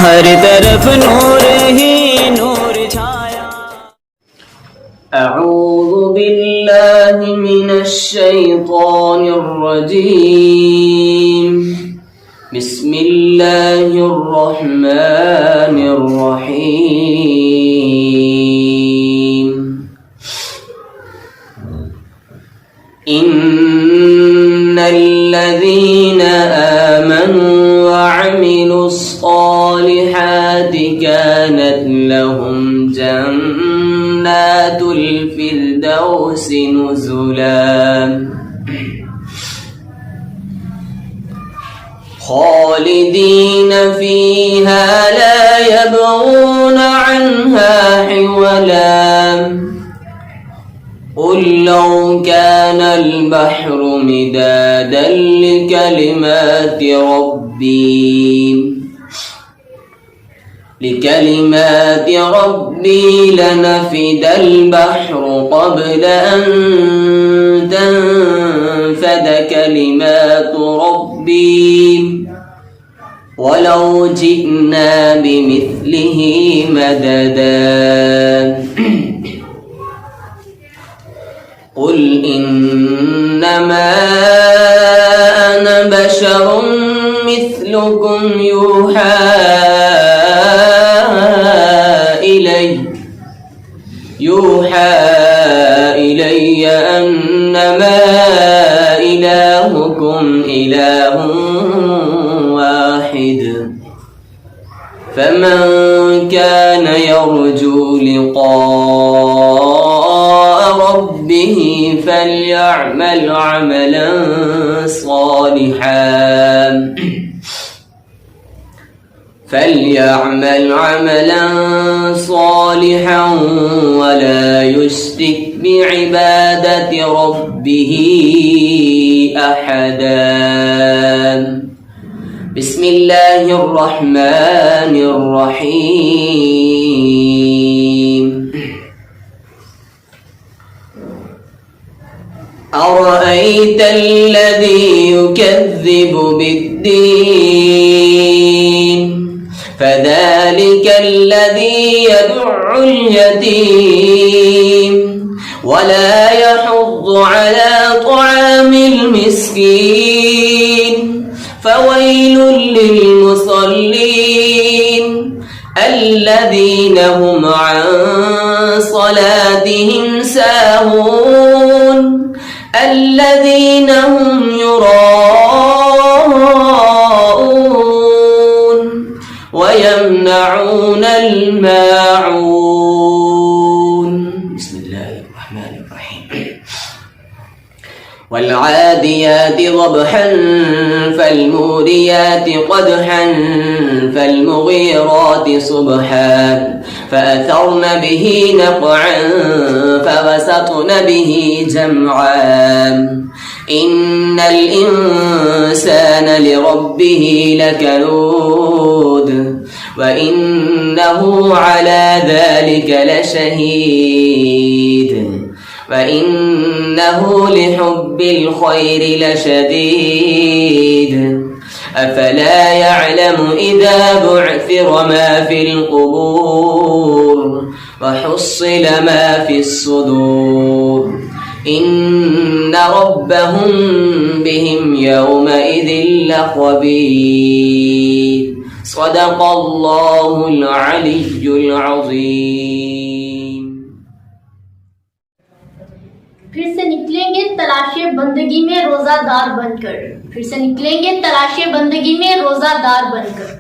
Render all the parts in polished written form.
ہر طرف نور ہی نور چھایا. اعوذ باللہ من الشیطان الرجیم. بسم اللہ الرحمن الرحیم. ان الذین آمنوا وعملوا الصالحات كانت لهم جنات الفردوس نزلا خالدين فيها لا يبغون عنها حولا. قل لو كان البحر مدادا لكلمات ربي لنفد البحر قبل أن تنفد كلمات ربي ولو جئنا بمثله مددا. قل إنما أنا بشر مثلكم يوحى إلي أنما إلهكم إله واحد فمن كان يرجو لقاء ربه فليعمل عملا صالحا ولا يشرك بعبادة ربه أحدا. بسم الله الرحمن الرحيم. أرأيت الذي يكذب بالدين فذلك الذي يدع اليتيم ولا يحض على طعام المسكين فويل للمصلين الذين هم عن صلاتهم ساهون الذين هم يراءون ويمنعون الماعون. بسم الله الرحمن الرحيم. والعاديات ضبحا فالموريات قدحا فالمغيرات صبحا فأثرن به نقعا فوسطن به جمعا. إن الإنسان لربه لكنود وإنه على ذلك لشهيد وإنه لحب الخير لشديد. أفلا يعلم إذا بعثر ما في القبور وحصل ما في الصدور إن ربهم بهم يومئذ لخبير. صدق الله العلي العظيم. پھر سے نکلیں گے تلاش بندگی میں روزہ دار بن کر. پھر سے نکلیں گے تلاش بندگی میں روزہ دار بن کر.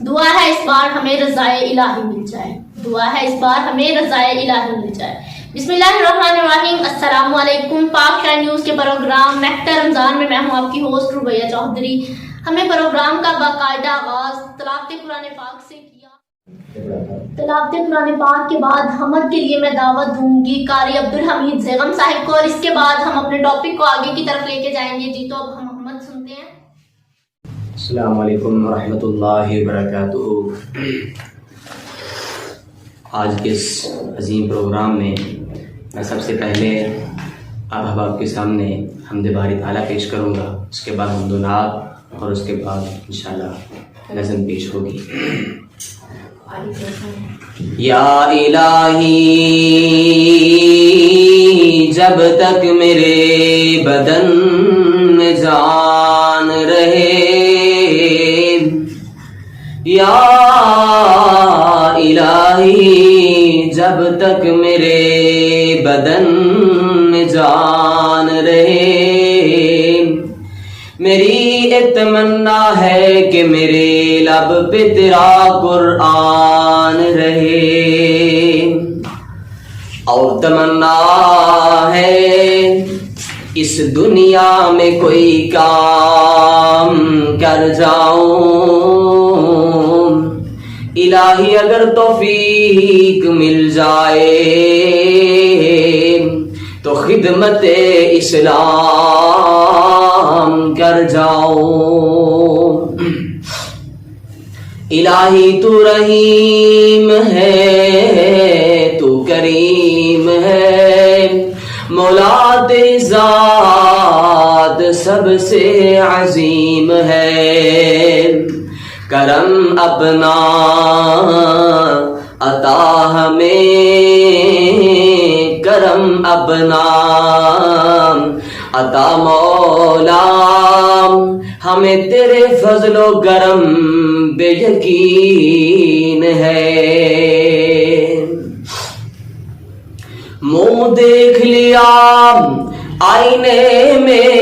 دعا ہے اس بار ہمیں رضائے الہی مل جائے. دعا ہے اس بار ہمیں رضائے الہی مل جائے. بسم اللہ الرحمن الرحیم. السلام علیکم. پاک شاہ نیوز کے پروگرام مہتہ رمضان میں میں ہوں آپ کی ہوسٹ ربیہ چودھری. ہمیں پروگرام کا باقاعدہ آغاز تلاوت قرآن پاک سے کیا. تلاوت قرآن پاک کے بعد حمد کے لیے میں دعوت دوں گی قاری عبدالحمید زیغم صاحب کو، اور اس کے بعد ہم اپنے ٹاپک کو آگے کی طرف لے کے جائیں گے. جی تو اب ہم حمد سنتے ہیں. السلام علیکم ورحمۃ اللہ وبرکاتہ. آج کے اس عظیم پروگرام میں میں سب سے پہلے آپ احباب کے سامنے حمد باری تعالیٰ پیش کروں گا، اس کے بعد حمد و نعت، اور اس کے بعد انشاءاللہ نظم پیش ہوگی. یا الہی جب تک میرے بدن میں جان رہے، یا الہی جب تک میرے بدن میں جان رہے، میری ایک تمنا ہے کہ میرے لب پہ تیرا قرآن رہے، اور تمنا ہے اس دنیا میں کوئی کام کر جاؤں، الہی اگر توفیق مل جائے تو خدمت اسلام کر جاؤں۔ الہی تو رحیم ہے، تو کریم ہے، مولا تیری ذات سب سے عظیم ہے، کرم اپنا عطا ہمیں، کرم اپنا عطا مولا، ہمیں تیرے فضل و کرم بے یقین ہے، منہ دیکھ لیا آئینے میں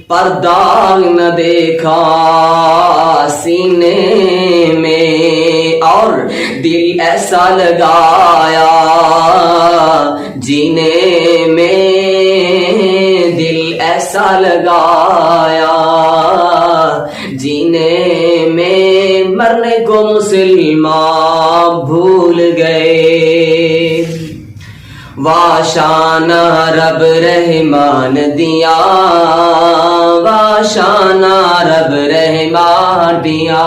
پر داغ نہ دیکھا سینے میں، اور دل ایسا لگایا جینے میں، دل ایسا لگایا جینے میں، مرنے کو مسلمان بھول گئے، واشانہ رب رحمان دیا، واشانہ رب رحمان دیا،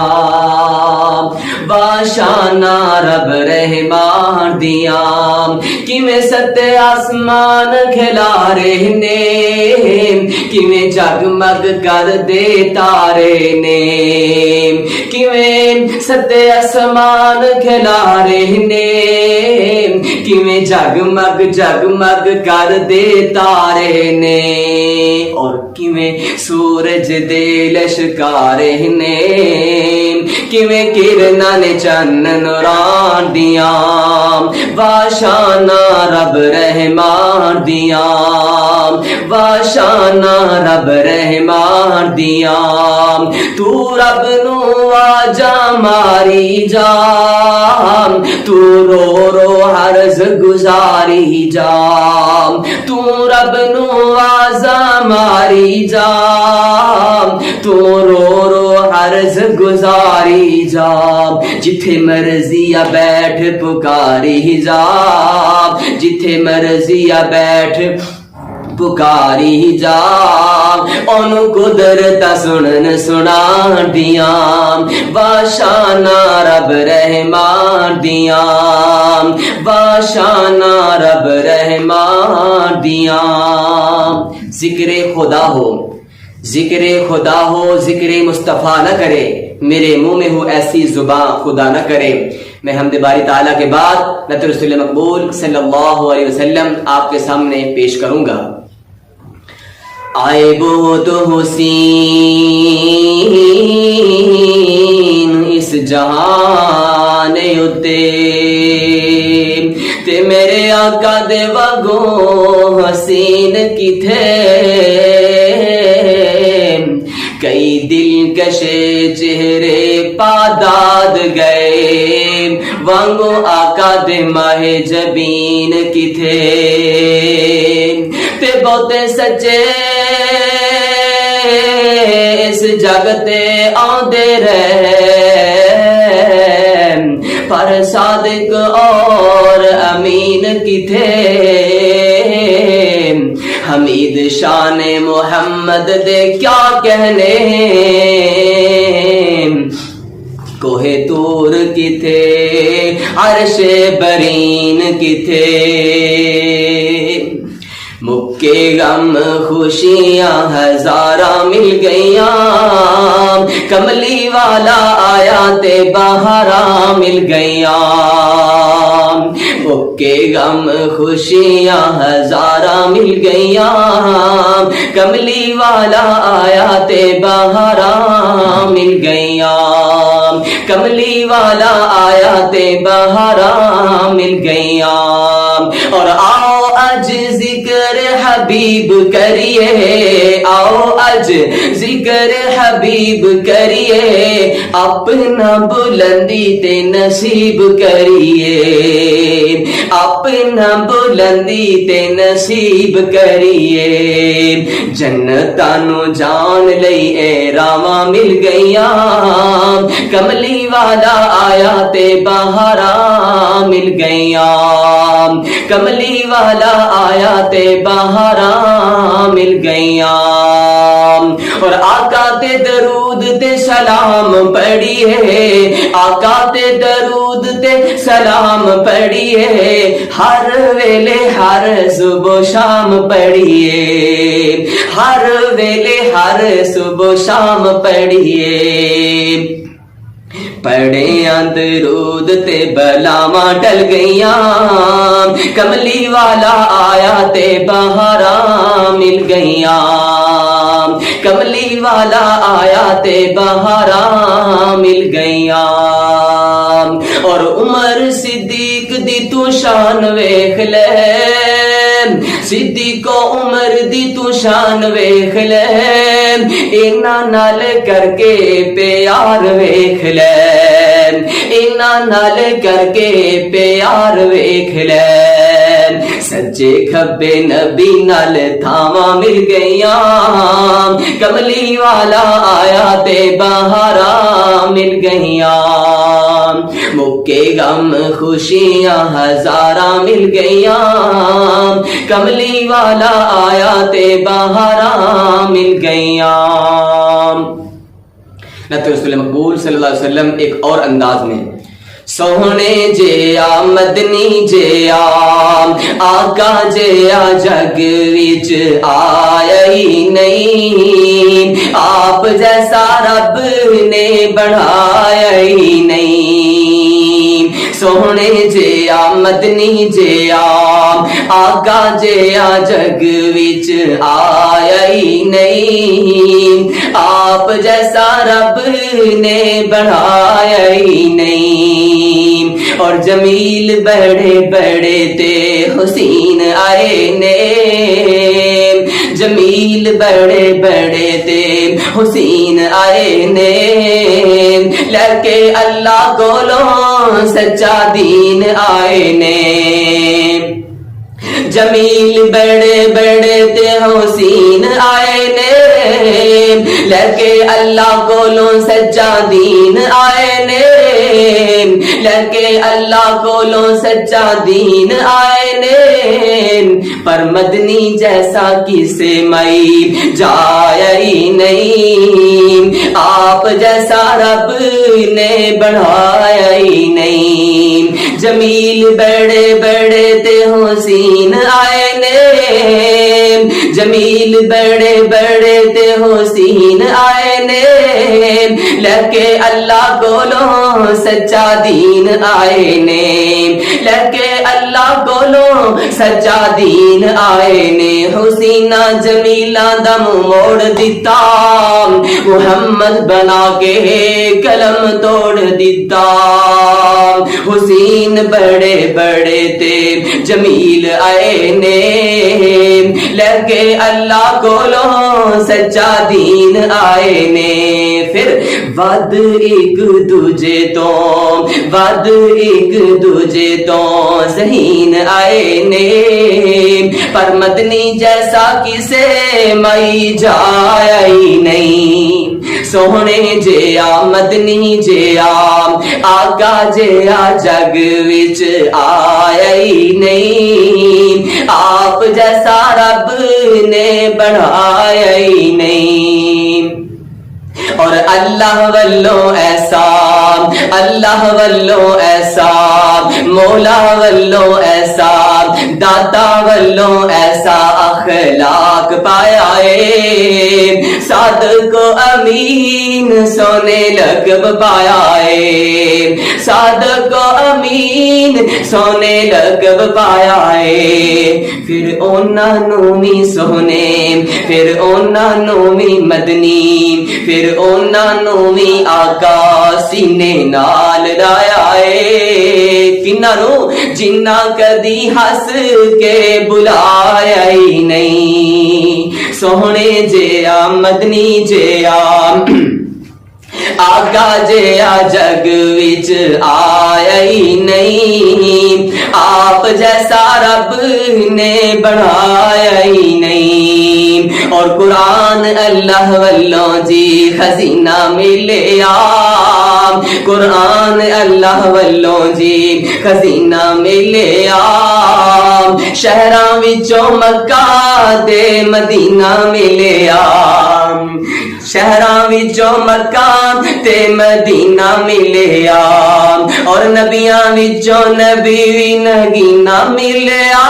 واشانہ رب رحمان دیا، کیویں ستے آسمان کھلا رہے نے، کیویں جگمگ کر دے تارے نے، کیویں ستے آسمان کھلا رہے نے، کیویں جگمگ جگمگ کر دے تارے نے، اور کیویں سورج دے لشکارے نے، کیویں کرنا نے چن نوران دیا، واشانہ رب رحمان دیا، واشانہ رب رحمان دیا، تو رب نو آجا ماری جا، تو رو رو عرض گزاری جا، تو رب نو آجا ماری جا، تو رو رو عرض گزاری جا، جتھے مرضی بیٹھ پکاری جا، جتھے مرضی بیٹھ پکاری جا، اونو قدرت سنن سنا دیا، واشانہ رب رحمان دیا، واشانہ رب رحمان دیا، ذکر خدا ہو، ذکر خدا ہو، ذکر مصطفیٰ نہ کرے، میرے منہ میں ہو ایسی زباں خدا نہ کرے، میں حمد باری تعالیٰ کے بعد نعت رسول مقبول صلی اللہ علیہ وسلم آپ کے سامنے پیش کروں گا۔ آئے بہت حسین اس جہان اتے، تے میرے آقا دے وگوں حسین کی تھے، کئی دلکشے چہرے پاداد گئے، وانگو آقا دے ماہ جبین کی تھے، تے بہتے سچے اس جگتے آندے رہے، پر صادق اور امین کی تھے، حمید شان محمد دے کیا کہنے، کوہ طور کی تھے، عرش برین کی تھے، مکے غم خوشیاں ہزاراں مل گئیاں، کملی والا آیا تے بہاراں مل گئیاں اوکے غم خوشیاں ہزاراں مل گئیاں کملی والا آیا تے بہاراں مل گئیاں کملی والا آیا تے بہاراں مل گئیاں اور آؤ اج ذکر حبیب کریے آؤ اج ذکر حبیب کریے اپنا بلندی تے نصیب کریے اپنا بلندی تے نصیب کریے جنتاں نو جان لئی اے راواں مل گئیاں کملی والا آیا تے بہاراں مل گئیاں کملی والا آیا تے بہاراں مل گئیاں اور آقا تے درود تے سلام پڑھیے آقا تے درود تے سلام پڑھیے ہر ویلے ہر صبح شام پڑھیے ہر ویلے ہر صبح شام پڑھیے پڑھیاں درود تے بلاواں ٹل گئیاں کملی والا آیا تے بہاراں مل گئیاں کملی والا آیا تے بہاراں مل گئیاں اور عمر صدیق دی تو شان ویکھ لے صدیق عمر دی تو شان ویکھ لے انہاں نال کر کے پیار ویکھ لے انہاں نال کر کے پیار ویکھ لے سچے کھبے نبی نال تھاواں مل گئیاں کملی والا آیا تے بہاراں مل گئیاں مکے غم خوشیاں ہزاراں مل گئیاں کملی والا آیا تے بہاراں مل گئیاں نعت رسول مقبول صلی اللہ علیہ وسلم ایک اور انداز میں سونے جیا مدنی جیا آقا جیا جگ وچ آیا ہی نہیں آپ جیسا رب نے بڑھایا ہی نہیں سونے جیا مدنی جیا آقا جیا جگ وچ آیا ہی نہیں آپ جیسا رب نے بڑھایا ہی نہیں اور جمیل بڑے بڑے تے حسین آئے نے جمیل بڑے بڑے تے حسین آئے نے لکے اللہ کولوں سچا دین آئے نے جمیل بڑے بڑے تے حسین آئے نے لکے اللہ کولوں سچا دین آئے نے لکے اللہ کولوں سچا دین آئے نے پر مدنی جیسا کسے مئی جایا ہی نہیں آپ جیسا رب نے بڑھایا ہی نہیں جمیل بڑے بڑے تے حسین آئے نے جمیل بڑے بڑے تے حسین آئے نے لکے اللہ کولوں سچا دین آئے نے لکے اللہ کولوں سچا دین آئے نے حسینہ جمیلہ دم موڑ دیتا محمد بنا کے قلم توڑ دیتا حسین بڑے بڑے تے جمیل آئے نے لکے اللہ کولوں سچا دین آئے نے پھر ود ایک دوجے تو ود ایک دوجے تو ذہین آئے نے پر مدنی جیسا کسے مئی جایا ہی نہیں سونے جیا مدنی جیا آقا جیا جگ وچ آیا ہی نہیں آپ جیسا رب نے بڑھایا ہی نہیں اور اللہ والوں ایسا اللہ والوں ایسا مولا والوں ایسا داتا والوں ایسا اخلاق پایا ہے صادق و امین سونے لقب پایا ہے صادق و امین سونے لقب پایا ہے پھر اونا نومی سونے پھر اونا نومی مدنی پھر اونا نومی آقا سینے نال لایا ہے کنہ نو جنہ کدی ہس کے بلایا ہی نہیں سونے جیا مدنی جیا آقا جیا جگ وچ آیا ہی نہیں آپ جیسا رب نے بنایا ہی نہیں اور قرآن اللہ والوں جی خزینہ ملیا قرآن اللہ والوں جی خزینہ ملیا شہراں وچوں مکہ تے مدینہ ملیا شہراں وچوں مکہ تے مدینہ ملیا اور نبیاں وچوں نبی نگینہ ملیا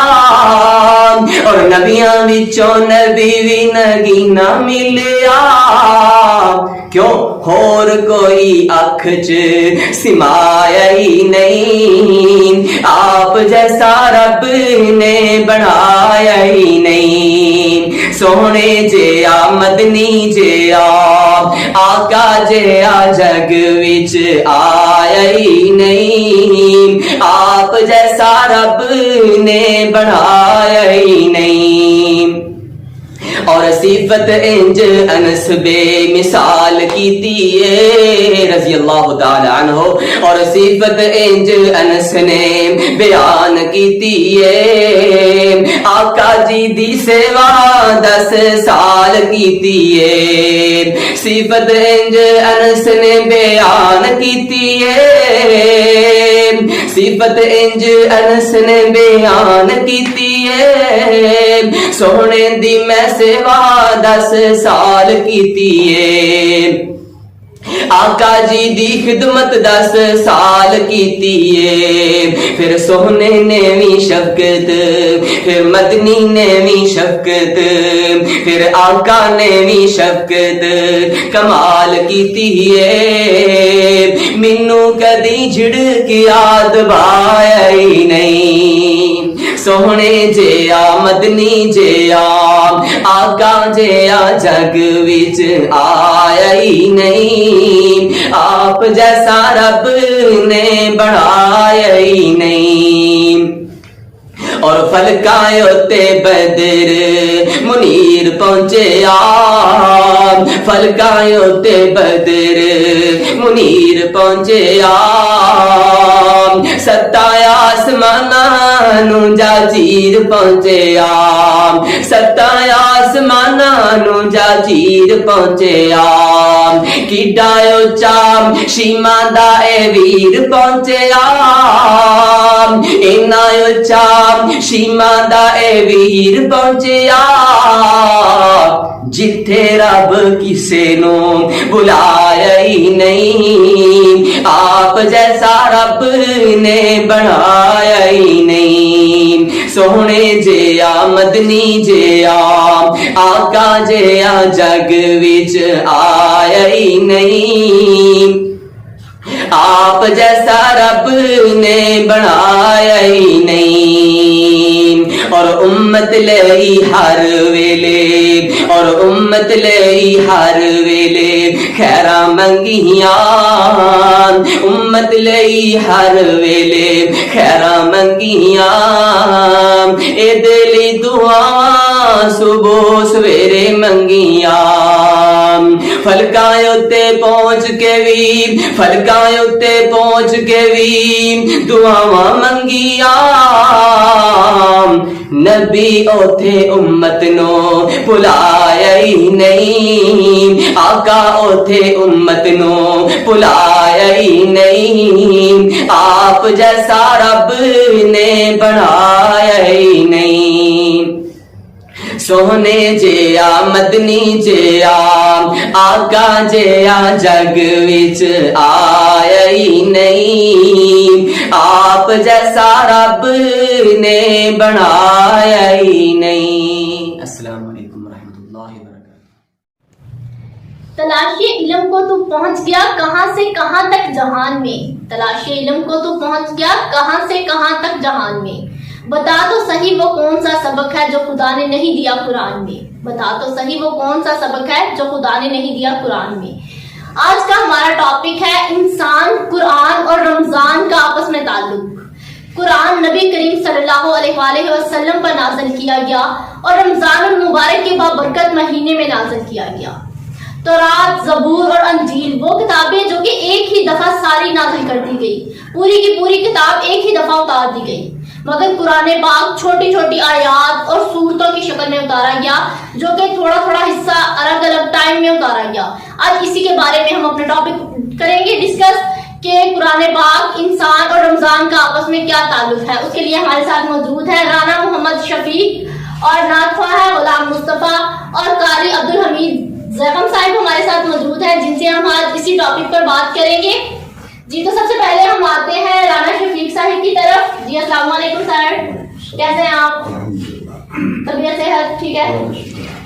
اور نبیاں وچوں نبی نگینہ ملیا کیوں ہور کوئی اکھ چ سمایا ہی نہیں آپ جیسا رب نے بنایا ہی نہیں سونے جیا مدنی جیا آقا جیا جگ وچ آیا ہی نہیں آپ جیسا رب نے بنایا ہی نہیں اور صفت انج انس بے مثال کیتی ہے رضی اللہ تعالی عنہ اور صفت انج انس نے بیان کیتی ہے آقا جی دی سیوا 10 سال کیتی ہے صفت انج انس نے بیان کیتی ہے صفت انج انس نے بیان کیتی ہے سونے دی میں سیوا 10 سال کیتی ہے آقا جی دی خدمت 10 سال کیتی ہے پھر سونے نے بھی شفقت پھر مدنی نے بھی شفقت پھر آقا نے بھی شفقت کمال کیتی ہے مینو کدی جھڑک یاد بایا ہی نہیں سونے جیا مدنی جیا آقا جیا جگ وچ آیا ہی نہیں آپ جیسا رب نے بنایا ہی نہیں اور فلکائے تے بدر منیر پہنچے فلکائے تے بدر منیر پہنچے ستایا آسماناں جاجیر پہنچے ستایا آسماناں جاجیر پہنچے کیڈا اچا شیما دا اے ویر پہنچے اینا اچا شیما دا اے ویر پہنچے جتھے رب کسے نو بلایا ہی نہیں آپ جیسا رب نے بنایا ہی نہیں سونے جیا مدنی جیا آقا جیا جگ وچ آیا ہی نہیں آپ جیسا رب نے بنایا ہی نہیں اور امت لئی ہر ویلے اور امت لئی ہر ویلے خیراں منگیاں امت لئی ہر ویلے خیراں منگیاں اے دلی دعاواں صبح سویرے منگیاں فلکائیں اتے پہنچ کے بھی فلکائیں اتے پہنچ کے بھی دعاواں منگیاں نبی اوتھے امت نو بلایا ہی نہیں آقا اوتھے امت نو بلایا ہی نہیں آپ جیسا رب نے بنایا ہی نہیں سونے جیا مدنی جیا آقا جیا جگ وچ آیا ہی نہیں، آپ جیسا رب نے بنایا ہی نہیں۔ السلام علیکم ورحمۃ اللہ وبرکاتہ۔ تلاشی علم کو تو پہنچ گیا کہاں سے کہاں تک جہان میں، تلاشی علم کو تو پہنچ گیا کہاں سے کہاں تک جہان میں، بتا تو صحیح وہ کون سا سبق ہے جو خدا نے نہیں دیا قرآن میں، بتا تو صحیح وہ کون سا سبق ہے جو خدا نے نہیں دیا قرآن میں۔ آج کا ہمارا ٹاپک ہے انسان، قرآن اور رمضان کا آپس میں تعلق۔ قرآن نبی کریم صلی اللہ علیہ وآلہ وسلم پر نازل کیا گیا اور رمضان المبارک کے بابرکت مہینے میں نازل کیا گیا۔ تورات، زبور اور انجیل وہ کتابیں جو کہ ایک ہی دفعہ ساری نازل کر دی گئی، پوری کی پوری کتاب ایک ہی دفعہ اتار دی گئی، مگر قرآن پاک چھوٹی چھوٹی آیات اور سورتوں کی شکل میں اتارا گیا، جو کہ تھوڑا تھوڑا حصہ الگ الگ ٹائم میں اتارا گیا۔ آج اسی کے بارے میں ہم اپنے ٹاپک کریں گے ڈسکس کہ قرآن پاک، انسان اور رمضان کا آپس میں کیا تعلق ہے۔ اس کے لیے ہمارے ساتھ موجود ہے رانا محمد شفیق اور نعت خواہ ہے غلام مصطفیٰ اور قاری عبدالحمید زیغم صاحب ہمارے ساتھ موجود ہیں، جن سے ہم آج اسی ٹاپک پر بات کریں گے۔ جی تو سب سے پہلے ہم آتے ہیں رانا شفیق صاحب کی طرف۔ جی السلام علیکم سر، کیسے ہیں آپ؟ طبیعت صحت ٹھیک ہے؟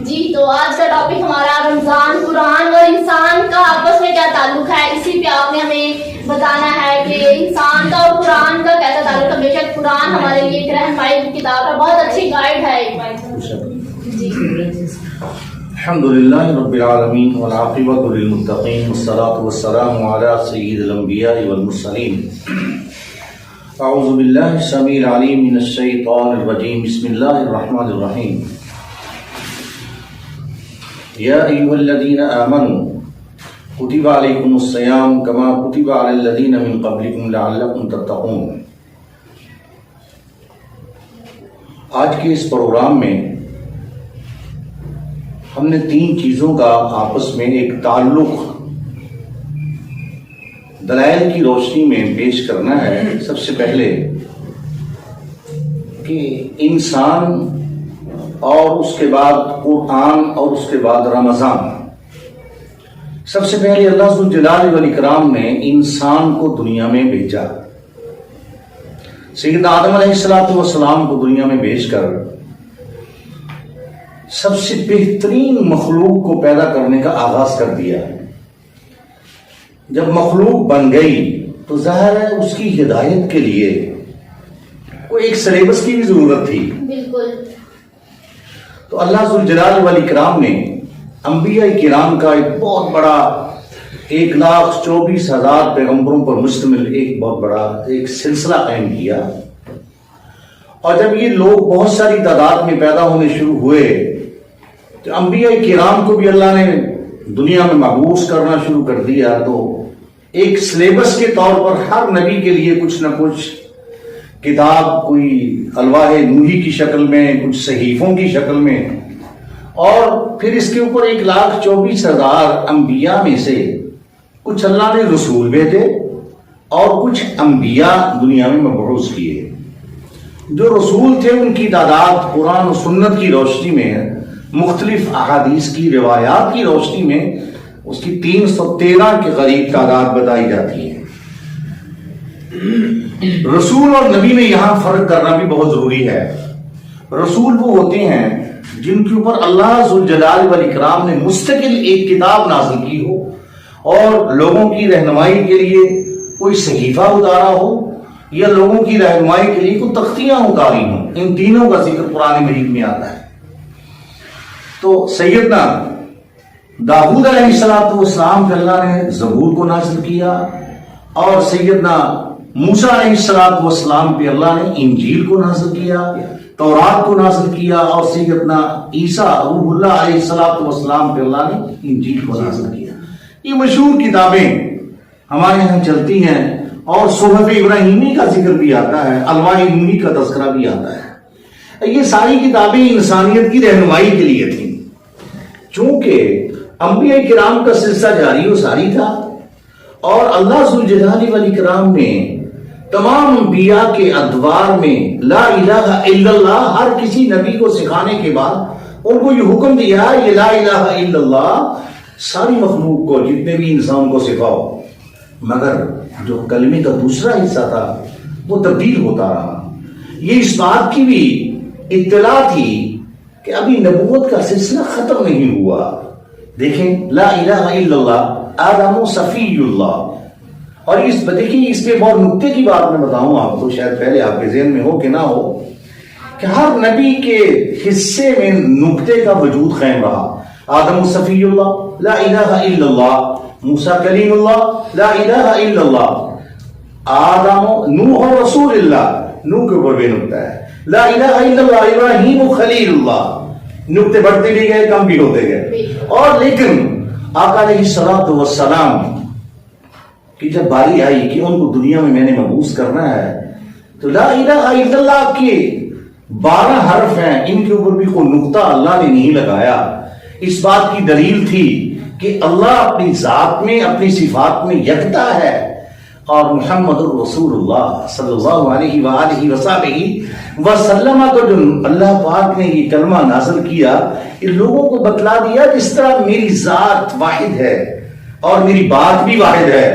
جی تو آج کا ٹاپک ہمارا رمضان، قرآن اور انسان کا آپس میں کیا تعلق ہے، اسی پہ آپ نے ہمیں بتانا ہے کہ انسان کا اور قرآن کا کیسا تعلق ہے۔ بے شک قرآن ہمارے لیے ایک رہنمائی کی کتاب ہے، بہت اچھی گائیڈ ہے۔ جی الحمدللہ رب العالمین والعاقبۃ للمتقین والصلاة والسلام علی سید الانبیاء والمرسلین۔ اعوذ باللہ السمیع العلیم من الشیطان الرجیم، بسم اللہ الرحمن الرحیم۔ یا ایھا الذین آمنوا کتب علیکم الصیام کما کتب علی الذین من قبلکم لعلکم تتقون۔ آج کے اس پروگرام میں ہم نے 3 چیزوں کا آپس میں ایک تعلق دلائل کی روشنی میں پیش کرنا ہے۔ سب سے پہلے کہ انسان اور اس کے بعد قرآن اور اس کے بعد رمضان۔ سب سے پہلے اللہ ذوالجلال والاکرام نے انسان کو دنیا میں بھیجا، سیدنا آدم علیہ السلام کو دنیا میں بھیج کر سب سے بہترین مخلوق کو پیدا کرنے کا آغاز کر دیا۔ جب مخلوق بن گئی تو ظاہر ہے اس کی ہدایت کے لیے کوئی ایک سلیبس کی بھی ضرورت تھی۔ بالکل۔ تو اللہ ذوالجلال والاکرام نے انبیاء کرام کا ایک بہت بڑا 1,24,000 پیغمبروں پر مشتمل ایک بہت بڑا ایک سلسلہ قائم کیا، اور جب یہ لوگ بہت ساری تعداد میں پیدا ہونے شروع ہوئے تو انبیاء کرام کو بھی اللہ نے دنیا میں مبعوث کرنا شروع کر دیا۔ تو ایک سلیبس کے طور پر ہر نبی کے لیے کچھ نہ کچھ کتاب، کوئی الواح نوحی کی شکل میں، کچھ صحیفوں کی شکل میں، اور پھر اس کے اوپر 1,24,000 انبیاء میں سے کچھ اللہ نے رسول بھیجے اور کچھ انبیاء دنیا میں مبعوث کیے۔ جو رسول تھے ان کی تعداد قرآن و سنت کی روشنی میں، مختلف احادیث کی روایات کی روشنی میں اس کی 313 کے قریب تعداد بتائی جاتی ہے۔ رسول اور نبی میں یہاں فرق کرنا بھی بہت ضروری ہے۔ رسول وہ ہوتے ہیں جن کے اوپر اللہ ذوالجلال والاکرام نے مستقل ایک کتاب نازل کی ہو اور لوگوں کی رہنمائی کے لیے کوئی صحیفہ اتارا ہو یا لوگوں کی رہنمائی کے لیے کوئی تختیاں اتاری ہوں۔ ان تینوں کا ذکر قرآن مجید میں آتا ہے۔ تو سیدنا داؤد علیہ السلام پہ اللہ نے زبور کو نازل کیا، اور سیدنا موسیٰ علیہ السلام پہ اللہ نے انجیل کو نازل کیا، تورات کو نازل کیا، اور سیدنا عیسیٰ روح اللہ علیہ السلام پہ اللہ نے انجیل کو نازل کیا۔ یہ مشہور کتابیں ہمارے یہاں چلتی ہیں، اور صحف ابراہیمی کا ذکر بھی آتا ہے، الواح نوحی کا تذکرہ بھی آتا ہے۔ یہ ساری کتابیں انسانیت کی رہنمائی کے لیے تھیں۔ چونکہ انبیاء کرام کا سلسلہ جاری و ساری تھا، اور اللہ ذوالجلال والاکرام نے تمام انبیاء کے ادوار میں لا الہ الا اللہ ہر کسی نبی کو سکھانے کے بعد ان کو یہ حکم دیا یہ لا الہ الا اللہ ساری مخلوق کو جتنے بھی انسان کو سکھاؤ، مگر جو کلمے کا دوسرا حصہ تھا وہ تبدیل ہوتا رہا۔ یہ اس بات کی بھی اطلاع تھی کہ ابھی نبوت کا سلسلہ ختم نہیں ہوا۔ دیکھیں لا الہ الا اللہ آدم صفی اللہ، اور دیکھیں اس پہ بہت نکتے کی بات میں بتاؤں آپ کو، شاید پہلے آپ کے ذہن میں ہو کہ نہ ہو، کہ ہر نبی کے حصے میں نکتے کا وجود قائم رہا۔ آدم صفی اللہ لا الہ الا اللہ، موسیٰ کلیم اللہ لا الہ الا اللہ، آدم نوح رسول اللہ، نوح کے اوپر بھی نکتہ ہے، لا الہ الا اللہ ابراہیم خلیل اللہ، نکتے بڑھتے بھی گئے کم بھی ہوتے گئے۔ اور لیکن آقا علیہ الصلوۃ والسلام کی جب باری آئی کہ ان کو دنیا میں نے مبعوث کرنا ہے، تو لا الہ الا اللہ کے 12 حرف ہیں، ان کے اوپر بھی کوئی نقطہ اللہ نے نہیں لگایا۔ اس بات کی دلیل تھی کہ اللہ اپنی ذات میں اپنی صفات میں یکتا ہے، اور محمد الرسول اللہ صلی اللہ علیہ وآلہ وسلم کو جو اللہ پاک نے یہ کلمہ نازل کیا، ان لوگوں کو بتلا دیا جس طرح میری ذات واحد ہے اور میری بات بھی واحد ہے،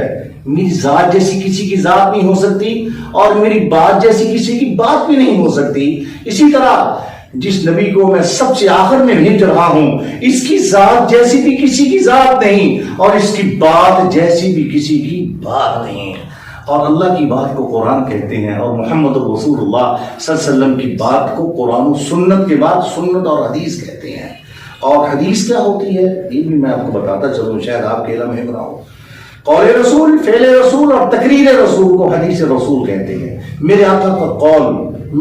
میری ذات جیسی کسی کی ذات نہیں ہو سکتی اور میری بات جیسی کسی کی بات بھی نہیں ہو سکتی۔ اسی طرح جس نبی کو میں سب سے آخر میں بھیج رہا ہوں، اس کی ذات جیسی بھی کسی کی ذات نہیں اور اس کی بات جیسی بھی کسی کی بات نہیں۔ اور اللہ کی بات کو قرآن کہتے ہیں، اور محمد رسول اللہ صلی اللہ علیہ وسلم کی بات کو قرآن و سنت کے بعد سنت اور حدیث کہتے ہیں۔ اور حدیث کیا ہوتی ہے یہ بھی میں آپ کو بتاتا چلوں، شاید آپ کے علم ہے نہ ہو۔ قول رسول، فعل رسول اور تقریر رسول کو حدیث رسول کہتے ہیں۔ میرے آقا کا قول،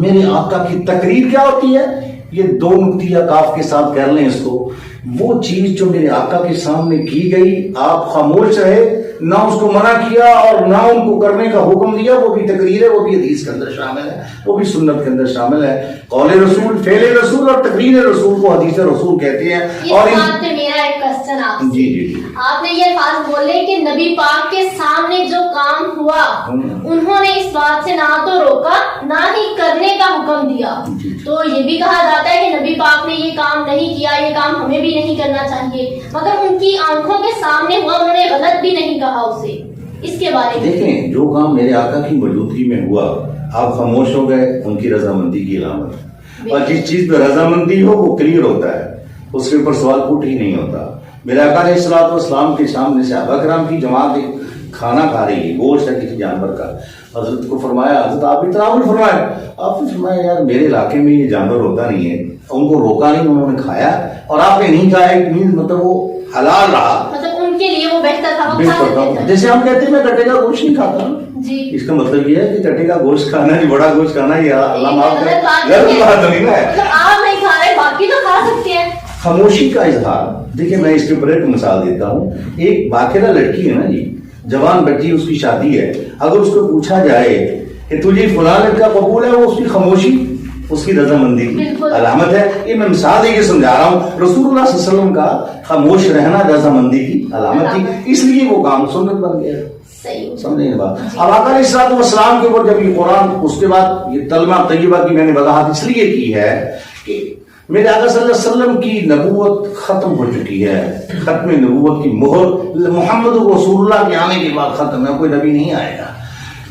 میرے آقا کی تقریر کیا ہوتی ہے؟ یہ 2 نقطہ کاف کے ساتھ کر لیں اس کو، وہ چیز جو میرے آقا کے سامنے کی گئی، آپ خاموش رہے، نہ اس کو منع کیا اور نہ ان کو کرنے کا حکم دیا، وہ بھی تقریر ہے، وہ بھی حدیث کے اندر شامل ہے، وہ بھی سنت کے اندر شامل ہے۔ قول رسول، فعل رسول اور تقریر رسول کو حدیث رسول کہتے ہیں۔ اور میرا ایک کوسچن آپ سے، جی آپ نے یہ الفاظ بولے کہ نبی پاک کے سامنے جو کام ہوا انہوں نے اس بات سے نہ تو روکا نہ ہی کرنے کا حکم دیا، تو یہ بھی کہا جاتا ہے کہ نبی پاک نے یہ کام نہیں کیا، یہ کام ہمیں بھی نہیں کرنا چاہیے، مگر ان کی آنکھوں کے سامنے ہوا، انہوں نے غلط بھی نہیں کہا اسے۔ اس کے بارے میں دیکھیں، جو کام میرے آقا کی موجودگی میں ہوا، آپ خاموش ہو گئے، ان کی رضامندی کی علامت ہے، اور جس چیز پہ رضامندی ہو وہ کلیئر ہوتا ہے، اس کے اوپر سوال پوٹ ہی نہیں ہوتا۔ میرے آقا علیہ الصلوۃ والسلام کے سامنے صحابہ کرام کی جماعت کھانا کھا رہی ہے، گوشت ہے کسی جانور کا، حضرت کو فرمایا، حضرت آپ بھی تناول فرمائے، آپ نے فرمایا یار میرے علاقے میں یہ جانور ہوتا نہیں ہے، ان کو روکا نہیں، انہوں نے کھایا اور آپ نے نہیں کھایا، مطلب وہ حلال رہا، مطلب ان کے لیے وہ بہتر تھا، بہتر تھا۔ جیسے ہم کہتے ہیں میں کٹے کا گوشت نہیں کھاتا، جی اس کا مطلب یہ ہے کہ کٹے کا گوشت کھانا ہے، بڑا گوشت کھانا، یہ اللہ معاف کرے، غلط بات نہیں ہے۔ آپ نہیں کھا رہے، باقی تو کھا سکتے ہیں۔ خاموشی کا اظہار، دیکھیں میں اس کے اوپر ایک مثال دیتا ہوں۔ ایک باقرہ لڑکی ہے نا جی، جوان بچی، اس کی شادی ہے، اگر اس کو پوچھا جائے کہ تجھے فلاں لڑکا قبول ہے، وہ اس کی خاموشی اس کی رضامندی کی علامت ہے۔ یہ میں مثال دے کے سمجھا رہا ہوں، رسول اللہ صلی اللہ علیہ وسلم کا خاموش رہنا رضامندی کی علامت تھی، اس لیے وہ کام سنت بن گیا۔ سمجھیں بات۔ اب آقا علیہ الصلوۃ والسلام کے اوپر جب یہ قرآن، اس کے بعد یہ کلمہ طیبہ کی میں نے وضاحت اس لیے کی ہے کہ میرے آقا صلی اللہ علیہ وسلم کی نبوت ختم ہو چکی ہے، ختم نبوت کی مہر محمد رسول اللہ کے آنے کے بعد ختم ہے، کوئی نبی نہیں آئے گا۔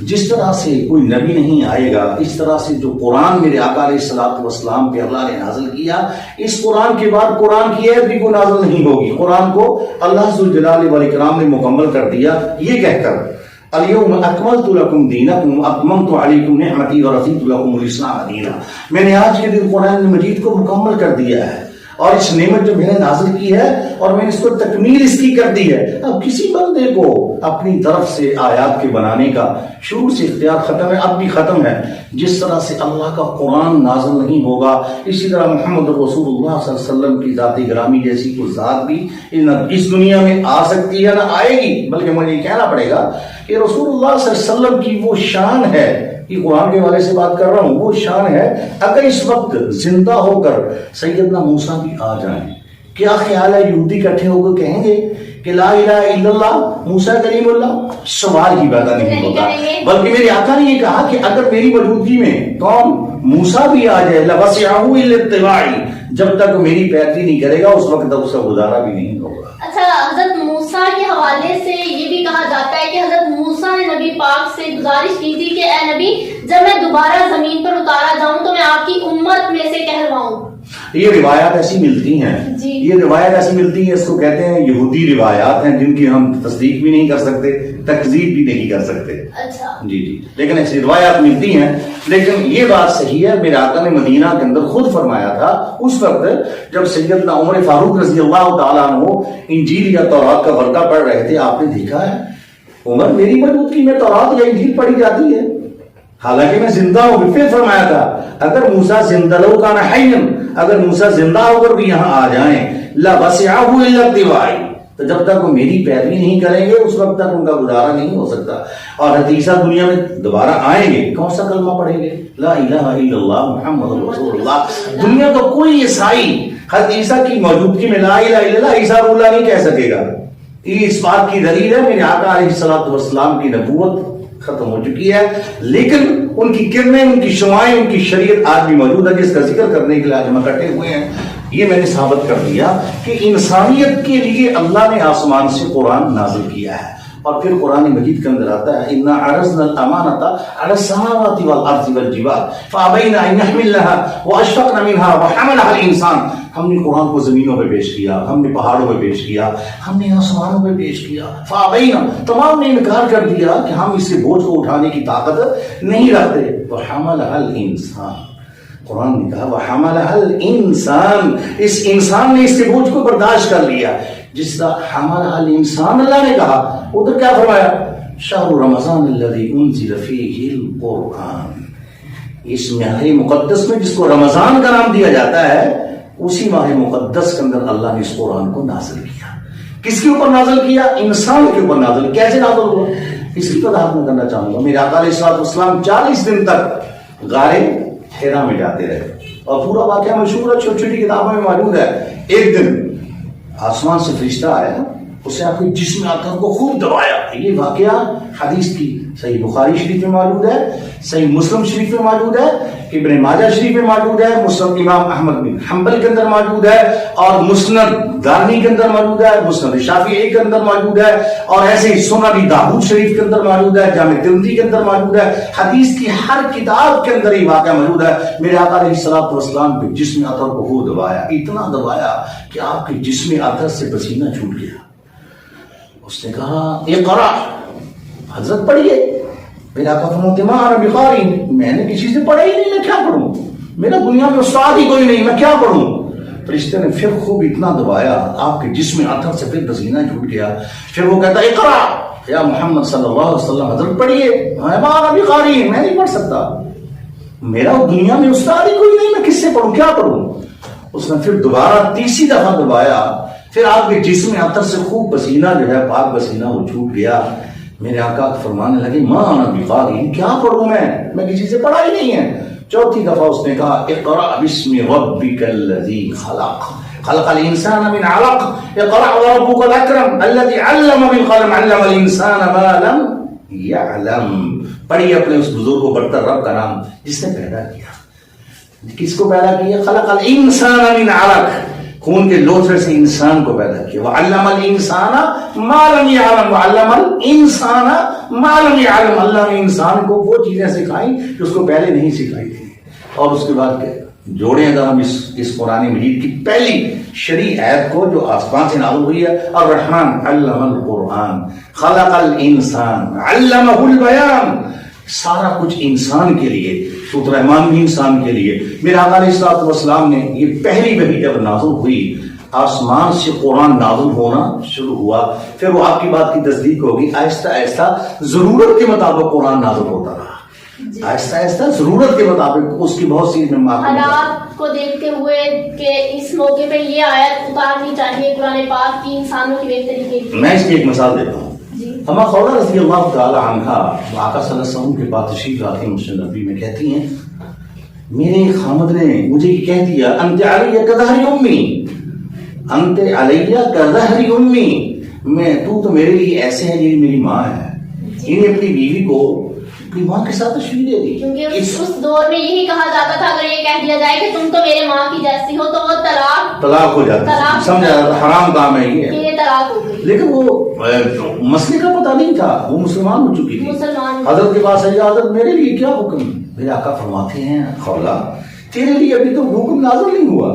جس طرح سے کوئی نبی نہیں آئے گا، اس طرح سے جو قرآن میرے آقا علیہ الصلوۃ والسلام پہ اللہ نے نازل کیا، اس قرآن کے بعد قرآن کی ایت بھی کوئی نازل نہیں ہوگی۔ قرآن کو اللہ ذوالجلال والاکرام نے مکمل کر دیا یہ کہہ کر الیوم اکملت لکم دینکم اتممت علیکم نعمتی ورضیت لکم الاسلام دینا، میں نے آج کے دن قرآن مجید کو مکمل کر دیا ہے، اور اس نعمت جو میں نے نازل کی ہے اور میں نے اس کو تکمیل اس کی کر دی ہے۔ اب کسی بندے کو اپنی طرف سے آیات کے بنانے کا شروع سے اختیار ختم ہے، اب بھی ختم ہے۔ جس طرح سے اللہ کا قرآن نازل نہیں ہوگا، اسی طرح محمد رسول اللہ صلی اللہ علیہ وسلم کی ذات گرامی جیسی کوئی ذات بھی نہ اس دنیا میں آ سکتی ہے نہ آئے گی، بلکہ مجھے یہ کہنا پڑے گا کہ رسول اللہ صلی اللہ علیہ وسلم کی وہ شان ہے، یہ قرآن کے حوالے سے بات کر رہا ہوں، وہ شان ہے اگر اس وقت زندہ ہو کر سیدنا موسیٰ بھی آ جائیں، کیا خیال ہے یہودی اکٹھے ہو کر کہیں گے کہ لا الہ الا اللہ موسیٰ کلیم اللہ؟ سوال ہی پیدا نہیں ہوتا، بلکہ میرے آقا نے یہ کہا کہ اگر میری موجودگی میں کون موسیٰ بھی آ جائے لَوَسِعَهُ إِلَّا اتِّبَاعِي، جب تک میری پیروی نہیں کرے گا اس وقت تک اس کا گزارا بھی نہیں ہوگا. اچھا، حضرت موسیٰ کے حوالے سے یہ بھی کہا جاتا ہے کہ حضرت موسیٰ نے نبی پاک سے گزارش کی تھی کہ اے نبی، جب میں دوبارہ زمین پر اتارا جاؤں تو میں آپ کی امت میں سے کہلواؤں. یہ روایات ایسی ملتی ہیں جی. یہ روایات ایسی ملتی ہیں، اس کو کہتے ہیں یہودی روایات ہیں، جن کی ہم تصدیق بھی نہیں کر سکتے، تکذیب بھی نہیں کر سکتے. اچھا جی جی، لیکن ایسی روایات ملتی ہیں. لیکن یہ بات صحیح ہے، میرے آقا نے مدینہ کے اندر خود فرمایا تھا اس وقت جب سیدنا عمر فاروق رضی اللہ تعالیٰ عنہ انجیل یا تورات کا ورقہ پڑھ رہے تھے. آپ نے دیکھا ہے عمر میری موجودگی میں تورات یا انجیل پڑھی جاتی ہے، حالانکہ میں زندہ ہوں. پھر فرمایا تھا اگر موسیٰ زندہ لو کان حیا، اگر موسیٰ زندہ ہو کر بھی یہاں آ جائیں لا وسعہ الا اتباعی، تو جب تک وہ میری پیروی نہیں کریں گے اس وقت تک ان کا گزارا نہیں ہو سکتا. اور عیسیٰ دنیا میں دوبارہ آئیں گے، کون سا کلمہ پڑھیں گے؟ لا الہ الا اللہ محمد رسول اللہ. دنیا کا کوئی عیسائی حضرت عیسیٰ کی موجودگی میں لا الہ الا اللہ عیسیٰ اللہ نہیں کہہ سکے گا. یہ اس بات کی دلیل ہے میرے آقا علیہ الصلوۃ والسلام کی نبوت ختم ہو چکی ہے، لیکن ان کی کرنیں، ان کی شعائیں، ان کی شریعت آج بھی موجود ہے، جس کا ذکر کرنے کے لیے آج ہم اکٹھے ہوئے ہیں. یہ میں نے ثابت کر دیا کہ انسانیت کے لیے اللہ نے آسمان سے قرآن نازل کیا ہے. اور پھر قرآن مجید کے اندر آتا ہے اِنَّا عَرَضْنَا الْأَمَانَةَ عَلَى السَّمَاوَاتِ وَالْأَرْضِ وَالْجِبَالِ فَأَبَيْنَ أَن يَحْمِلْنَهَا وَأَشْفَقْنَ مِنْهَا وَحَمَلَهَا الْإِنسَانُ. ہم نے قرآن کو زمینوں پہ پیش کیا، ہم نے پہاڑوں پہ پیش کیا، ہم نے آسمانوں پہ پیش کیا. فَأَبَيْنَ، تمام نے انکار کر دیا کہ ہم اس سے بوجھ کو اٹھانے کی طاقت نہیں رکھتے. وَحَمَلَهَا الْإِنسَانُ، قرآن نے کہا وَحَمَلَهَا الْإِنسَانُ، اس انسان نے اس کے بوجھ کو برداشت کر لیا. جس طرح حَمَلَهَا الْإِنسَانُ اللہ نے کہا، ادھر کیا فرمایا؟ شہر رمضان الذی انزل فیہ القرآن. اس ماہ مقدس میں جس کو رمضان کا نام دیا جاتا ہے، اسی ماہ مقدس کے اندر اللہ نے اس قرآن کو نازل کیا. کس کے اوپر نازل کیا؟ انسان کے اوپر نازل. کیسے نازل ہوا اس کی وضاحت میں کرنا چاہوں گا. میرے آقا علیہ الصلوۃ والسلام 40 دن تک غار حرا میں جاتے رہے، اور پورا واقعہ مشہور ہے، چھوٹی چھوٹی کتابوں میں موجود ہے. ایک دن آسمان سے فرشتہ آیا، اس نے آپ کے جسم آقا کو خوب دبایا. یہ واقعہ حدیث کی صحیح بخاری شریف میں موجود ہے، صحیح مسلم شریف میں موجود ہے، ابن ماجہ شریف میں موجود ہے، مسند امام احمد بن حنبل کے اندر موجود ہے، اور مسند دارمی کے اندر موجود ہے، مسند شافعی کے اندر موجود ہے، اور ایسے ہی سنن ابی داؤد شریف کے اندر موجود ہے، جامع ترمذی کے اندر موجود ہے. حدیث کی ہر کتاب کے اندر یہ واقعہ موجود ہے. میرے آقا علیہ الصلوۃ والسلام کے جسم اطہر کو وہ دبایا، اتنا دبایا کہ آپ کے جسم اطہر سے پسینہ چھوٹ گیا. اس نے کہا اقرا، حضرت پڑھیے. میرے آقا فرماتے ما انا بقاری، میں نے کسی سے پڑھا ہی نہیں، میں کیا پڑھوں، میرا دنیا میں استاد ہی کوئی نہیں، میں کیا پڑھوں. فرشتے نے پھر خوب اتنا دبایا، آپ کے جسم اطہر سے پھر پسینہ چھوٹ گیا. پھر وہ کہتا اقرا یا محمد صلی اللہ علیہ وسلم، حضرت پڑھیے. ما انا بقاری، میں نہیں پڑھ سکتا، میرا دنیا میں استاد ہی کوئی نہیں، میں کس سے پڑھوں، کیا پڑھوں. اس نے پھر دوبارہ تیسری دفعہ دبایا، پھر آپ کے جسم اطہر سے خوب پسینہ جو ہے پاک پسینہ وہ چھوٹ گیا. میرے آقا فرمانے لگے ما انا بقاری، کیا پڑھوں میں کسی سے پڑھا ہی نہیں ہے. چوتھی دفعہ اس نے کہا اقرا باسم ربک الذی خلق خلق الانسان من علق اقرا وربک الاکرم الذی علم بالقلم علم الانسان ما لم یعلم. پڑھیے اپنے اس بزرگ و برتر رب کا نام جس نے پیدا کیا. کس کو پیدا کیا؟ خلق الانسان من علق، خون کے لوتھڑے سے انسان کو پیدا کیا. وَعَلَّمَ الْإِنسَانَ مَا لَمْ يَعْلَمْ وَعَلَّمَ الْإِنسَانَ مَا لَمْ يَعْلَمْ. اللہ نے انسان کو وہ چیزیں سکھائیں جو اس کو پہلے نہیں سکھائی تھی. اور اس کے بعد جوڑیں اگر ہم اس قرآن مجید کی پہلی شرعی آیت کو جو آسمان سے نازل ہوئی ہے، الرحمن علم القرآن خلق الانسان علمہ البیان، سارا کچھ انسان کے لیے، سورۃ الرحمن بھی انسان کے لیے. میرے آقا علیہ الصلوۃ والسلام نے یہ پہلی وحی جب نازل ہوئی، آسمان سے قرآن نازل ہونا شروع ہوا، پھر وہ آپ کی بات کی تصدیق ہوگی، آہستہ آہستہ ضرورت کے مطابق قرآن نازل ہوتا رہا. آہستہ آہستہ ضرورت کے مطابق اس کی بہت سی حالات کو دیکھتے ہوئے کہ اس موقع پہ یہ آیت اتارنی چاہیے قرآن پاک کی انسانوں کی بہتری کے لیے. میں اس کی ایک مثال دیتا ہوں. اما خولہ رضی اللہ تعالی عنہ آقا صلی اللہ علیہ وسلم کے پاس تشریف لاتی ہیں، مسلم نبی میں کہتی ہیں میرے خامد نے مجھے یہ کہہ دیا انت علی کظہر امی، انت علی کظہر امی، تو میرے لیے ایسے ہے جیسے میری ماں ہے. انہیں اپنی بیوی کو اپنی ماں کے ساتھ تشبیہ دے دی. کیونکہ اس دور میں یہی کہا جاتا تھا اگر یہ کہہ دیا جائے کہ تم تو میرے ماں کی جیسی ہو تو وہ طلاق ہو جاتا ہے. سمجھا, حرام کام ہے یہ طلاق ہو گئی. لیکن وہ مسئلے کا پتہ نہیں تھا, وہ مسلمان ہو چکی تھی. حضرت کے پاس آئی, حضرت میرے لیے کیا حکم؟ میرے آقا فرماتے ہیں خولا تیرے لیے ابھی تو حکم نازل نہیں ہوا,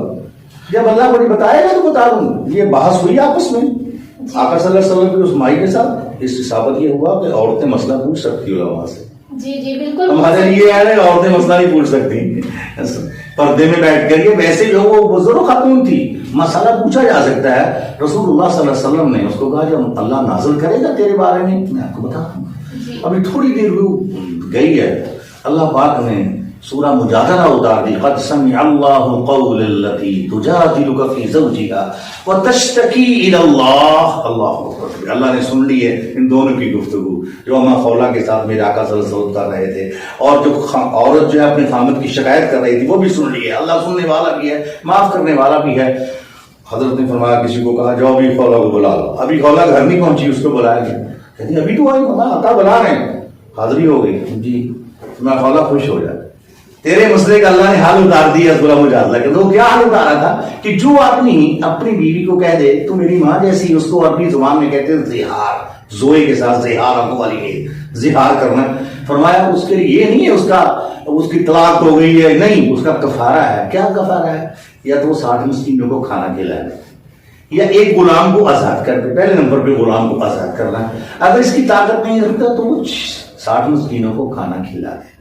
جب اللہ مجھے بتائے گا تو بتا دوں. یہ بحث ہوئی آپس میں آقا صلی اللہ علیہ وسلم کی اس مائی کے ساتھ. اس سے ثابت یہ ہوا کہ عورتیں مسئلہ پوچھ سکتی علماء سے. جی جی بالکل. ہمارے لیے ہے عورتیں مسئلہ نہیں پوچھ سکتی, پردے میں بیٹھ کر. یہ ویسے جو وہ بزرگ خاتون تھی, مسئلہ پوچھا جا سکتا ہے. رسول اللہ صلی اللہ علیہ وسلم نے اس کو کہا جب اللہ نازل کرے گا تیرے بارے میں میں آپ کو بتا دوں. ابھی تھوڑی دیر گئی ہے, اللہ پاک نے سورہ مجادلہ اتار دی. قد سمع اللہ قول التي تجادلك في زوجها وتشتكي الى اللہ. اللہ نے سن لی ہے ان دونوں کی گفتگو جو اماں خولا کے ساتھ میرے آقا صلی اللہ علیہ وسلم کر رہے تھے, اور جو عورت جو ہے اپنے خامد کی شکایت کر رہی تھی وہ بھی سن لی ہے. اللہ سننے والا بھی ہے, معاف کرنے والا بھی ہے. حضرت نے فرمایا کسی کو کہا جاؤ ابھی خولا کو بلا لو. ابھی خولا گھر نہیں پہنچی, اس کو بلایا گیا. کہتی ابھی تو آئی, آقا بلا رہے ہیں. حاضری ہو گئی. جی میں خولا خوش ہو جائے, تیرے مسئلے کا اللہ نے حل اتار دیا. سورہ مجادلہ کہ وہ کیا حل اتارا تھا کہ جو آدمی اپنی بیوی کو کہہ دے تو میری ماں جیسی, اس کو عربی زبان میں کہتے ہیں زہار, زوئے کے ساتھ زہار آنکھوں والی ہے, زہار کرنا. فرمایا اس کے لیے یہ نہیں ہے اس کی طلاق ہو گئی ہے, نہیں, اس کا کفارہ ہے. کیا کفارہ ہے؟ یا تو وہ 60 مسکینوں کو کھانا کھلائے, یا ایک غلام کو آزاد کر دے. پہلے نمبر پہ غلام کو آزاد کرنا ہے. اگر اس کی طاقت نہیں رکھتا تو وہ 60 مسکینوں کو کھانا کھلا دے.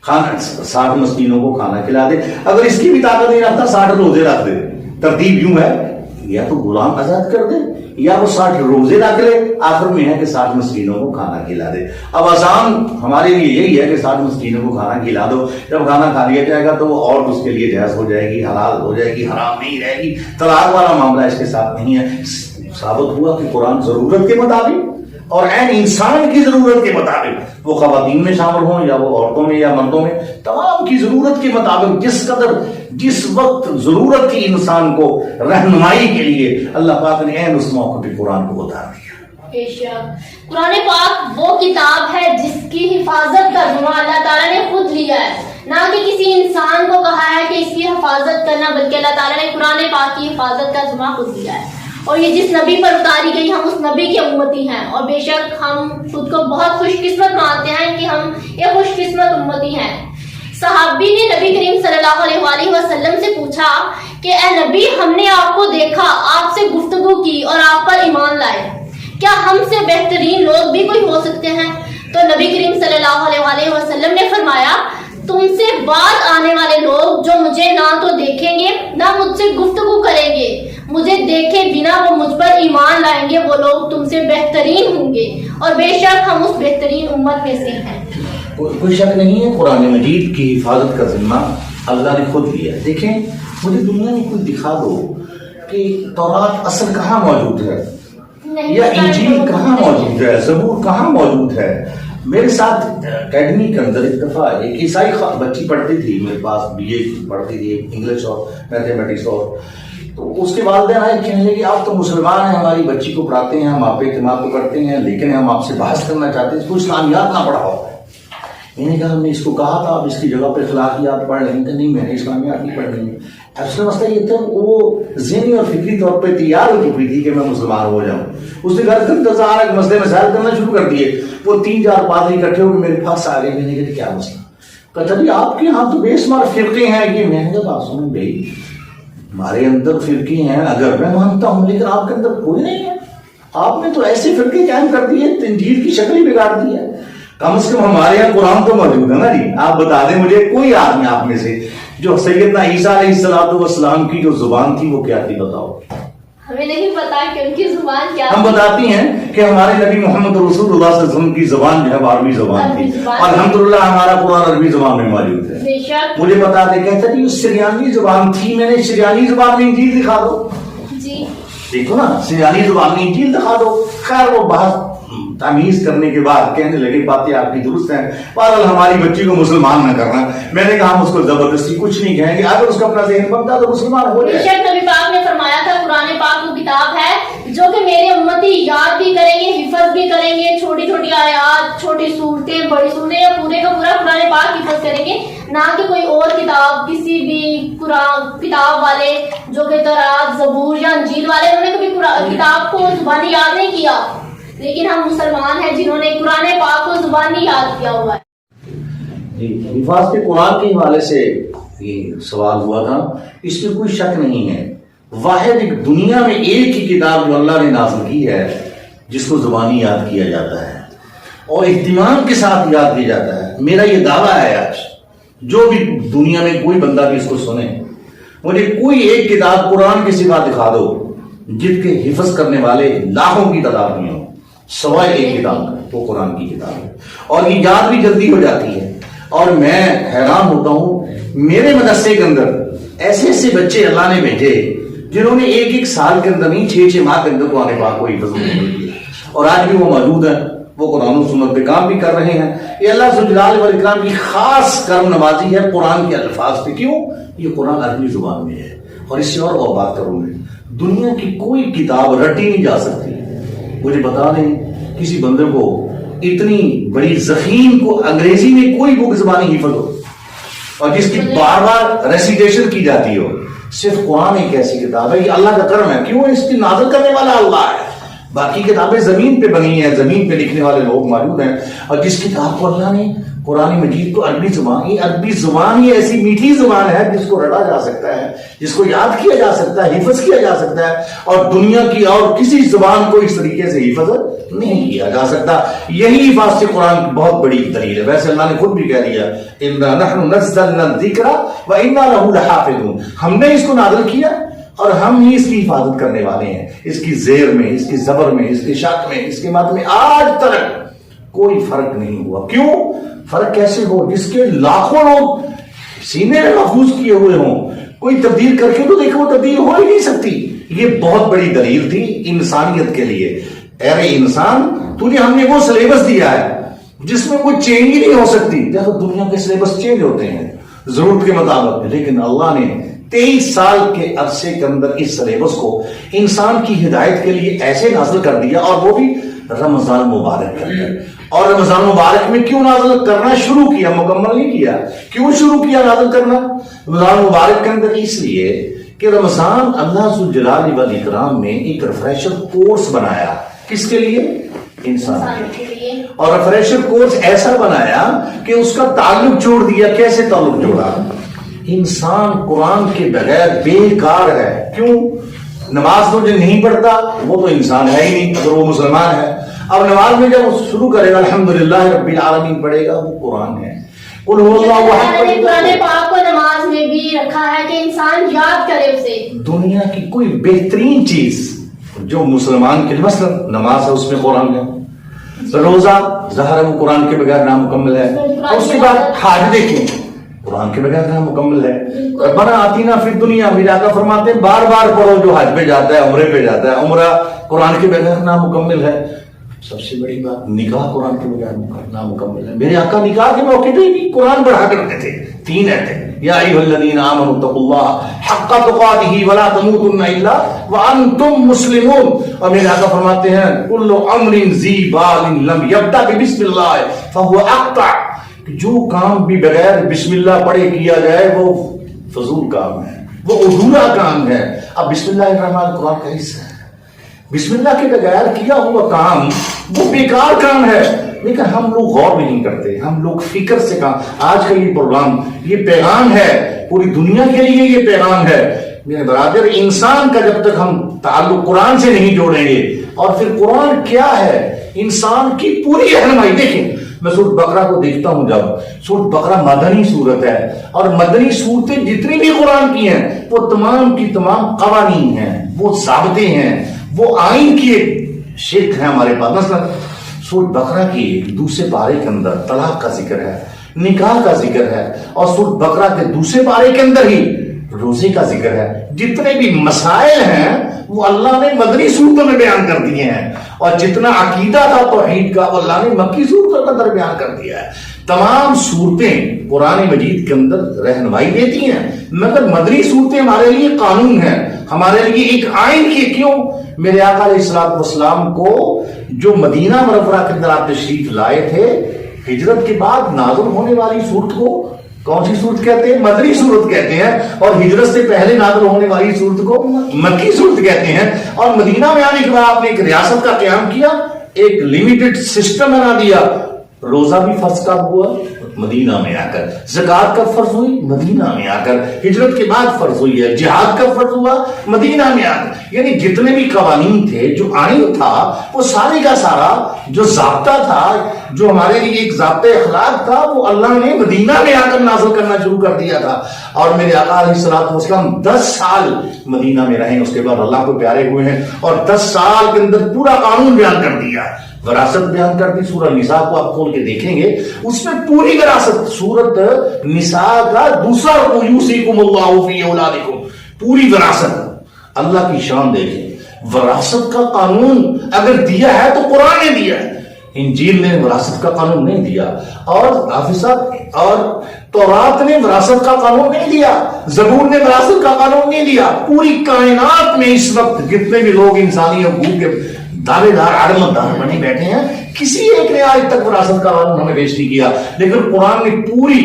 60 مسکینوں کو کھانا کھلا دے. اگر اس کی بھی طاقت نہیں رکھتا 60 روزے رکھ دے. ترتیب یوں ہے, یا تو غلام آزاد کر دے یا وہ 60 روزے رکھ لے. آخر میں ہے کہ 60 مسکینوں کو کھانا کھلا دے. اب آسان ہمارے لیے یہی ہے کہ 60 مسکینوں کو کھانا کھلا دو. جب کھانا کھا لیا جائے گا تو وہ عورت اس کے لیے جائز ہو جائے گی, حلال ہو جائے گی, حرام نہیں رہے گی. طلاق والا معاملہ اس کے ساتھ نہیں ہے. ثابت ہوا کہ قرآن ضرورت کے مطابق اور عین انسان کی ضرورت کے مطابق, وہ خواتین میں شامل ہوں یا وہ عورتوں میں یا مردوں میں, تمام کی ضرورت کے مطابق جس قدر جس وقت ضرورت تھی انسان کو رہنمائی کے لیے, اللہ پاک نے عین اس موقع پہ قرآن کو اتار دیا. قرآن پاک وہ کتاب ہے جس کی حفاظت کا ذمہ اللہ تعالیٰ نے خود لیا ہے, نہ کہ کسی انسان کو کہا ہے کہ اس کی حفاظت کرنا, بلکہ اللہ تعالیٰ نے قرآن پاک کی حفاظت کا ذمہ خود لیا ہے. اور یہ جس نبی پر اتاری گئی ہم اس نبی کی امتی ہیں, اور بے شک ہم خود کو بہت خوش قسمت مانتے ہیں کہ ہم یہ خوش قسمت امتی ہیں. صحابی نے نبی کریم صلی اللہ علیہ وآلہ وسلم سے پوچھا کہ اے نبی, ہم نے آپ کو دیکھا, آپ سے گفتگو کی اور آپ پر ایمان لائے, کیا ہم سے بہترین لوگ بھی کوئی ہو سکتے ہیں؟ تو نبی کریم صلی اللہ علیہ وآلہ وسلم نے فرمایا, تم سے بعد آنے والے لوگ جو مجھے نہ تو دیکھیں گے نہ مجھ سے گفتگو کریں گے, مجھے دیکھے بنا وہ مجھ پر ایمان لائیں گے, وہ لوگ تم سے بہترین ہوں گے, اور بے شک ہم اس بہترین امت میں سے ہیں. کوئی شک نہیں ہے, قرآن مجید کی حفاظت کا ذمہ اللہ نے خود لیا. دیکھیں, مجھے دنیا میں کوئی دکھا دو کہ تورات اصل کہاں موجود ہے, یا انجیل کہاں موجود ہے, زبور کہاں موجود ہے. میرے ساتھ اکیڈمی کے اندر ایک دفعہ ایک عیسائی بچی پڑھتی تھی میرے پاس, BA پڑھتی تھی, انگلش اور میتھمیٹکس, اور تو اس کے والدین آئے کہنے لگے آپ تو مسلمان ہیں, ہماری بچی کو پڑھاتے ہیں, ہم آپ پہ اعتماد تو کرتے ہیں, لیکن ہم آپ سے بحث کرنا چاہتے ہیں, اس کو اسلامیات نہ پڑھاؤ. میں نے کہا ہم نے اس کو کہا تھا آپ اس کی جگہ پہ اخلاقیات پڑھ لیں گے. نہیں, میں نے اسلامیات نہیں پڑھنی ہے. اصل مسئلہ یہ تھا وہ ذہنی اور فکری طور پہ تیار ہو چکی تھی کہ میں مسلمان ہو جاؤں. اس نے گھر انتظار مسئلے مسائل کرنا شروع کر دیے. وہ 3-4 پادری اکٹھے ہو کے میرے پاس آ گئے. میں نے کہا کیا مسئلہ؟ کہا جی آپ کے یہاں تو بے شمار فرقے ہیں. یہ میں نے کہا سنو بھائی, ہمارے اندر فرقے ہیں اگر میں مانتا ہوں, لیکن آپ کے اندر کوئی نہیں ہے. آپ نے تو ایسے فرقے قائم کر دیے, انجیل کی شکل ہی بگاڑ دی ہے. کم از کم ہمارے یہاں قرآن تو موجود ہے نا جی. آپ بتا دیں مجھے کوئی آدمی آپ میں سے جو سیدنا عیسیٰ علیہ السلام کی جو زبان تھی وہ کیا تھی, بتاؤ. ہمیں نہیں پتا کہ ان کی زبان کیا. ہم بتاتی ہیں کہ ہمارے نبی محمد رسول اللہ صلی اللہ علیہ وسلم کی زبان جو ہے عربی زبان تھی. الحمدللہ ہمارا قرآن عربی زبان میں موجود ہے. مجھے بتا دے, کہتا جی سریانی زبان تھی, میں نے سریانی زبان میں انجیل دکھا دو. جی دیکھو نا, سریانی زبان میں انجیل دکھا دو. خیر وہ بات تمیز کرنے کے بعد کہنے لگے باتیں آپ کی درست ہیں, بہرحال ہماری بچی کو مسلمان نہ کرنا. میں نے کہا ہم اس کو زبردستی کچھ نہیں کہیں گے, اگر اس کا اپنا ذہن بنتا تو مسلمان ہو جائے. نبی پاک نے فرمایا تھا قرآن پاک وہ کتاب ہے جو کہ میرے امتی یاد بھی کریں گے, حفظ بھی کریں گے, چھوٹی چھوٹی آیات چھوٹی صورتیں بڑی صورتیں یا پورے کا پورا قرآن پاک حفظ کریں گے، نہ کہ کوئی اور کتاب کسی بھی قرآن کتاب والے جو کہ تورات زبور یا انجیل والے انہوں نے کبھی کتاب کو زبانی یاد نہیں کیا، لیکن ہم مسلمان ہیں جنہوں نے قرآن پاک کو زبانی یاد کیا ہوا ہے۔ حفاظت قرآن کے حوالے سے یہ سوال ہوا تھا، اس میں کوئی شک نہیں ہے، واحد ایک دنیا میں ایک ہی کتاب جو اللہ نے نازل کی ہے جس کو زبانی یاد کیا جاتا ہے اور اہتمام کے ساتھ یاد کیا جاتا ہے۔ میرا یہ دعویٰ ہے آج جو بھی دنیا میں کوئی بندہ بھی اس کو سنے، مجھے کوئی ایک کتاب قرآن کے سوا دکھا دو جس کے حفظ کرنے والے لاکھوں کی تعداد میں ہوں، سوائے ایک کتاب وہ قرآن کی کتاب ہے، اور یہ یاد بھی جلدی ہو جاتی ہے۔ اور میں حیران ہوتا ہوں، میرے مدرسے کے اندر ایسے ایسے بچے اللہ نے بھیجے جنہوں نے ایک سال کے اندر نہیں 6 ماہ کے اندر قرآن پاک کو حفظ کیا، اور آج بھی وہ موجود ہیں، وہ قرآن و سنت پہ کام بھی کر رہے ہیں۔ یہ اللہ ذو الجلال والاکرام کی خاص کرم نوازی ہے قرآن کے الفاظ پہ۔ کیوں؟ یہ قرآن عربی زبان میں ہے، اور اس سے اور بات کروں میں، دنیا کی کوئی کتاب رٹی نہیں جا سکتی۔ مجھے بتا دیں کسی بندے کو اتنی بڑی ضخیم کو انگریزی میں کوئی بک زبانی حفظ ہو اور جس کی بار بار ریسیٹیشن کی جاتی ہو، صرف قرآن ایک ایسی کتاب ہے، یہ اللہ کا کرم ہے۔ کیوں؟ اس کی نازل کرنے والا اللہ ہے، باقی کتابیں زمین پہ بنی ہیں، زمین پہ لکھنے والے لوگ موجود ہیں، اور جس کتاب کو اللہ نے قرآن مجید کو عربی زبان، یہ عربی زبان یہ ایسی میٹھی زبان ہے جس کو رٹا جا سکتا ہے، جس کو یاد کیا جا سکتا ہے، حفظ کیا جا سکتا ہے، اور دنیا کی اور کسی زبان کو اس طریقے سے حفظ نہیں کیا جا سکتا۔ یہی حفاظت قرآن کی بہت بڑی دلیل ہے۔ ویسے اللہ نے خود بھی کہہ دیا اِنَّا نَحْنُ نَزَّلْنَا الذِّكْرَ وَإِنَّا لَهُ لَحَافِظُونَ، ہم نے اس کو نازل کیا اور ہم ہی اس کی حفاظت کرنے والے ہیں۔ اس کی زیر میں، اس کی زبر میں، اس کی شک میں، اس کے مد میں آج تک کوئی فرق نہیں ہوا۔ کیوں؟ فرق کیسے ہو؟ جس کے لاکھوں لوگ سینے میں محفوظ کیے ہوئے ہوں، کوئی تبدیل کر کے تو دیکھو وہ تبدیل ہو ہی نہیں سکتی۔ یہ بہت بڑی دلیل تھی انسانیت کے لیے، اے انسان تجھے ہم نے وہ سلیبس دیا ہے جس میں کوئی چینج ہی نہیں ہو سکتی۔ دیکھو دنیا کے سلیبس چینج ہوتے ہیں ضرورت کے مطابق، لیکن اللہ نے 23 سال کے عرصے کے اندر اس سلیبس کو انسان کی ہدایت کے لیے ایسے نازل کر دیا، اور وہ بھی رمضان مبارک کے اندر۔ اور رمضان مبارک میں کیوں نازل کرنا شروع کیا؟ مکمل نہیں کیا۔ کیوں شروع کیا نازل کرنا رمضان مبارک کے اندر؟ اس لیے کہ رمضان اللہ ذو الجلال والاکرام نے ایک ریفریشر کورس بنایا۔ کس کے لیے؟ انسان کے لیے۔ اور ریفریشر کورس ایسا بنایا کہ اس کا تعلق جوڑ دیا۔ کیسے تعلق جوڑا؟ انسان قرآن کے بغیر بیکار ہے۔ کیوں؟ نماز تو جو نہیں پڑھتا وہ تو انسان ہے ہی نہیں اگر وہ مسلمان ہے۔ اب نماز میں جب وہ شروع کرے گا الحمدللہ رب العالمین پڑھے گا، وہ قرآن ہے۔ قل هو اللہ احد، قرآن پاک کو نماز میں بھی رکھا ہے کہ انسان یاد کرے اسے۔ دنیا کی کوئی بہترین چیز جو مسلمان کے لیے، مثلا نماز ہے اس میں قرآن ہے، روزہ ظاہر ہے وہ قرآن کے بغیر نامکمل ہے، اور اس کے بعد حج دیکھیں قرآن کے بغیر نامکمل ہے۔ ربنا آتینا فی الدنیا، میرے آقا فرماتے ہیں بار بار پڑھو جو حج پہ جاتا ہے، عمرے پہ جاتا ہے، عمرہ قرآن کے بغیر نامکمل ہے۔ سب سے بڑی بات نکاح قرآن کے بغیر نامکمل ہے۔ میرے آقا نکاح کے موقع پہ بھی قرآن پڑھا کرتے تھے، 3 آیتیں، یا ایھا الذین آمنوا اتقوا اللہ حق تقاتہ ولا تموتن الا وانتم مسلمون۔ اور میرے آقا فرماتے ہیں کل امر ذی بال لم یبدأ بسم اللہ فهو اقطع، جو کام بھی بغیر بسم اللہ پڑھے کیا جائے وہ فضول کام ہے، وہ ادھورا کام ہے۔ اب بسم اللہ الرحمن قرآن کا حصہ ہے، بسم اللہ کے بغیر کیا ہوا کام وہ بیکار کام ہے، لیکن ہم لوگ غور نہیں کرتے، ہم لوگ فکر سے کام۔ آج کا یہ پروگرام یہ پیغام ہے پوری دنیا کے لیے، یہ پیغام ہے میرے برادر، انسان کا جب تک ہم تعلق قرآن سے نہیں جوڑیں گے، اور پھر قرآن کیا ہے انسان کی پوری رہنمائی۔ دیکھیں میں سورۃ بقرہ کو دیکھتا ہوں، جب سورۃ بقرہ مدنی سورت ہے، اور مدنی صورتیں جتنی بھی قرآن کی ہیں وہ تمام کی تمام قوانین ہیں، وہ ضابطے ہیں، وہ آئین کی ایک شرک ہے ہمارے پاس۔ مثلا سورۃ بقرہ کی دوسرے پارے کے اندر طلاق کا ذکر ہے، نکاح کا ذکر ہے، اور سورۃ بقرہ کے دوسرے پارے کے اندر ہی روزے کا ذکر ہے۔ جتنے بھی مسائل ہیں وہ اللہ نے مدنی صورتوں میں بیان کر دیے ہیں، اور جتنا عقیدہ تھا توحید کا وہ اللہ نے مکی صورتوں کے اندر بیان کر دیا ہے۔ تمام صورتیں قرآن مجید کے اندر رہنمائی دیتی ہیں، مگر مدنی صورتیں ہمارے لیے قانون ہیں۔ ہمارے لیے ایک آئین کی. کیوں؟ میرے آقا علیہ الصلوۃ والسلام کو جو مدینہ منورہ کے اندر آپ تشریف لائے تھے، ہجرت کے بعد نازل ہونے والی صورت کو کون سی صورت کہتے ہیں؟ مدنی صورت کہتے ہیں. اور ہجرت سے پہلے نازل ہونے والی صورت کو مکی صورت کہتے ہیں. اور مدینہ میں آنے کے بعد آپ نے ایک ریاست کا قیام کیا، ایک لمیٹڈ سسٹم بنا دیا. روزہ بھی فرض کب ہوا؟ مدینہ میں آ کر. زکوٰۃ کب فرض ہوئی؟ مدینہ میں آ کر. ہجرت کے بعد فرض ہوئی ہے. جہاد کب فرض ہوا؟ مدینہ میں آ کر. یعنی جتنے بھی قوانین تھے، جو آئین تھا، وہ سارے کا سارا جو ضابطہ تھا، جو ہمارے لیے ایک ضابطہ اخلاق تھا، وہ اللہ نے مدینہ میں آ کر نازل کرنا شروع کر دیا تھا. اور میرے آقا علیہ الصلوۃ والسلام 10 سال مدینہ میں رہے، اس کے بعد اللہ کو پیارے ہوئے ہیں، اور 10 سال کے اندر پورا قانون بیان کر دیا. وراثت بیان کر دی. سورہ نساء کو آپ کھول کے دیکھیں گے، اس میں پوری وراثت. سورت نساء کا دوسرا رکوع، یوصیکم اللہ فی اولادکم، پوری وراثت. اللہ کی شان دیکھیں، وراثت کا قانون اگر دیا ہے تو قرآن نے دیا ہے. انجیل نے وراثت کا قانون نہیں دیا، اور حافظ صاحب اور تورات نے وراثت کا قانون نہیں دیا، زبور نے وراثت کا قانون نہیں دیا. پوری کائنات میں اس وقت جتنے بھی لوگ انسانی حقوق کے دعوے دار، عالم دار بنے بیٹھے ہیں، کسی ایک نے آج تک وراثت کا قانون ہمیں پیش نہیں کیا. لیکن قرآن نے پوری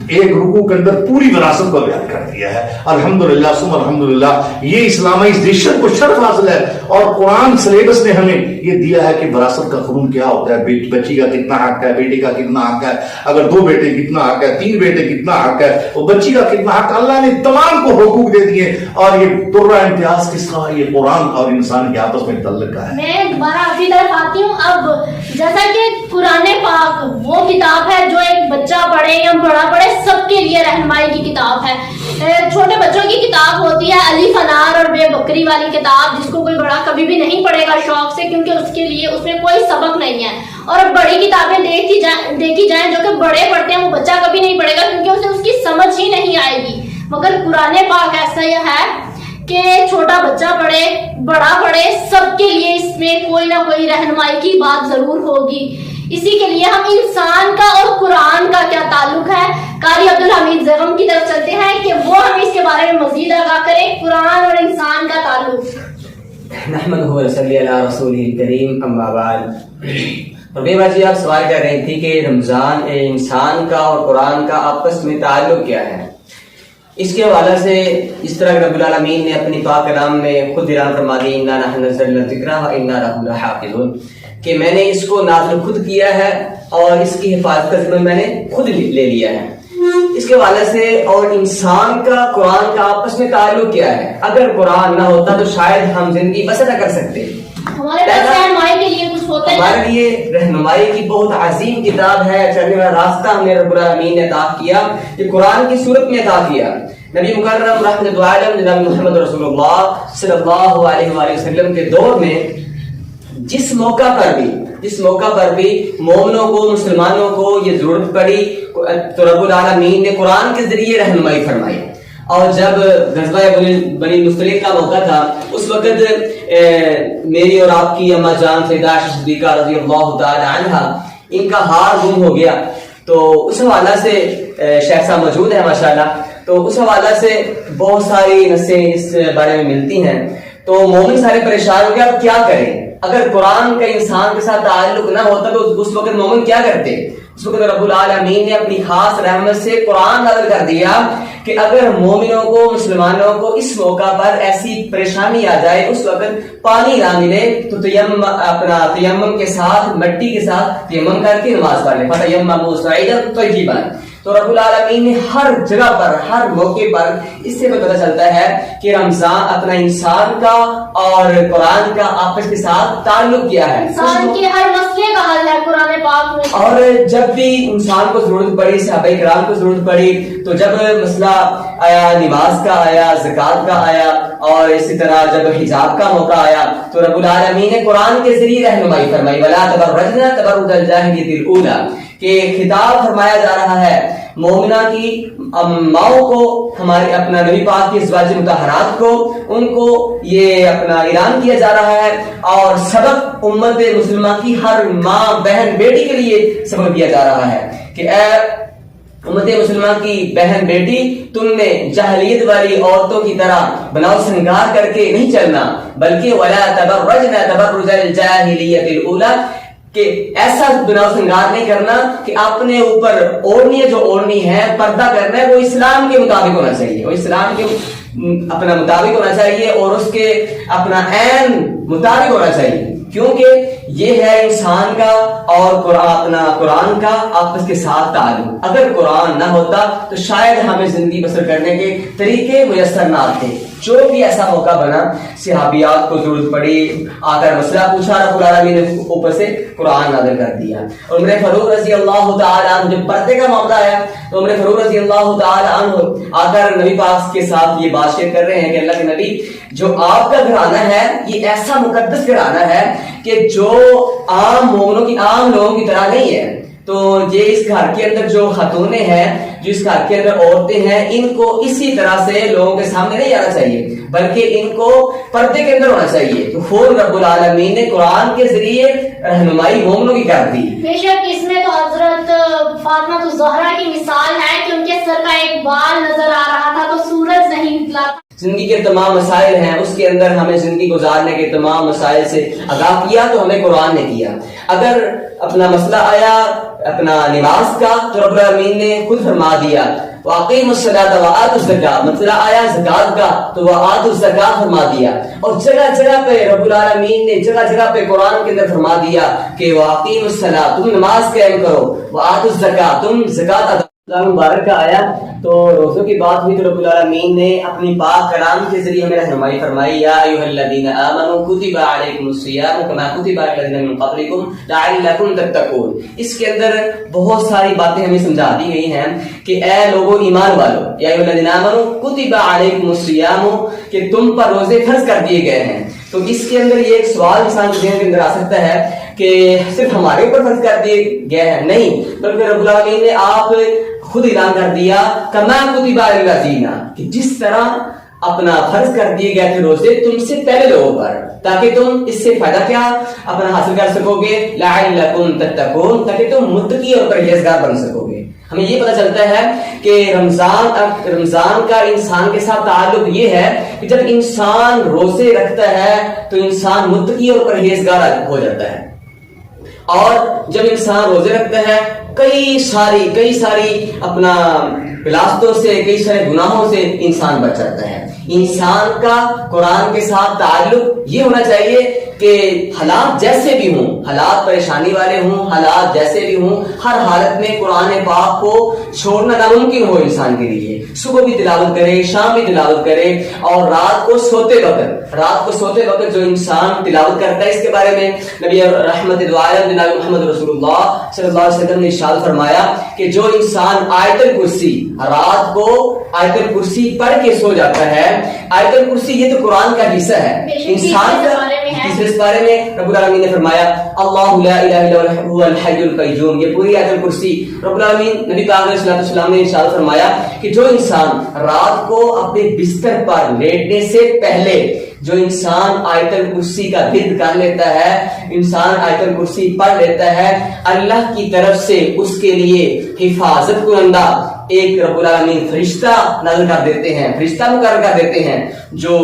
ایک رکوع کے اندر پوری وراثت کو بیان کر دیا ہے. الحمدللہ ثم الحمدللہ. یہ اسلامائزیشن کو شرف حاصل ہے، اور قرآن سلیبس نے ہمیں یہ دیا ہے کہ وراثت کا قانون کیا ہوتا ہے، بچی کا کتنا حق ہے، بیٹے کا کتنا حق ہے، اگر 2 بیٹے کتنا حق ہے، 3 بیٹے کتنا حق ہے، اور بچی کا کتنا حق. اللہ نے تمام کو حقوق دے دیے، اور یہ درہ امتیاز کس کا؟ یہ قرآن اور انسان کے آپس میں تعلق کا ہے. میں دوبارہ آپ کی طرف آتی ہوں. اب جیسا کہ قرآن پاک وہ کتاب ہے جو ایک بچہ پڑھے یا بڑا پڑھے، سب کے لیے رہنمائی کی کتاب ہے. چھوٹے بچوں کی کتاب ہوتی ہے الف انار اور بے بکری والی کتاب، جس کو کوئی بڑا کبھی بھی نہیں پڑھے گا شوق سے، کیونکہ اس کے لیے اس میں کوئی سبق نہیں ہے. اور بڑی کتابیں دیکھی جائیں جو کہ بڑے پڑھتے ہیں، وہ بچہ کبھی نہیں پڑھے گا، کیونکہ اسے اس کی سمجھ ہی نہیں آئے گی. مگر قرآن پاک ایسا ہی ہے کہ چھوٹا بچہ پڑھے، بڑا پڑھے، سب کے لیے اس میں کوئی نہ کوئی رہنمائی کی بات ضرور ہوگی. اسی کے لیے ہم انسان کا اور قرآن کا کیا تعلق ہے، قاری عبدالحمید زغم کی طرف چلتے ہیں کہ وہ ہمیں اس کے بارے میں مزید آگاہ کریں. قرآن اور انسان کا تعلق. نحمدہ و نصلی علی رسولہ الکریم، اما بعد. ربیبہ جی، آپ سوال کر رہی تھی کہ رمضان انسان کا اور قرآن کا آپس میں تعلق کیا ہے. اس کے حوالے سے اس طرح رب العالمین نے اپنی پاک کلام میں خود اعلان فرما دی، انا نحن نزلنا الذکر وانا لہ لحافظون، کہ میں نے اس کو نازل خود کیا ہے اور اس کی حفاظت کا ذمہ میں نے خود لے لیا ہے. اس کے حوالے سے اور انسان کا قرآن کا آپس میں تعلق کیا ہے. اگر قرآن نہ ہوتا تو شاید ہم زندگی بسر نہ کر سکتے. ہمارے پاس رہنمائی کے لیے کچھ ہوتا ہے، ہمارے لیے رہنمائی کی بہت عظیم کتاب ہے، چلنے والا راستہ ہم نے رب العالمین نے عطا کیا، یہ قرآن کی صورت میں عطا کیا. نبی مکرم رحمت عالم جناب محمد رسول اللہ صلی اللہ علیہ وآلہ وسلم کے دور میں جس موقع پر بھی مومنوں کو، مسلمانوں کو یہ ضرورت پڑی تو رب العالمین نے قرآن کے ذریعے رہنمائی فرمائی. اور جب غزوہ بنی مصطلق کا موقع تھا، اس وقت میری اور آپ کی اماں جان سیدہ عائشہ صدیقہ رضی اللہ تعالی عنہا، ان کا ہار گم ہو گیا. تو اس حوالے سے شیخ صاحب موجود ہیں ماشاءاللہ، تو اس حوالے سے بہت ساری نصیں اس بارے میں ملتی ہیں. تو مومن سارے پریشان ہو گیا، اب کیا کریں. اگر قرآن کا انسان کے ساتھ تعلق نہ ہوتا تو اس وقت مومن کیا کرتے. اس وقت رب العالمین نے اپنی خاص رحمت سے قرآن نازل کر دیا کہ اگر مومنوں کو، مسلمانوں کو اس موقع پر ایسی پریشانی آ جائے، اس وقت پانی نہ ملے تو تیمم کے ساتھ، مٹی کے ساتھ تیمم کر کے نماز پڑھ لیں. فَتَيَمَّمُوا صَعِيدًا طَيِّبًا. تو رب العالمین نے ہر جگہ پر، ہر موقع پر اس سے پتہ چلتا ہے کہ رمضان اپنا انسان کا اور قرآن کا آپس کے ساتھ تعلق کیا ہے. انسان کے ہر مسئلے کا حل ہے قرآن پاک میں. اور جب بھی انسان کو ضرورت پڑی، صحابہ کرام کو ضرورت پڑی، تو جب مسئلہ آیا، نماز کا آیا، زکوٰۃ کا آیا، اور اسی طرح جب حجاب کا موقع آیا تو رب العالمین نے قرآن کے ذریعے رہنمائی فرمائی. وَلَا تَبَرَّجْنَا تَبَرُّجَ الْجَاهِلِيَّةِ الْأُولَىٰ، کہ خطاب فرمایا جا رہا ہے مومنہ کی ماؤں کو، ہماری اپنا نبی پاک کی ازواج مطہرات کو، ان کو یہ اپنا اعلان کیا جا رہا ہے، اور سبق امت مسلمہ کی ہر ماں، بہن، بیٹی کے لیے سبق دیا جا رہا ہے کہ اے امت مسلمہ کی بہن بیٹی تم نے جاہلیت والی عورتوں کی طرح بناؤ سنگار کر کے نہیں چلنا، بلکہ ولا تبرجن تبرج الجاہلیت الاولی، کہ ایسا بناؤ سنگار نہیں کرنا کہ اپنے اوپر اوڑھنی ہے جو اوڑھنی ہے، پردہ کرنا ہے وہ اسلام کے مطابق ہونا چاہیے، وہ اسلام کے اپنا مطابق ہونا چاہیے اور اس کے اپنا عین مطابق ہونا چاہیے، کیونکہ یہ ہے انسان کا اور قرآن کا آپس کے ساتھ تعلق۔ اگر قرآن نہ ہوتا تو شاید ہمیں زندگی بسر کرنے کے طریقے میسر نہ آتے۔ جو بھی ایسا موقع بنا، صحابیات کو ضرورت پڑی، آ کر مسئلہ پوچھا، رب العالمین نے اوپر سے قرآن نازل کر دیا۔ اور عمر فاروق رضی اللہ تعالی عنہ جب پردے کا معاملہ آیا تو عمر فاروق رضی اللہ تعالی عنہ آ کر نبی پاک کے ساتھ یہ بات شیئر کر رہے ہیں کہ اللہ کے نبی، جو آپ کا گھرانہ ہے یہ ایسا مقدس گھرانہ ہے کہ جو عام مومنوں کی، عام لوگوں کی طرح نہیں ہے، تو یہ اس گھر کے اندر جو خاتونیں ہیں، جو اس گھر کے اندر عورتیں ہیں، ان کو اسی طرح سے لوگوں کے سامنے نہیں آنا چاہیے، بلکہ ان کو پردے کے اندر ہونا چاہیے۔ تو خود رب العالمین نے قرآن کے ذریعے رہنمائی مومنوں کی کر دی۔ بے شک اس میں تو حضرت فاطمہ الزہرا کی مثال ہے کہ ان کے سر کا ایک بال نظر آ رہا تھا تو سورج نہیں نکلا۔ زندگی کے تمام مسائل ہیں، اس کے اندر ہمیں زندگی گزارنے کے تمام مسائل سے آگاہ کیا تو ہمیں قرآن نے کیا۔ اگر اپنا مسئلہ آیا اپنا نماز کا تو رب العالمین نے خود فرما دیا وَأَقِيمُوا الصَّلَاةَ وَآتُوا الزَّكَاةَ، مسئلہ آیا زکات کا تو وَآتُوا الزَّكَاةَ فرما دیا۔ اور جگہ جگہ پہ رب العالمین نے جگہ جگہ پہ قرآن کے اندر فرما دیا کہ وَأَقِيمُوا الصَّلَاةَ، تم نماز قائم کرو، وَآتُوا الزَّكَاةَ، تم زکات ادا۔ مبارک کا آیا تو روزوں کی بات ہوئی تو رب العالمین نے اپنی پاک کلام کے ذریعے ہمیں رہنمائی فرمائی، یا ایھا الذین آمنوا کتب علیکم الصیام کما کتب علی الذین من قبلکم لعلکم تتقون۔ اس کے اندر بہت ساری باتیں ہمیں سمجھا دی گئی ہیں کہ اے لوگوں ایمان والو، یا ایھا الذین آمنوا کتب علیکم الصیام، کہ تم پر روزے فرض کر دیے گئے ہیں۔ تو اس کے اندر یہ ایک سوال انسان کے ذہن کے اندر آ سکتا ہے کہ صرف ہمارے اوپر فرض کر دیے گئے ہیں؟ نہیں، بلکہ رب العالمین نے آپ خود اعلان کر دیا کما کتب علی الذین، کہ جس طرح اپنا فرض کر دیے گئے تھے روزے تم سے پہلے لوگوں پر، تاکہ تم اس سے فائدہ کیا اپنا حاصل کر سکو گے، لعلکم تتقون، تاکہ تم متقی اور پرہیزگار بن سکو گے۔ ہمیں یہ پتہ چلتا ہے کہ رمضان کا انسان کے ساتھ تعلق یہ ہے کہ جب انسان روزے رکھتا ہے تو انسان متقی اور پرہیزگار ہو جاتا ہے، اور جب انسان روزے رکھتا ہے کئی ساری اپنا پلاستوں سے، کئی سارے گناہوں سے انسان بچ جاتا ہے۔ انسان کا قرآن کے ساتھ تعلق یہ ہونا چاہیے کہ حالات جیسے بھی ہوں، حالات پریشانی والے ہوں، حالات جیسے بھی ہوں، ہر حالت میں قرآن پاک کو چھوڑنا ناممکن ہو انسان کے لیے۔ صبح بھی تلاوت کرے، شام بھی تلاوت کرے، اور رات کو سوتے وقت جو انسان تلاوت کرتا ہے، اس کے بارے میں نبی رحمت دعائے جناب محمد رسول اللہ صلی اللہ علیہ وسلم نے ارشاد فرمایا کہ جو انسان آیت الکرسی، رات کو آیت الکرسی پڑھ کے سو جاتا ہے، آیت الکرسی یہ تو قرآن کا حصہ ہے انسان کا۔ اس بارے میں رب العالمین نے فرمایا اللہ لا الہ الا هو الحی القیوم، یہ پوری آیت الکرسی رب العالمین نبی پاک علیہ السلام نے ارشاد فرمایا کہ جو انسان رات کو اپنے بستر پر لیٹنے سے پہلے جو انسان آیت الکرسی کا ورد کر لیتا ہے، انسان آیت الکرسی پڑھ لیتا ہے، اللہ کی طرف سے اس کے لیے حفاظت کنندہ ایک رب العالمین فرشتہ نازل کر دیتے ہیں، فرشتہ مقرر کر دیتے ہیں جو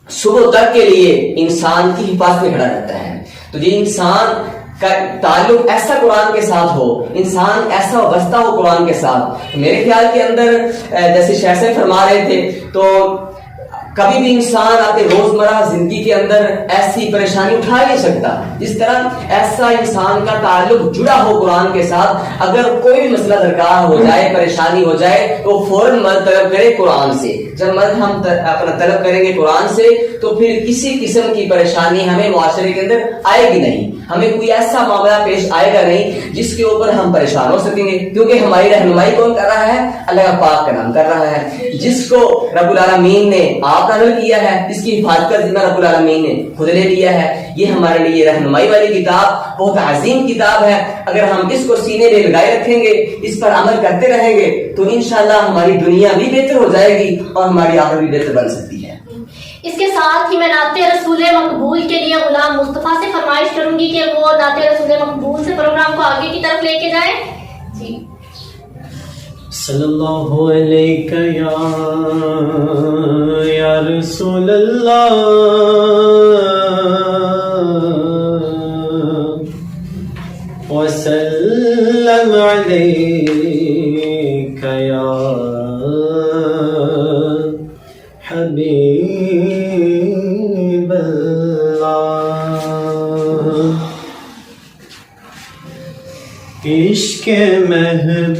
صبح تک کے لیے انسان کی حفاظت میں کھڑا رہتا ہے۔ تو یہ انسان کا تعلق ایسا قرآن کے ساتھ ہو، انسان ایسا وابستہ ہو قرآن کے ساتھ۔ میرے خیال کے اندر جیسے شیخ صاحب فرما رہے تھے تو کبھی بھی انسان اپنے روزمرہ زندگی کے اندر ایسی پریشانی اٹھا نہیں سکتا جس طرح ایسا انسان کا تعلق جڑا ہو قرآن کے ساتھ۔ اگر کوئی بھی مسئلہ درکار ہو جائے، پریشانی ہو جائے تو فوراً مدد طلب کرے قرآن سے۔ جب مدد ہم اپنا طلب کریں گے قرآن سے تو پھر کسی قسم کی پریشانی ہمیں معاشرے کے اندر آئے گی نہیں، ہمیں کوئی ایسا معاملہ پیش آئے گا نہیں جس کے اوپر ہم پریشان ہو سکیں گے، کیونکہ ہماری رہنمائی کون کر رہا ہے؟ اللہ پاک کا نام کر رہا ہے، جس کو رب العالمین نے آپ نازل کیا ہے، اس کی حفاظت کا ذمہ رب العالمین نے خود لے لیا ہے۔ یہ ہمارے لیے رہنمائی والی کتاب بہت عظیم کتاب ہے، اگر ہم اس کو سینے میں لگائے رکھیں گے، اس پر عمل کرتے رہیں گے تو انشاءاللہ ہماری دنیا بھی بہتر ہو جائے گی اور ہماری آخرت بھی بہتر بن سکتی ہے۔ اس کے ساتھ ہی میں نعت رسول مقبول کے لیے غلام مصطفیٰ سے فرمائش کروں گی کہ وہ نعت رسول مقبول سے پروگرام کو آگے کی طرف لے کے جائیں۔ جی صلی اللہ علیہ یا رسول اللہ وسلم علیک یا حبیب اللہ. عشق محبوب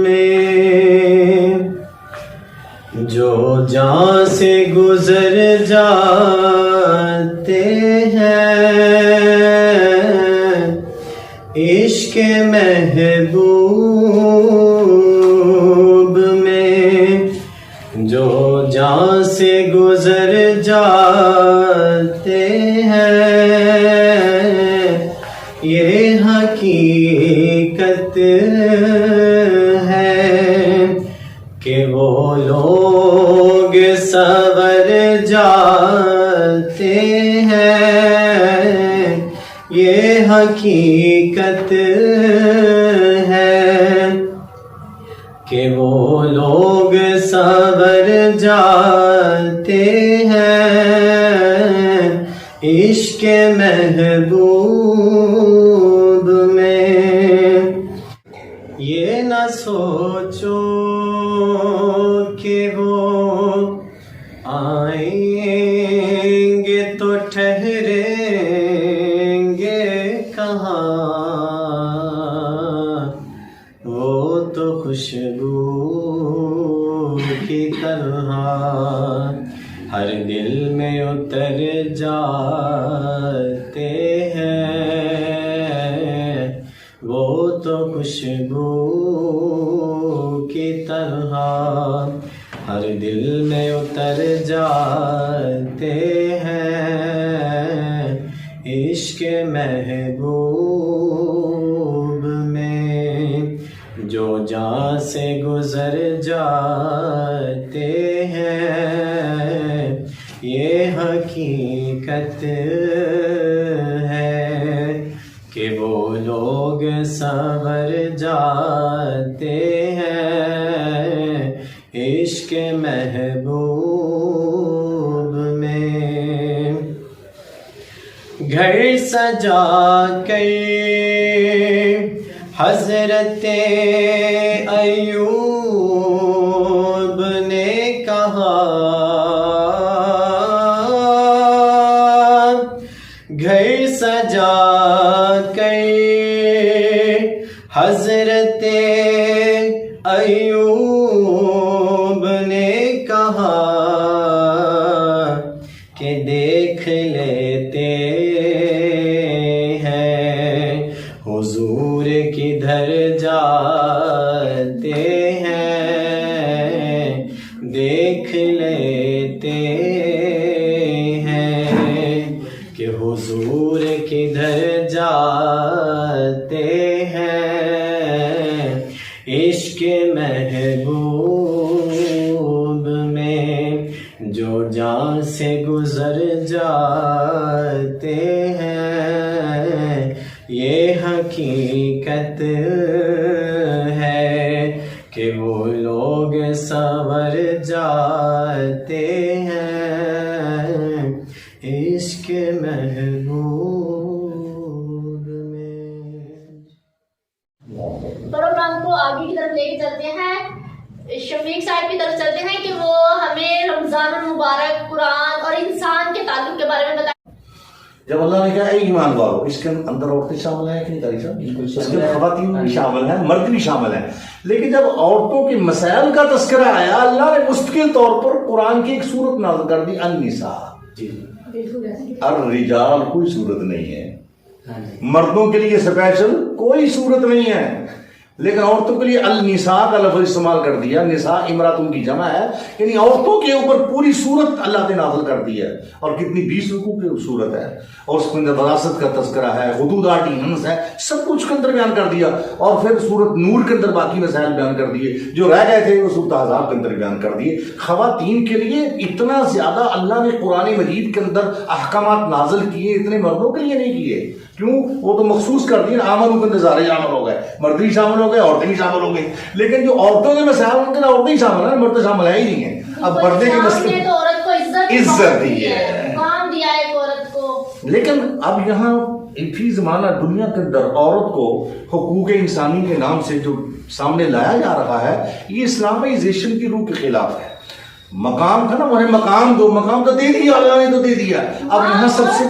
میں جو جہاں سے گزر جاتے ہیں، عشق محبوب میں جو جہاں سے گزر جاتے ہیں، یہ حقیقت ہے کہ وہ لوگ سنور جاتے ہیں، یہ حقیقت ہے کہ وہ لوگ سنور جاتے ہیں، عشق محبوب میں. یہ نہ سوچو کہ وہ آئیں گے تو ٹھہریں گے کہاں، وہ تو خوشبو کی طرح ہر دل میں اتر جاتے ہیں، وہ تو خوشبو کی طرح ہر دل میں اتر جاتے ہیں، عشق محبوب میں جو جہاں سے گزر جاتے ہیں، یہ حقیقت ہے کہ وہ لوگ سنور جاتے ہیں، عشق محبوب میں. گھر سجا کر حضرت ایوب نے کہا، گھر سجا کر حضرت ایوب نے کہا کہ دیکھ لیتے ہیں حضور کدھر جاتے ہیں، دیکھ لیتے ہیں کہ حضور کدھر جاتے ہیں، عشق محبوب میں جو جہاں سے گزر جاتے ہیں، یہ حقیقت ہے کہ وہ لوگ سنور جاتے ہیں، عشق محبوب میں. پروگرام کو آگے کی طرف لے کے چلتے ہیں، شفیق صاحب کی طرف چلتے ہیں کہ وہ ہمیں رمضان المبارک، قرآن اور انسان کے تعلق کے بارے میں بتائیں. جب اللہ نے کہا اے ایمان والو، اس کے اندر عورتیں شامل ہیں کہ نہیں تاریخ صاحب؟ اس کے خواتین بھی شامل ہیں، مرد بھی شامل ہیں، لیکن جب عورتوں کے مسائل کا تذکرہ آیا، اللہ نے مستقل طور پر قرآن کی ایک صورت نازل کر دی، النساء. الرجال کوئی صورت نہیں ہے، مردوں کے لیے اسپیشل کوئی صورت نہیں ہے، لیکن عورتوں کے لیے النساء کا لفظ استعمال کر دیا. نساء امراتن کی جمع ہے، یعنی عورتوں کے اوپر پوری صورت اللہ نے نازل کر دی ہے، اور کتنی 20 رکوع کی صورت ہے، اور اس کے اندر وراثت کا تذکرہ ہے، حدود آرڈیننس ہے، سب کچھ کے اندر بیان کر دیا. اور پھر صورت نور کے اندر باقی مسائل بیان کر دیے، جو رہ گئے تھے وہ صورت احزاب کے اندر بیان کر دیے. خواتین کے لیے اتنا زیادہ اللہ نے قرآن مجید کے اندر احکامات نازل کیے، اتنے مردوں کے لیے نہیں کیے. کیوں؟ وہ تو مخصوص کر دی آمنوا کے اندر سارے شامل ہو گئے، مرد بھی شامل ہو گئے، عورتیں بھی شامل ہو گئی، لیکن جو عورتوں کے مسائل ان کے اندر عورتیں ہی شامل ہیں، مرد شامل ہے ہی نہیں ہے. اب پردے کے مسئلے تو عورت کو عزت دی ہے، مقام دیا ہے ایک عورت کو. لیکن اب یہاں فی زمانہ دنیا کے اندر عورت کو حقوق انسانی کے نام سے جو سامنے لایا جا رہا ہے، یہ اسلامائزیشن کی روح کے خلاف ہے. مقام تھا نا، انہیں مقام دو، مقام تو دے دیا اللہ نے، تو دے دیا. اب یہاں سب سے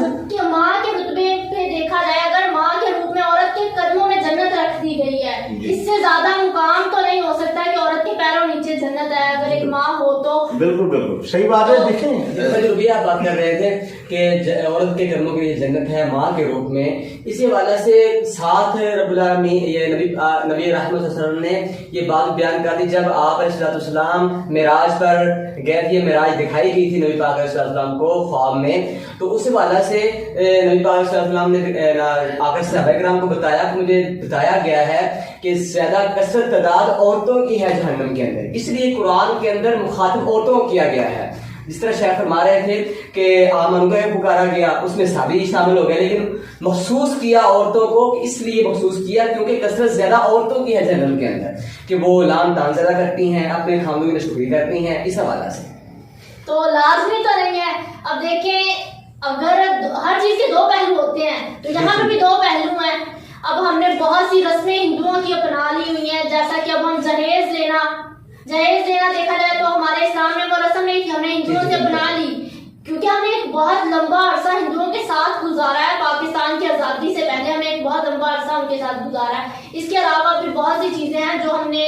ماں کے رتبے پہ دیکھا جائے، اگر ماں کے روپ میں عورت کے قدموں میں جنت رکھ دی گئی ہے، اس سے زیادہ مقام تو نہیں ہو سکتا کہ عورت کے پیروں نیچے جنت ہے اگر ایک ماں ہو تو. بالکل بالکل صحیح بات ہے. دیکھیں جو بھی آپ بات کر رہے تھے کہ عورت کے قدموں کے لیے جنت ہے ماں کے روپ میں، اسی حوالے سے ساتھ رب العالمین یہ نبی رحمت صلی اللہ علیہ وسلم نے یہ بات بیان کر دی جب آپ علیہ السلام معراج پر گئے تھے. معراج دکھائی گئی تھی نبی پاک علیہ السلام کو خواب میں، تو اس حوالے سے نبی پاک علیہ السلام نے آ کر صحابہ کرام کو بتایا کہ مجھے بتایا گیا ہے کہ زیادہ کثرت تعداد عورتوں کی ہے جہنم کے اندر، اس لیے قرآن کے اندر مخاطب عورتوں کو کیا گیا ہے. جس طرح شیخ فرما رہے تھے کہ آمنوا پکارا گیا، اس میں صحابی شامل ہو گئے، لیکن مخصوص کیا عورتوں کو، اس لیے مخصوص کیا کیونکہ کثرت زیادہ عورتوں کی ہے جہنم کے اندر، کہ وہ لام تان زیادہ کرتی ہیں، اپنے خاندوں کی نشکری کرتی ہیں. اس حوالہ سے تو لازمی تو نہیں ہے. اب دیکھیں اگر ہر چیز کے دو پہلو ہوتے ہیں تو یہاں پہ بھی دو پہلو ہیں. اب ہم نے بہت سی رسمیں ہندوؤں کی اپنا لی ہوئی ہیں، جیسا کہ اب ہم جہیز لینا دیکھا جائے تو ہمارے اسلام میں وہ رسم نہیں تھی، ہم نے ہندوؤں سے بنا لی کیونکہ ہم نے ایک بہت لمبا عرصہ ہندوؤں کے ساتھ گزارا ہے. پاکستان کی آزادی سے پہلے ہم نے ایک بہت لمبا عرصہ ان کے ساتھ گزارا ہے. اس کے علاوہ بھی بہت سی چیزیں ہیں جو ہم نے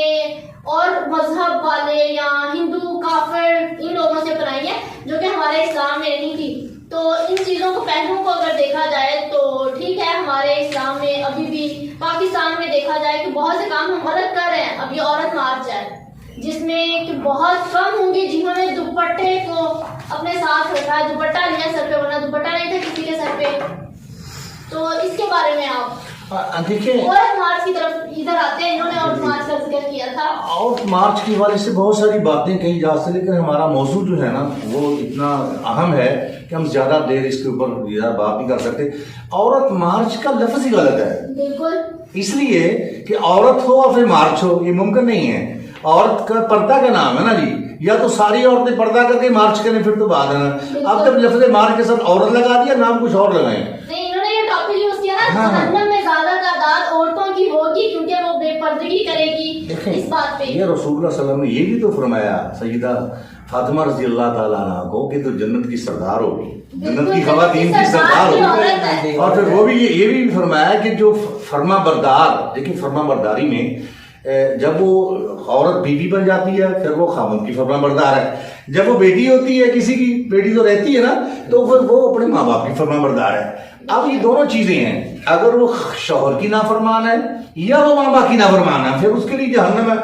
اور مذہب والے یا ہندو کافر ان لوگوں سے اپنائی ہیں جو کہ ہمارے اسلام میں نہیں تھی. تو ان چیزوں کو پہلوؤں کو اگر دیکھا جائے تو ٹھیک ہے، ہمارے اسلام میں ابھی بھی پاکستان میں دیکھا جائے کہ بہت سے کام ہم غلط کر رہے ہیں. اب یہ عورت مارچ ہے جس میں کہ بہت کم ہوں گے جنہوں نے دوپٹے کو اپنے ساتھ رکھا ہے، دوپٹہ لیا سر پہ، ورنہ دوپٹہ نہیں تھا کسی کے سر پہ. تو اس کے بارے میں آپ دیکھیں عورت مارچ کی طرف ادھر آتے ہیں، انہوں نے عورت مارچ کا ذکر کیا تھا. عورت مارچ کے حوالے سے بہت ساری باتیں کہی جا سکتی، لیکن ہمارا موضوع جو ہے نا وہ اتنا اہم ہے کہ ہم زیادہ دیر اس کے اوپر بات نہیں کر سکتے. عورت مارچ کا لفظ ہی غلط ہے. بالکل اس لیے کہ عورت ہو اور پھر مارچ ہو، یہ ممکن نہیں ہے. عورت کا پردہ کا نام ہے نا جی، یا تو ساری عورتیں پردہ کر کے مارچ کریں پھر تو بات ہے نا. اب جب لفظ مارچ کے ساتھ عورت لگا دیا، نام کچھ اور لگائیں. نہیں، انہوں نے یہ ٹاپک یوز کیا نا، جہنم میں زیادہ تعداد عورتوں کی ہوگی کیونکہ وہ بے پردگی کرے گی. اس بات پہ یہ رسول اللہ صلی اللہ علیہ وسلم نے یہ بھی تو فرمایا سیدہ فاطمہ رضی اللہ تعالیٰ عنہ کو کہ تو جنت کی سردار ہوگی، جنت کی خواتین کی سردار ہوگی. اور پھر وہ بھی یہ بھی فرمایا کہ جو فرما بردار، دیکھیں فرما برداری میں جب وہ عورت بیوی بن جاتی ہے پھر وہ خاوند کی فرما بردار ہے. جب وہ بیٹی ہوتی ہے، کسی کی بیٹی تو رہتی ہے نا، تو پھر وہ اپنے ماں باپ کی فرما بردار ہے. اب یہ دونوں چیزیں ہیں، اگر وہ شوہر کی نافرمان ہے یا وہ ماں باپ کی نافرمان ہے پھر اس کے لیے جہنم ہے.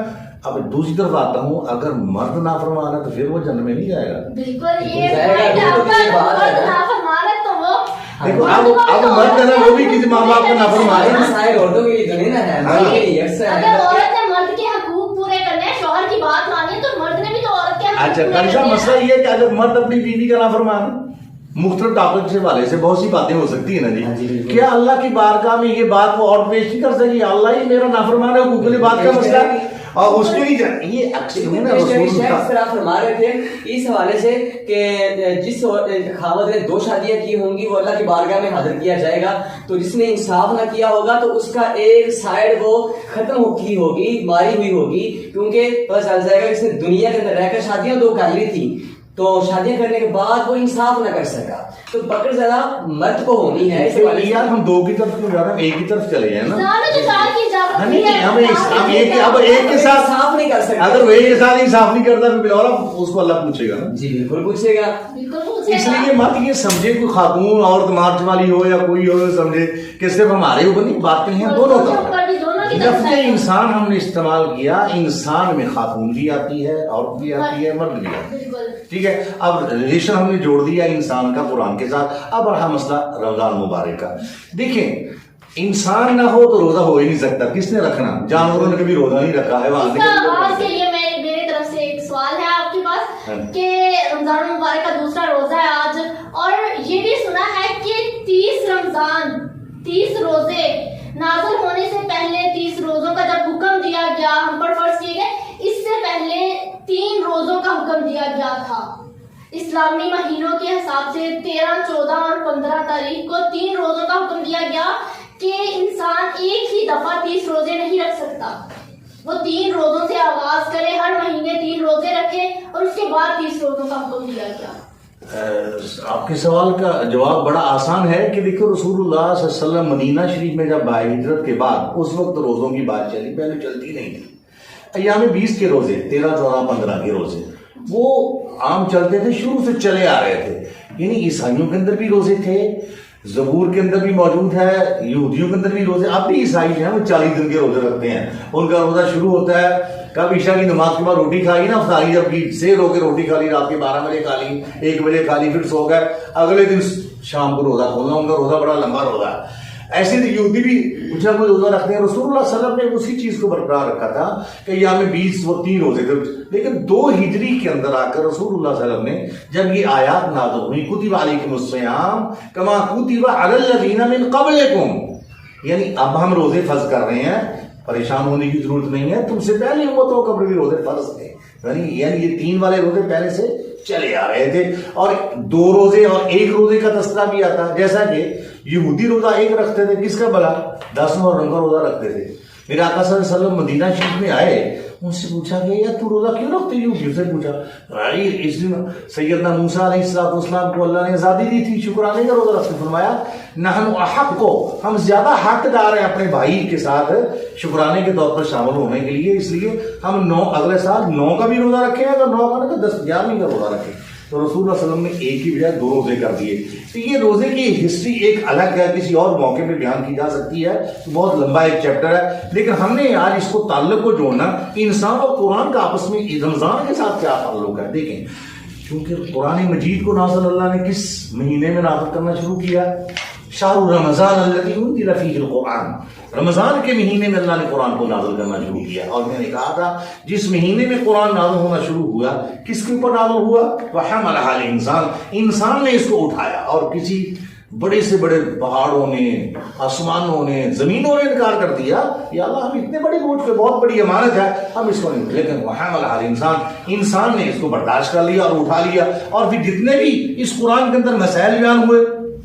اب دوسری طرف آتا ہوں، اگر مرد نافرمان ہے تو پھر وہ جنت میں نہیں جائے گا. بالکل یہ نافرمان ہے تو وہ دیکھو اب مرد ہے نا وہ بھی کسی ماں باپ کا نافرمان ہے. عورتوں کے لیے تو نہیں نا ہے. اگر عورت نے مرد کے حقوق پورے کرنے ہیں، شوہر کی بات مانی ہے، تو مرد نے بھی تو عورت کے حقوق اچھا پورے کرنے کنشا ہیں. مسئلہ یہ ہے کہ اگر مرد اپنی بیوی کا نافرمان ہے، مختلف ٹاپک سے والے سے بہت سی باتیں ہو سکتی ہیں نا جی. کیا اللہ کی بارگاہ میں یہ بات وہ اور پیش نہیں کر سکی؟ اللہ ہی میرا نافرمان ہے، حقوق بات کا مسئلہ ہے اور اس کے لیے یہ فرما رہے تھے اس حوالے سے کہ جس خاوند نے 2 شادیاں کی ہوں گی وہ اللہ کی بارگاہ میں حاضر کیا جائے گا، تو جس نے انصاف نہ کیا ہوگا تو اس کا ایک سائڈ وہ ختم کی ہوگی، ماری ہوئی ہوگی، کیونکہ پتہ چل جائے گا کہ اس نے دنیا کے اندر رہ کر شادیاں 2 کر لی تھی، تو شادیاں کرنے کے بعد وہ انصاف نہ کر سکا. تو بکر زیادہ مرد کو ہونی ہے. یار ہم 2 کی طرف کیوں جا رہے ہیں، ایک کی طرف چلے جائیں نا. اب ایک کے ساتھ صاف نہیں کر سکتے. اگر وہ ایک کے ساتھ انصاف نہیں کرتا پھر اس کو اللہ پوچھے گا نا. جی بالکل پوچھے گا. اس لیے مت یہ سمجھے کوئی خاتون عورت مارچ والی ہو یا کوئی ہو سمجھے کہ صرف ہمارے اوپر نہیں، باتیں ہیں دونوں طرف. لفظ انسان ہم نے استعمال کیا، انسان میں خاتون بھی آتی ہے، عورت بھی آتی ہے، مرد بھی آتی ہے. ٹھیک ہے، اب ریلیشن ہم نے جوڑ دیا انسان کا قرآن کے ساتھ. اب رہا مسئلہ رمضان مبارک کا. دیکھیں انسان نہ ہو تو روزہ ہو ہی نہیں سکتا. کس نے رکھنا؟ جانوروں نے کبھی روزہ نہیں رکھا ہے. آج کے لیے میری طرف سے ایک سوال ہے آپ کے پاس کہ رمضان مبارک کا دوسرا روزہ ہے آج، اور یہ بھی سنا ہے کہ 30 رمضان 30 روزے نازل ہونے سے پہلے 30 روزوں کا جب حکم دیا گیا، ہم پر فرض کیے گئے، اس سے پہلے 3 روزوں کا حکم دیا گیا تھا۔ اسلامی مہینوں کے حساب سے 13، 14 اور 15 تاریخ کو 3 روزوں کا حکم دیا گیا کہ انسان ایک ہی دفعہ 30 روزے نہیں رکھ سکتا، وہ 3 روزوں سے آغاز کرے، ہر مہینے 3 روزے رکھے، اور اس کے بعد 30 روزوں کا حکم دیا گیا۔ آپ کے سوال کا جواب بڑا آسان ہے کہ دیکھو رسول اللہ صلی اللہ علیہ وسلم مدینہ شریف میں جب آئے ہجرت کے بعد، اس وقت روزوں کی بات چلی، پہلے چلتی نہیں تھی۔ ایام 20 کے روزے، 13، 14، 15 کے روزے وہ عام چلتے تھے، شروع سے چلے آ رہے تھے۔ یعنی عیسائیوں کے اندر بھی روزے تھے، زبور کے اندر بھی موجود ہے، یہودیوں کے اندر بھی روزے، اب بھی عیسائی جو ہیں وہ 40 دن کے روزے رکھتے ہیں۔ ان کا روزہ شروع ہوتا ہے کب عشاء کی نماز کے بعد روٹی کھائی نا، افطاری جب کی، سیر ہو کے روٹی کھا لی، رات کے 12 بجے کھا لی، 1 بجے کھا لی، پھر سو گئے، اگلے دن شام کو روزہ کھولنا۔ ان کا روزہ بڑا لمبا روزہ ہے۔ ایسے تو یہودی بھی کچھ نہ کچھ روزہ رکھتے ہیں۔ رسول اللہ صلی اللہ علیہ وسلم نے اسی چیز کو برقرار رکھا تھا کہ ایام 20 وہ 3 روزے تھے، لیکن 2 ہجری کے اندر آ کر رسول اللہ صلی اللہ علیہ وسلم نے جب یہ آیات نازل ہوئی، کتب علیکم الصیام کما کتب علی الذین من قبلکم، یعنی اب ہم روزے فرض کر رہے ہیں، پریشان ہونے کی ضرورت نہیں ہے، تم سے پہلے امتوں کا بھی روزے فرض تھے۔ یعنی یہ 3 والے روزے پہلے سے چلے آ رہے تھے، اور 2 روزے اور 1 روزے کا تذکرہ بھی آتا ہے، جیسا کہ یہودی روزہ 1 رکھتے تھے، کس کا بھلا؟ 10 محرم کا روزہ رکھتے تھے۔ میرے آقا صلی اللہ علیہ وسلم مدینہ شریف میں آئے، ان سے پوچھا کہ یار تو روزہ کیوں رکھتے؟ یہودیوں سے پوچھا، اس دن سیدنا موسیٰ علیہ السلام کو اللہ نے آزادی دی تھی، شکرانے کا روزہ رکھتے۔ فرمایا نحن احق کو، ہم زیادہ حقدار ہیں اپنے بھائی کے ساتھ شکرانے کے طور پر شامل ہونے کے لیے، اس لیے ہم 9 اگلے سال 9 کا بھی روزہ رکھیں، اگر 9 کا نہیں تو 10، 11 کا روزہ رکھیں۔ تو رسول اللہ صلی اللہ علیہ وسلم نے ایک کی بجائے 2 روزے کر دیے۔ تو یہ روزے کی ہسٹری ایک الگ ہے، کسی اور موقع پہ بیان کی جا سکتی ہے، بہت لمبا ایک چیپٹر ہے، لیکن ہم نے آج اس کو تعلق کو جوڑنا، انسان اور قرآن کا آپس میں رمضان کے ساتھ کیا تعلق ہے۔ دیکھیں، کیونکہ قرآن مجید کو نازل اللہ نے کس مہینے میں نازل کرنا شروع کیا؟ شہر رمضان الذی انزل فیہ القرآن، رمضان کے مہینے میں اللہ نے قرآن کو نازل کرنا شروع کیا۔ اور میں نے کہا تھا جس مہینے میں قرآن نازل ہونا شروع ہوا، کس کے اوپر نازل ہوا؟ وحملہ الانسان، انسان نے اس کو اٹھایا، اور کسی بڑے سے بڑے پہاڑوں نے، آسمانوں نے، زمینوں نے انکار کر دیا، یا اللہ ہم اتنے بڑے بوجھ پہ، بہت بڑی امانت ہے، ہم اس کو نہیں، لیکن وحملہ الانسان، انسان نے اس کو برداشت کر لیا اور اٹھا لیا۔ اور پھر جتنے بھی اس قرآن کے اندر مسائل بیان ہوئے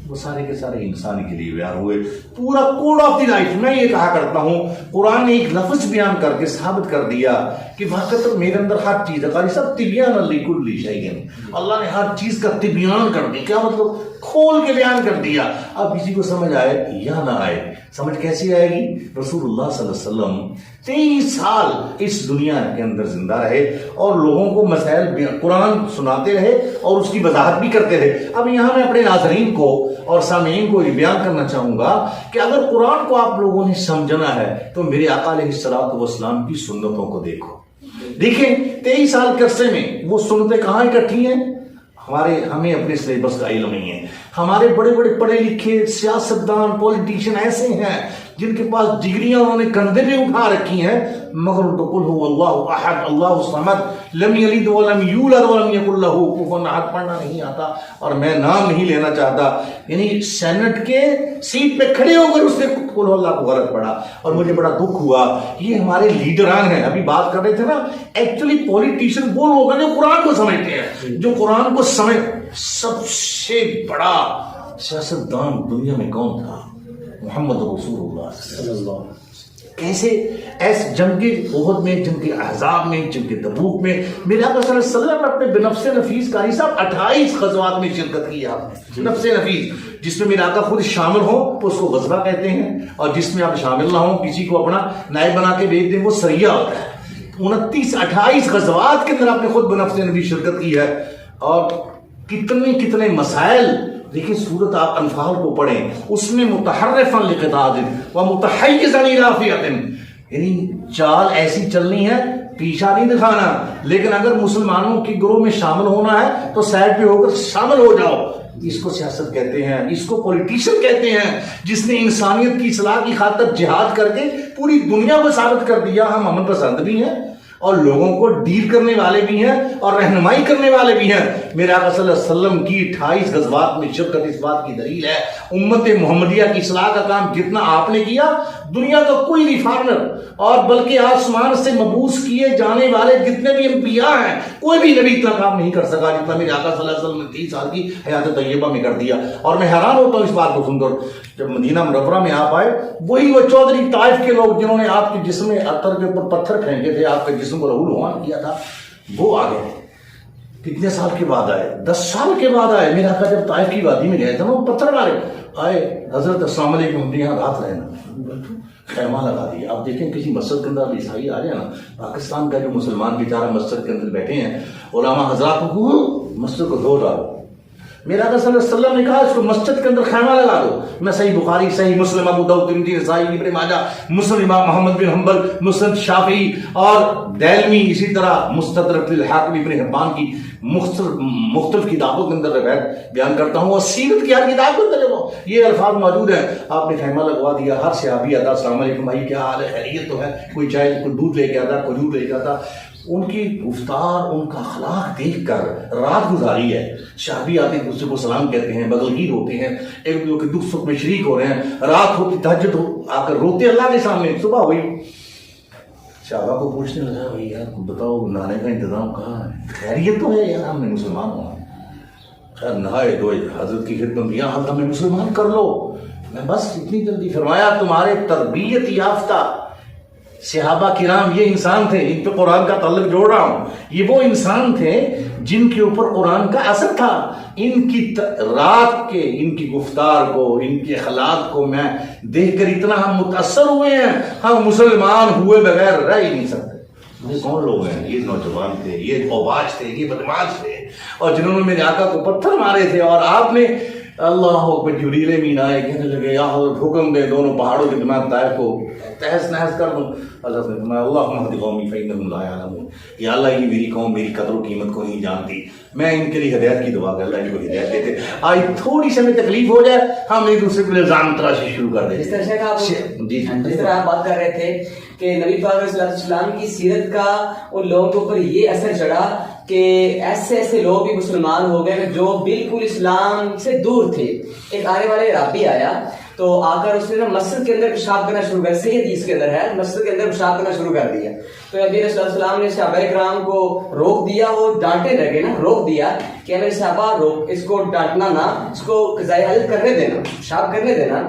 وہ سارے کے سارے انسان کے لیے بیان ہوئے، پورا کوڈ آف دی لائف۔ میں یہ کہا کرتا ہوں قرآن نے ایک لفظ بیان کر کے ثابت کر دیا کہ واقعی میرے اندر ہر چیز ہے، قاری صاحب تبیان لکل شیء، اللہ نے ہر چیز کا تبیان کر دیا۔ کیا مطلب؟ کھول کے بیان کر دیا۔ اب کسی کو سمجھ آئے یا نہ آئے، سمجھ کیسے آئے گی؟ رسول اللہ صلی اللہ علیہ وسلم 23 سال اس دنیا کے اندر زندہ رہے اور لوگوں کو مسائل قرآن سناتے رہے اور اس کی وضاحت بھی کرتے رہے۔ اب یہاں میں اپنے ناظرین کو اور سامعین کو یہ بیان کرنا چاہوں گا کہ اگر قرآن کو آپ لوگوں نے سمجھنا ہے تو میرے آقا علیہ السلام کی سنتوں کو دیکھو۔ دیکھیں 23 سال کے عرصے میں وہ سنتیں کہاں اکٹھی ہیں؟ ہمیں اپنے سلیبس کا علم نہیں ہے۔ ہمارے بڑے بڑے پڑھے لکھے سیاستدان، پولیٹیشین ایسے ہیں جن کے پاس ڈگریاں انہوں نے کندھے پہ اٹھا رکھی ہیں، مگر تو قل هو اللہ احد اللہ الصمد لم یلد ولم یولد ولم یکن له کفوا احد پڑھنا نہیں آتا، اور میں نام نہیں لینا چاہتا۔ یعنی سینٹ کے سیٹ پہ کھڑے ہو کر اس نے قل اللہ کو غلط پڑھا، اور مجھے بڑا دکھ ہوا۔ یہ ہمارے لیڈران ہیں، ابھی بات کر رہے تھے نا، ایکچولی پولیٹیشین وہ لوگ ہیں جو قرآن کو سمجھتے ہیں، جو قرآن کو سمجھ۔ سب سے بڑا سیاستدان دنیا میں کون تھا؟ محمد رسول اللہ صلی اللہ علیہ وسلم۔ کیسے ایس جنگ احد میں، جنگ احزاب میں، جنگ تبوک میں میرے آقا صلی اللہ علیہ وسلم نے اپنے بنفس نفیس قاری صاحب 28 غزوات میں شرکت کی۔ آپ نفس نفیس جس میں میرے آقا خود شامل ہوں اس کو غزوہ کہتے ہیں، اور جس میں آپ شامل نہ ہوں، کسی کو اپنا نائب بنا کے بھیج دیں، وہ سریہ ہوتا ہے۔ 28 غزوات کے اندر آپ نے خود بنفس نفیس شرکت کی ہے، اور کتنے مسائل۔ دیکھیں سورت آپ انفال کو پڑھیں، اس میں متحرفا لقتال و متحیزا الی فئۃ، یعنی چال ایسی چلنی ہے، پیچھا نہیں دکھانا، لیکن اگر مسلمانوں کی گروہ میں شامل ہونا ہے تو سائڈ پہ ہو کر شامل ہو جاؤ۔ اس کو سیاست کہتے ہیں، اس کو پولیٹیشین کہتے ہیں، جس نے انسانیت کی اصلاح کی خاطر جہاد کر کے پوری دنیا کو ثابت کر دیا ہم امن پسند بھی ہیں، اور لوگوں کو ڈیل کرنے والے بھی ہیں اور رہنمائی کرنے والے بھی ہیں۔ میرے آقا صلی اللہ علیہ وسلم کی 28 غزوات میں شرکت اس بات کی دلیل ہے، امت محمدیہ کی اصلاح کا کام جتنا آپ نے کیا، دنیا کا کوئی بھی فارنر اور بلکہ آسمان سے مبعوث کیے جانے والے جتنے بھی انبیاء ہیں، کوئی بھی نبی اتنا کام نہیں کر سکا جتنا میرے آقا صلی اللہ علیہ وسلم نے 30 سال کی حیات طیبہ میں کر دیا۔ اور میں حیران ہوتا ہوں اس بات کو سن کر، جب مدینہ منورہ میں آپ آئے، وہی وہ چودھری طائف کے لوگ جنہوں نے آپ کے جسم میں عطر کے اوپر پتھر پھینکے تھے، آپ کے جسم کو رہو روان کیا تھا، وہ آ گئے۔ کتنے سال کے بعد آئے؟ 10 سال کے بعد آئے۔ میرا آقا جب طائف کی وادی میں گئے تھے وہ پتھر مارے آئے، حضرت السلام علیکم، ہم یہاں رات رہنا، خیمہ لگا دیا۔ آپ دیکھیں کسی مسجد کے اندر عیسائی آ جائے نا، پاکستان کا جو مسلمان بیچارہ مسجد کے اندر بیٹھے ہیں، علماء حضرات کو مسجد کو دھو ڈالو، میرا آقا صلی اللہ علیہ وسلم نے کہا اس کو مسجد کے اندر خیمہ لگا دو۔ میں صحیح بخاری، صحیح مسلم، ابو داؤد، ترمذی، نسائی، ابن ماجہ، مسند امام محمد بن حنبل، مسند شافعی اور دیلمی، اسی طرح مستدرک الحاکم ابن حبان کی مختلف کتابوں کے اندر روایت بیان کرتا ہوں، اور سیرت کی ہر کتاب کے اندر یہ الفاظ موجود ہیں۔ آپ نے خیمہ لگوا دیا، ہر صحابی آتا، السلام علیکم بھائی کیا حال ہے، خیریت تو ہے، کوئی چائے کوئی دودھ لے کے آتا، کھجور لے کے آتا۔ ان کی گفتار، ان کا اخلاق دیکھ کر رات گزاری ہے۔ صحابی آتے ہیں دوسرے کو سلام کہتے ہیں، بغلگیر ہوتے ہیں، ایک دوسرے کے دکھ سکھ میں شریک ہو رہے ہیں، رات ہوتی تہجد ہو، آ کر روتے اللہ کے سامنے۔ صبح ہوئی، صحابہ کو پوچھنے لگا بھائی یار بتاؤ نہانے کا انتظام کہاں ہے، خیریت تو ہے یار، ہم نے مسلمان ہونا خیر نہائے دھوئے حضرت کی خدمت یا حضرت ہمیں مسلمان کر لو۔ میں بس اتنی جلدی فرمایا تمہارے تربیت یافتہ صحابہ کرام یہ انسان تھے، ان پہ قرآن کا تعلق جوڑ رہا ہوں، یہ وہ انسان تھے جن کے اوپر قرآن کا اثر تھا۔ ان کی رات کے، ان کی گفتار کو، ان کے اخلاق کو میں دیکھ کر اتنا ہم متاثر ہوئے ہیں، ہم مسلمان ہوئے بغیر رہ ہی نہیں سکتے۔ یہ کون لوگ ہیں؟ یہ نوجوان تھے، یہ اوباش تھے، یہ بدماش تھے، اور جنہوں نے میرے آقا کو پتھر مارے تھے، اور آپ نے اللہ اکبر جبریل امین آئے کہنے لگے یا حضرت حکم دے دونوں پہاڑوں کے درمیان طائف کو تہس نہس کر دوں۔ حضرت نے فرمایا اللہم اہد قومی فإنہم لا یعلمون، یا اللہ یہ میری قوم میری قدر و قیمت کو نہیں جانتی، میں ان کے لیے ہدایت کی دعا کر، اللہ ان کو ہدایت دیتے۔ آج تھوڑی سی ہمیں تکلیف ہو جائے ہم ایک دوسرے کو الزام تراشی شروع کر دیں۔ جس طرح آپ بات کر رہے تھے کہ نبی پاک علیہ السلام کی سیرت کا ان لوگوں کے اوپر یہ اثر چڑھا کہ ایسے ایسے لوگ بھی مسلمان ہو گئے جو بالکل اسلام سے دور تھے۔ ایک آنے والے رابی آیا تو آ کر اس نے مسجد کے اندر پیشاب کرنا شروع کر، صحیح حدیث کے اندر ہے، مسجد کے اندر پیشاب کرنا شروع کر دیا۔ تو نبی صلی اللہ علیہ وسلم نے صحابہ کرام کو روک دیا، وہ ڈانٹے لگے نا، روک دیا کہ میرے صحابہ روک، اس کو ڈانٹنا نہ، اس کو قضائے حاجت کرنے دینا، پیشاب کرنے دینا۔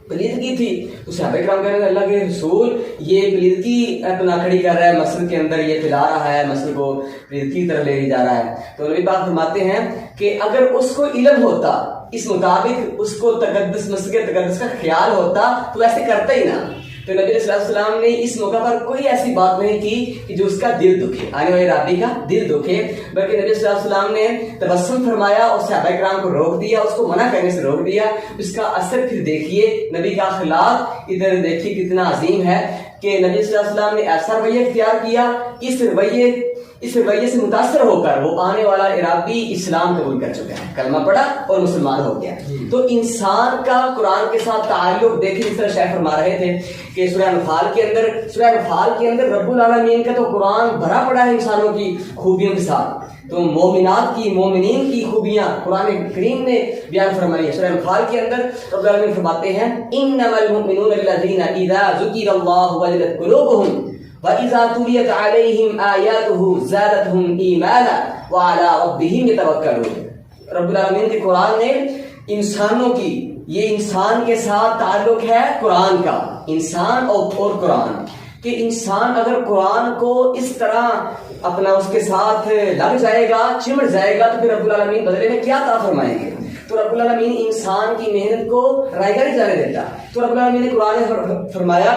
پلیدگی تھی تو صحابہ کرام کہہ رہے ہیں اللہ کے رسول یہ پلیدگی اپنا کھڑی کر رہا ہے مسجد کے اندر، یہ پھیلا رہا ہے مسجد کو، پلیدگی کی طرف لے جا رہا ہے۔ تو نبی پاک فرماتے ہیں کہ اگر اس کو علم ہوتا، اس مطابق اس کو تقدس، مسجد کے تقدس کا خیال ہوتا تو ایسے کرتا ہی نہ۔ تو نبی صلی اللہ علیہ وسلم نے اس موقع پر کوئی ایسی بات نہیں کی کہ جو اس کا دل دکھے، آنے والے رابی کا دل دکھے، بلکہ نبی صلی اللہ علیہ وسلم نے تبسم فرمایا اور صحابہ کرام کو روک دیا، اس کو منع کرنے سے روک دیا۔ اس کا اثر پھر دیکھیے، نبی کا اخلاق ادھر دیکھیے کتنا عظیم ہے کہ نبی صلی اللہ علیہ وسلم نے ایسا رویہ اختیار کیا، اس رویے سے متاثر ہو کر وہ آنے والا عرابی اسلام قبول کر چکا ہے، کلمہ پڑھا اور مسلمان ہو گیا۔ تو انسان کا قرآن کے ساتھ تعلق دیکھیں، جس طرح شیخ فرما رہے تھے کہ سورہ انفال کے اندر رب العالمین کا تو قرآن بھرا پڑا ہے انسانوں کی خوبیوں کے ساتھ، تو مومنات کی، مومنین کی خوبیاں قرآن کریم نے بیان فرمائی ہے۔ سورہ انفال کے اندر رب العالمین فرماتے ہیں انما المؤمنون الذین اذا ذکر اللہ وجلت قلوبہم وَإِذَا تُلِيَتْ عَلَيْهِمْ آيَاتُهُ زَادَتْهُمْ إِيمَانًا وَعَلَىٰ رَبِّهِمْ يَتَوَكَّلُونَ۔ رب العالمین کے قرآن نے انسانوں کی، یہ انسان کے ساتھ تعلق ہے قرآن کا، انسان اور قرآن، کہ انسان اگر قرآن کو اس طرح اپنا اس کے ساتھ لگ جائے گا، چمٹ جائے گا، تو پھر رب العالمین بدلے میں کیا عطا فرمائیں گے؟ تو رب العالمین انسان کی محنت کو رائے گا نہیں جانے دیتا۔ تو رب العالمین نے قرآن میں فرمایا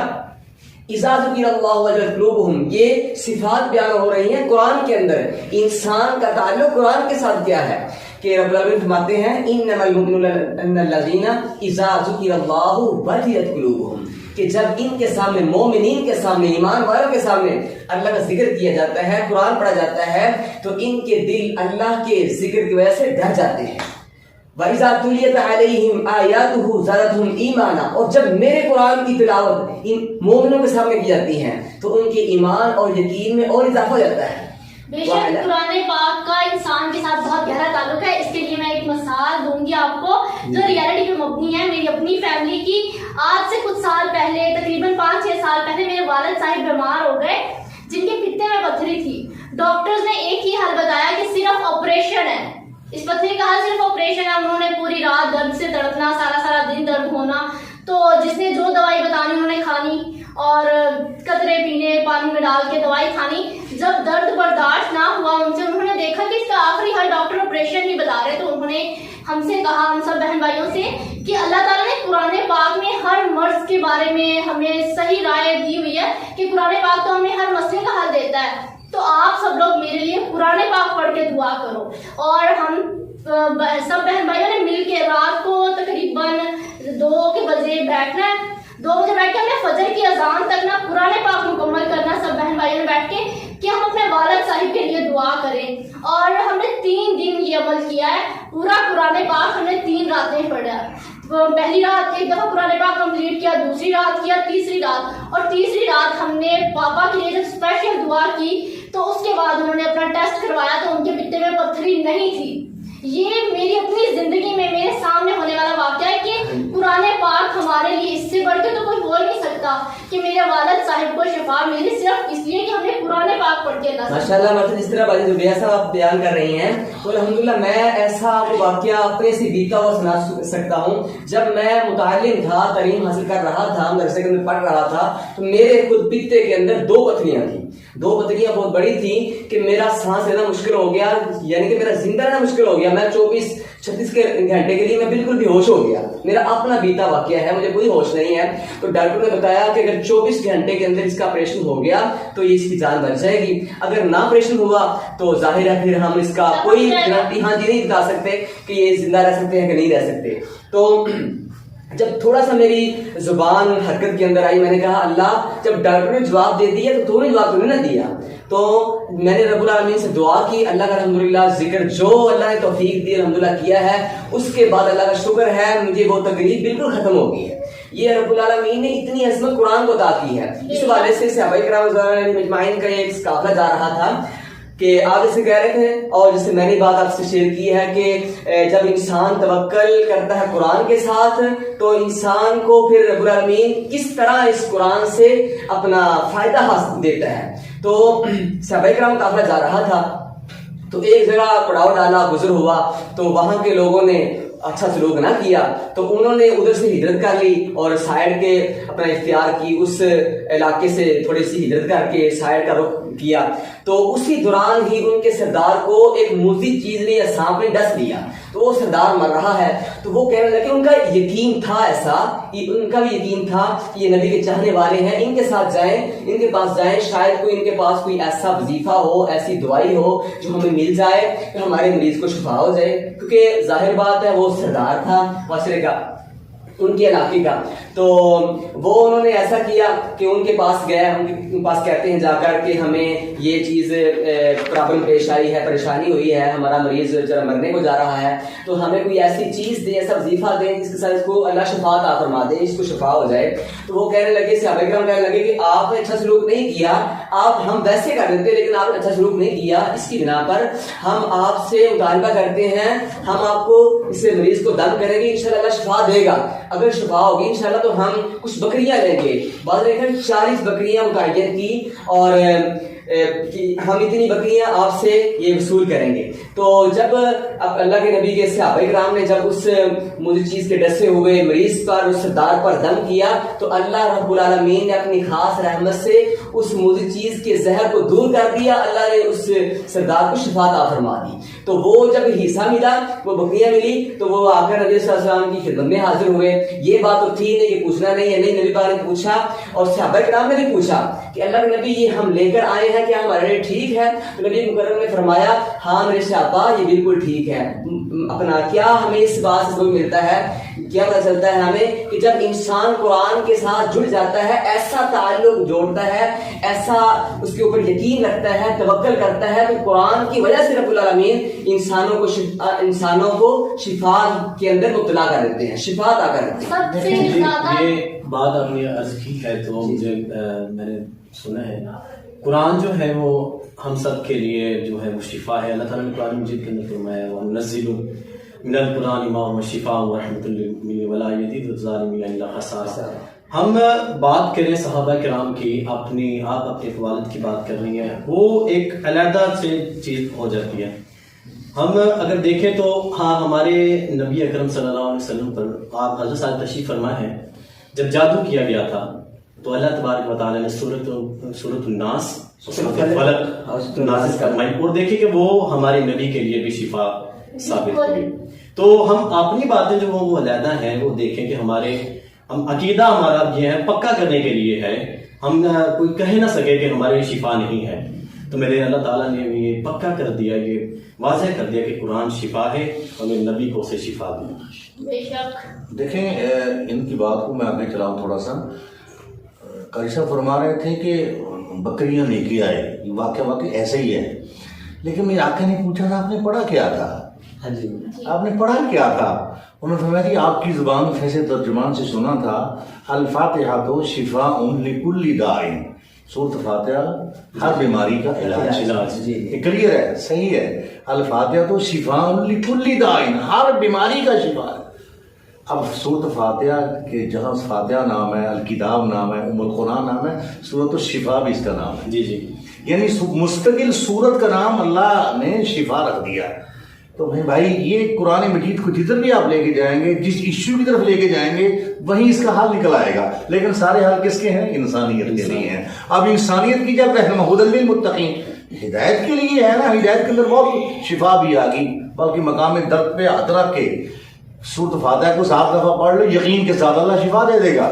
اذا ذکر اللہ وجلت قلوبہم، یہ صفات بیان ہو رہی ہیں قرآن کے اندر، انسان کا تعلق قرآن کے ساتھ کیا ہے کہ رب العالمین فرماتے ہیں انما المؤمنون الذین اذا ذکر اللہ وجلت قلوبہم، کہ جب ان کے سامنے، مومنین کے سامنے، ایمان والوں کے سامنے اللہ کا ذکر کیا جاتا ہے، قرآن پڑھا جاتا ہے، تو ان کے دل اللہ کے ذکر کی وجہ سے ڈر جاتے ہیں۔ وَإِذَا تُلِيَتْ عَلَيْهِمْ آيَاتُهُ زَادَتْهُمْ ایمانا، اور جب میرے قرآن کی تلاوت ان مومنوں کے سامنے کی جاتی ہیں تو ان کے ایمان اور یقین میں اور اضافہ ہو جاتا ہے. بے شک قرآن پاک کا انسان کے ساتھ بہت گہرا تعلق ہے. اس کے لیے میں ایک مثال دوں گی آپ کو جو ریالٹی پہ مبنی ہے، میری اپنی فیملی کی. آج سے کچھ سال پہلے، تقریباً 5-6 سال پہلے، میرے والد صاحب بیمار ہو گئے جن کے پتے میں پتھری تھی. ڈاکٹرز نے ایک ہی حل بتایا کہ صرف آپریشن ہے. اس پتھری کا حل صرف آپریشن ہے. انہوں نے پوری رات درد سے تڑپنا، سارا دن درد ہونا. تو جس نے جو دوائی بتانی انہوں نے کھانی اور قطرے پینے، پانی میں ڈال کے دوائی کھانی. جب درد برداشت نہ ہوا ان سے، انہوں نے دیکھا کہ اس کا آخری حل ڈاکٹر آپریشن ہی بتا رہے. تو انہوں نے ہم سے کہا، ہم سب بہن بھائیوں سے، کہ اللہ تعالیٰ نے قرآن پاک میں ہر مرض کے بارے میں ہمیں صحیح رائے دی ہوئی ہے کہ قرآن پاک تو ہمیں ہر مسئلے کا حل دیتا ہے. تو آپ سب لوگ میرے لیے قرآن پاک پڑھ کے دعا کرو. اور ہم سب بہن بھائیوں نے مل کے رات کو تقریباً 2 بجے بیٹھنا ہے. 2 بجے بیٹھ کے ہم نے فجر کی اذان تک نا قرآن پاک مکمل کرنا، سب بہن بھائیوں نے بیٹھ کے، کہ ہم اپنے والد صاحب کے لیے دعا کریں. اور ہم نے 3 دن یہ عمل کیا ہے. پورا قرآن پاک ہم نے 3 راتیں پڑھا. پہلی رات ایک دفعہ قرآن پاک کمپلیٹ کیا، دوسری رات کیا، تیسری رات، اور تیسری رات ہم نے پاپا کے لیے جب اسپیشل دعا کی تو اس کے بعد انہوں نے اپنا ٹیسٹ کروایا تو ان کے پتے میں پتھری نہیں تھی. یہ میری اپنی زندگی میں میرے سامنے ہونے والا واقعہ ہے کہ قرآن پاک ہمارے لیے اس سے بڑھ کے تو کوئی بول نہیں سکتا کہ میرے والد صاحب کو شفا ملی صرف اس لیے کہ ہم نے قرآن پاک پڑھ کے. اللہ ماشاءاللہ، مثلا اس طرح بھائی زبیہ صاحب آپ بیان کر رہی ہیں تو الحمدللہ میں ایسا واقعہ اپنے سے بیتا ہوا سنا سکتا ہوں. جب میں متعلم تھا، تعلیم حاصل کر رہا تھا، مدرسے کے اندر پڑھ رہا تھا، تو میرے خود پتے کے اندر 2 پتھریاں تھیں. 2 پتھریاں بہت بڑی تھیں کہ میرا سانس لینا مشکل ہو گیا، یعنی کہ میرا زندہ رہنا مشکل ہو گیا. میں 24-36 گھنٹے کے لیے میں بالکل بے ہوش ہو گیا. میرا اپنا بیتا واقعہ ہے، مجھے کوئی ہوش نہیں ہے. تو ڈاکٹر نے بتایا کہ اگر 24 گھنٹے کے اندر اس کا آپریشن ہو گیا تو یہ اس کی جان بچ جائے گی. اگر نہ آپریشن ہوا تو ظاہر ہے پھر ہم اس کا کوئی گارنٹی نہیں بتا سکتے کہ یہ زندہ رہ سکتے ہیں کہ نہیں رہ سکتے. تو جب تھوڑا سا میری زبان حرکت کے اندر آئی، میں نے کہا اللہ، جب ڈاکٹر نے جواب دے دیا تو تو نے جواب تو نہیں نہ دیا. تو میں نے رب العالمین سے دعا کی. اللہ کا الحمدللہ ذکر جو اللہ نے توفیق دی الحمدللہ کیا ہے. اس کے بعد اللہ کا شکر ہے مجھے وہ تکلیف بالکل ختم ہو گئی ہے. یہ رب العالمین نے اتنی عظمت قرآن کو عطا کی ہے. اس حوالے سے صحابہ کرام رضی اللہ عنہم اجمعین کا ایک قافلہ جا رہا تھا کہ آپ جیسے کہہ رہے تھے، اور جیسے میں نے بات آپ سے شیئر کی ہے کہ جب انسان توکل کرتا ہے قرآن کے ساتھ تو انسان کو پھر رب العالمین کس طرح اس قرآن سے اپنا فائدہ حاصل دیتا ہے. تو صحابہ کرام قافلہ جا رہا تھا تو ایک جگہ پڑاؤ ڈالا، گزر ہوا، تو وہاں کے لوگوں نے اچھا سلوک نہ کیا تو انہوں نے ادھر سے ہجرت کر لی اور سائڈ کے اپنا اختیار کی، اس علاقے سے تھوڑی سی ہجرت کر کے سائڈ کا رخ کیا. تو اسی دوران ہی ان کے سردار کو ایک موذی چیز نے یا سانپ نے ڈس لیا. تو وہ سردار مر رہا ہے تو وہ کہنے لگے، ان کا یقین تھا ایسا، ان کا بھی یقین تھا کہ یہ نبی کے چاہنے والے ہیں، ان کے ساتھ جائیں، ان کے پاس جائیں، شاید کوئی ان کے پاس کوئی ایسا وظیفہ ہو، ایسی دوائی ہو جو ہمیں مل جائے کہ ہمارے مریض کو شفا ہو جائے. کیونکہ ظاہر بات ہے وہ سردار تھا معاشرے کا، ان کے علاقے کا. تو وہ انہوں نے ایسا کیا کہ ان کے پاس گئے، ان کے پاس کہتے ہیں جا کر کہ ہمیں یہ چیز پرابلم پیش آئی ہے، پریشانی ہوئی ہے، ہمارا مریض ذرا مرنے کو جا رہا ہے، تو ہمیں کوئی ایسی چیز دیں، ایسا وظیفہ دیں جس کے ساتھ اس کو اللہ شفا عطا فرما دے، اس کو شفا ہو جائے. تو وہ کہنے لگے، صحابہ کرام کہنے لگے کہ آپ نے اچھا سلوک نہیں کیا، آپ ہم ویسے کر دیتے لیکن آپ نے اچھا سلوک نہیں کیا. اس کی بنا پر ہم آپ سے مطالبہ کرتے ہیں، ہم آپ کو اس مریض کو دم کریں گے، انشاءاللہ اللہ شفا دے گا. اگر شفا ہوگی انشاءاللہ تو ہم کچھ بکریاں لیں گے. بعض نے 40 بکریاں متعین کی اور ہم اتنی بکریاں آپ سے یہ وصول کریں گے. تو جب اللہ کے نبی کے صحابہ کرام نے جب اس مجھے چیز کے ڈسے ہوئے مریض پر، اس سردار پر دم کیا تو اللہ رب العالمین نے اپنی خاص رحمت سے اس مجھے چیز کے زہر کو دور کر دیا. اللہ نے اس سردار کو شفا عطا فرما دی. تو وہ جب حصہ ملا، وہ بکریاں ملی، تو وہ آ کر نبی صلی اللہ علیہ وسلم کی خدمت میں حاضر ہوئے. یہ بات تو تھی نہیں، یہ پوچھنا نہیں ہے، نہیں نبی پاک نے پوچھا اور صحابہ کرام نے بھی پوچھا کہ اللہ کے نبی یہ ہم لے کر آئے ہیں کیا ہمارے لیے ٹھیک ہے؟ تو نبی مکرم نے فرمایا ہاں میرے صحابہ یہ بالکل ٹھیک ہے. اپنا کیا ہمیں اس بات سے سبق ملتا ہے، کیا پتہ چلتا ہے ہمیں کہ جب انسان قرآن کے ساتھ جڑ جاتا ہے، ایسا تعلق جوڑتا ہے، ایسا اس کے اوپر یقین رکھتا ہے، توکل کرتا ہے، تو قرآن کی وجہ سے رب العالمین انسانوں کو شفا کے اندر مبتلا کر دیتے ہیں، شفا عطا کر دیتے ہیں۔ سب سے جی، زیادہ یہ بات آپ نے عرض کی ہے تو مجھے میں نے سنا ہے قرآن جو ہے وہ ہم سب کے لیے جو ہے وہ شفا ہے۔ اللہ تعالیٰ نے قرآن مجید کے اندر فرمایا وَنُنَزِّلُ مِنَ الْقُرْآنِ مَا هُوَ شِفَاءٌ وَرَحْمَةٌ لِّلْمُؤْمِنِينَ وَلَا يَزِيدُ الظَّالِمِينَ إِلَّا خَسَارًا۔ ہم بات کریں صحابہ کرام کی، آپ اپنے والد کی بات کر رہی ہیں، وہ ایک علیحدہ سے چیز ہو جاتی ہے۔ ہم اگر دیکھیں تو ہاں ہمارے نبی اکرم صلی اللہ علیہ وسلم پر آپ حضرت صاحب تشریف فرما ہے، جب جادو کیا گیا تھا تو اللہ تبارک و تعالیٰ نے سورۃ الناس سورۃ الفلق نازل فرمائی، اور دیکھیں کہ وہ ہمارے نبی کے لیے بھی شفا ثابت ہوئی۔ تو ہم اپنی باتیں جو وہ علیحدہ ہیں وہ دیکھیں کہ ہم عقیدہ ہمارا یہ ہے پکا کرنے کے لیے ہے، ہم کوئی کہہ نہ سکے کہ ہمارے شفا نہیں ہے۔ تو میرے اللہ تعالیٰ نے یہ پکا کر دیا، یہ واضح کر دیا کہ قرآن شفا ہے اور میرے نبی کو اسے شفا دی۔ بے شک دیکھیں ان کی بات کو میں آگے چلاؤں تھوڑا سا۔ قاری صاحب فرما رہے تھے کہ بکریاں لے کے آئے، واقعہ ایسے ہی ہے، لیکن میرے آقا نے پوچھا تھا آپ نے پڑھا کیا تھا؟ ہاں جی، آپ نے پڑھا کیا تھا؟ انہوں نے فرمایا کہ آپ کی زبان سے ترجمان سے سنا تھا الفاتحہ تو شفاء لکل داء، سورۃ فاتحہ ہر بیماری کا علاج۔ یہ کلیئر ہے، صحیح ہے۔ الفاتحہ تو شفاء لکل داء، ہر بیماری کا شفا ہے۔ اب سورۃ فاتحہ کے جہاں فاتحہ نام ہے، الکتاب نام ہے، ام القرآن نام ہے، سورۃ الشفا بھی اس کا نام ہے۔ جی جی، یعنی مستقل سورت کا نام اللہ نے شفا رکھ دیا۔ تو بھائی یہ قرآن مجید کو جدھر بھی آپ لے کے جائیں گے، جس ایشو کی طرف لے کے جائیں گے وہیں اس کا حل نکل آئے گا، لیکن سارے حل کس کے ہیں؟ انسانیت کے لیے ہیں۔ اب انسانیت کی جب رہنما ہدی للمتقین، ہدایت کے لیے ہے نا، ہدایت کے اندر بہت شفا بھی آ گئی، بلکہ مقام درد پہ ہاتھ رکھ کے سورۃ فاتحہ کو 7 دفعہ پڑھ لو، یقین کے ساتھ اللہ شفا دے دے گا۔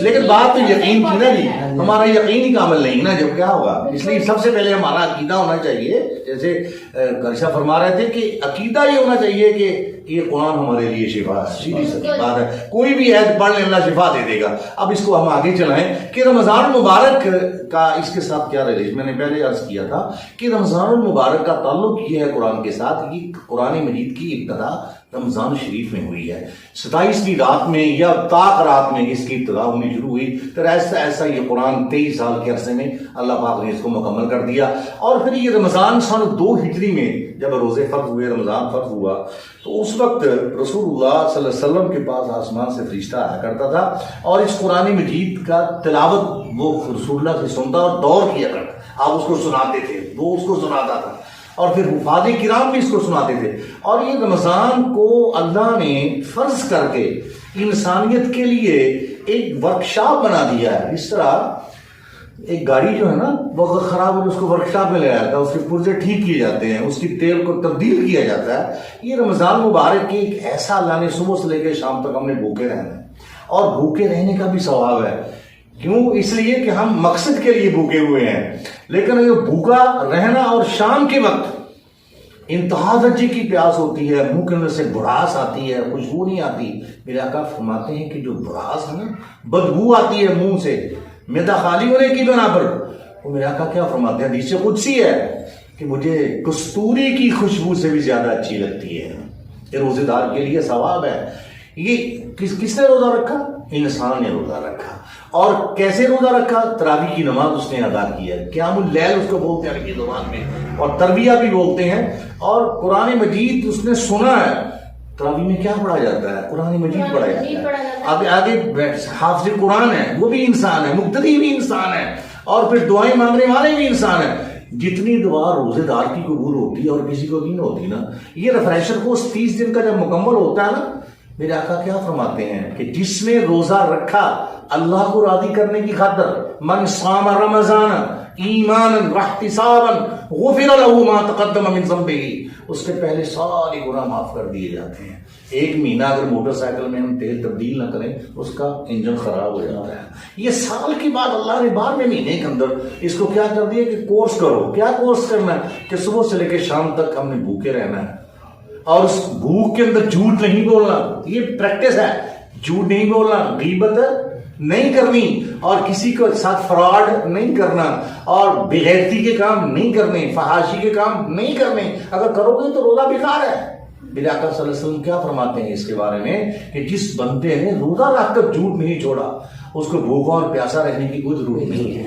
لیکن بات تو یقین کی نا جی، ہمارا یقین ہی کامل نہیں نا، جب کیا ہوگا؟ اس لیے سب سے پہلے ہمارا عقیدہ ہونا چاہیے، جیسے قاری صاحب فرما رہے تھے کہ عقیدہ یہ ہونا چاہیے کہ یہ قرآن ہمارے لیے شفا ہے، سیدھی سی بات ہے، کوئی بھی عید پڑھ لیں اللہ شفا دے دے گا۔ اب اس کو ہم آگے چلائیں کہ رمضان المبارک کا اس کے ساتھ کیا ریلیشن، میں نے پہلے عرض کیا تھا کہ رمضان المبارک کا تعلق یہ ہے قرآن کے ساتھ، یہ قرآن مجید کی ابتدا رمضان شریف میں ہوئی ہے، 27ویں رات میں یا طاق رات میں اس کی ابتدا ہونی شروع ہوئی، پھر ایسا ایسا یہ قرآن 23 سال کے عرصے میں اللہ پاک نے اس کو مکمل کر دیا۔ اور پھر یہ رمضان سن 2 ہجری میں جب روزے فرض ہوئے، رمضان فرض ہوا، تو اس وقت رسول اللہ صلی اللہ علیہ وسلم کے پاس آسمان سے فرشتہ آیا کرتا تھا اور اس قرآن مجید کا تلاوت وہ رسول اللہ سے سنتا اور دور کیا کرتا، آپ اس کو سناتے تھے، وہ اس کو سناتا تھا، اور پھر حفاظ کرام بھی اس کو سناتے تھے۔ اور یہ رمضان کو اللہ نے فرض کر کے انسانیت کے لیے ایک ورکشاپ بنا دیا ہے۔ اس طرح ایک گاڑی جو ہے نا وہ خراب ہو، اس کو ورکشاپ میں لے جاتا ہے، اس کے پرزے ٹھیک کیے جاتے ہیں، اس کی تیل کو تبدیل کیا جاتا ہے۔ یہ رمضان مبارک کی ایک ایسا اللہ نے صبح سے لے کے شام تک ہم نے بھوکے رہنا ہے، اور بھوکے رہنے کا بھی ثواب ہے۔ کیوں؟ اس لیے کہ ہم مقصد کے لیے بھوکے ہوئے ہیں، لیکن یہ بھوکا رہنا اور شام کے وقت انتہا درجے کی پیاس ہوتی ہے، منہ کے اندر سے بڑاس آتی ہے، خوشبو نہیں آتی۔ میرے آقا فرماتے ہیں کہ جو بڑاس ہے نا، بدبو آتی ہے منہ سے معدہ خالی ہونے کی بنا پر، وہ میرے آقا کیا فرماتے ہیں، حدیث قدسی ہے کہ مجھے کستوری کی خوشبو سے بھی زیادہ اچھی لگتی ہے۔ یہ روزے دار کے لیے ثواب ہے۔ یہ کس نے روزہ رکھا؟ انسان نے روزہ رکھا۔ اور کیسے روزہ رکھا؟ تراویح کی نماز اس نے ادا کی ہے، قیام اللیل اس کو بولتے ہیں عربی زبان میں، اور تربیہ بھی بولتے ہیں۔ اور قرآن مجید اس نے سنا ہے۔ تراویح میں کیا پڑھا جاتا ہے؟ قرآن مجید پڑھا جاتا ہے۔ آگے حافظ قرآن ہے، وہ بھی انسان ہے، مقتدی بھی انسان ہے، اور پھر دعائیں مانگنے والے بھی انسان ہیں۔ جتنی دعا روزے دار کی قبول ہوتی ہے اور کسی کو نہیں ہوتی نا، یہ ریفریشر کورس 30 دن کا جب مکمل ہوتا ہے نا، میرے آقا کیا فرماتے ہیں کہ جس نے روزہ رکھا اللہ کو راضی کرنے کی خاطر، من صام رمضان ایمانا واحتسابا غفر له ما تقدم من ذنبه، اس کے پہلے سارے گناہ معاف کر دیے جاتے ہیں۔ ایک مہینہ اگر موٹر سائیکل میں ہم تیل تبدیل نہ کریں اس کا انجن خراب ہو جاتا ہے۔ یہ سال کے بعد اللہ نے 12ویں مہینے کے اندر اس کو کیا کر دیا کہ کورس کرو۔ کیا کورس کرنا ہے؟ کہ صبح سے لے کے شام تک ہم نے بھوکے رہنا ہے، اور اس بھوک کے اندر جھوٹ نہیں بولنا، یہ پریکٹس ہے، جھوٹ نہیں بولنا، غیبت نہیں کرنی اور کسی کے ساتھ فراڈ نہیں کرنا اور بغیرتی کے کام نہیں کرنے, فحاشی کے کام نہیں کرنے. اگر کرو گے تو روزہ بیکار ہے. میرے آقا صلی اللہ علیہ وسلم کیا فرماتے ہیں اس کے بارے میں کہ جس بندے نے روزہ رکھ کر جھوٹ نہیں چھوڑا اس کو بھوکا اور پیاسا رہنے کی کوئی ضرورت نہیں ہے.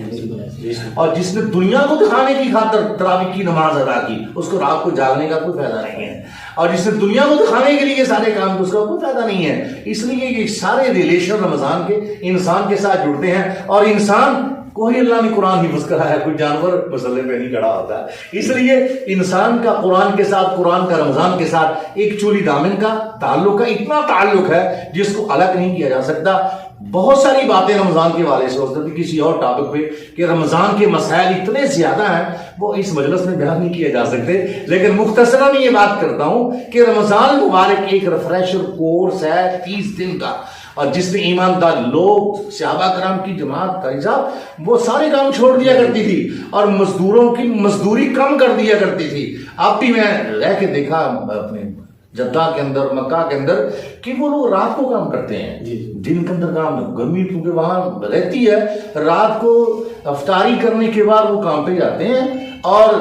اور جس نے دنیا کو دکھانے کی خاطر تراویح کی نماز ادا کی اس کو رات کو جاگنے کا کوئی فائدہ نہیں ہے. اور جس نے دنیا کو دکھانے کے لیے سارے کام کی اس کا کوئی فائدہ نہیں ہے. اس لیے یہ سارے ریلیشن رمضان کے انسان کے ساتھ جڑتے ہیں. اور انسان کوئی اللہ نے قرآن حفظ کرا ہے, کوئی جانور مسئلے پہ نہیں کھڑا ہوتا ہے. اس لیے انسان کا قرآن کے ساتھ, قرآن کا رمضان کے ساتھ ایک چولی دامن کا تعلق ہے, اتنا تعلق ہے جس کو الگ نہیں کیا جا سکتا. بہت ساری باتیں رمضان کے حوالے سے ہو سکتی کسی اور ٹاپک پہ کہ رمضان کے مسائل اتنے زیادہ ہیں وہ اس مجلس میں بیان نہیں کیے جا سکتے. لیکن مختصراً یہ بات کرتا ہوں کہ رمضان مبارک ایک ریفریشر کورس ہے 30 دن کا, اور جس میں ایماندار لوگ صحابہ کرام کی جماعت کا حساب وہ سارے کام چھوڑ دیا کرتی تھی اور مزدوروں کی مزدوری کم کر دیا کرتی تھی. اب بھی میں رہ کے دیکھا اپنے جدہ کے اندر, مکہ کے اندر کہ وہ لوگ رات کو کام کرتے ہیں, دن کے اندر کام, گرمی کیونکہ وہاں رہتی ہے, رات کو افطاری کرنے کے بعد وہ کام پہ جاتے ہیں اور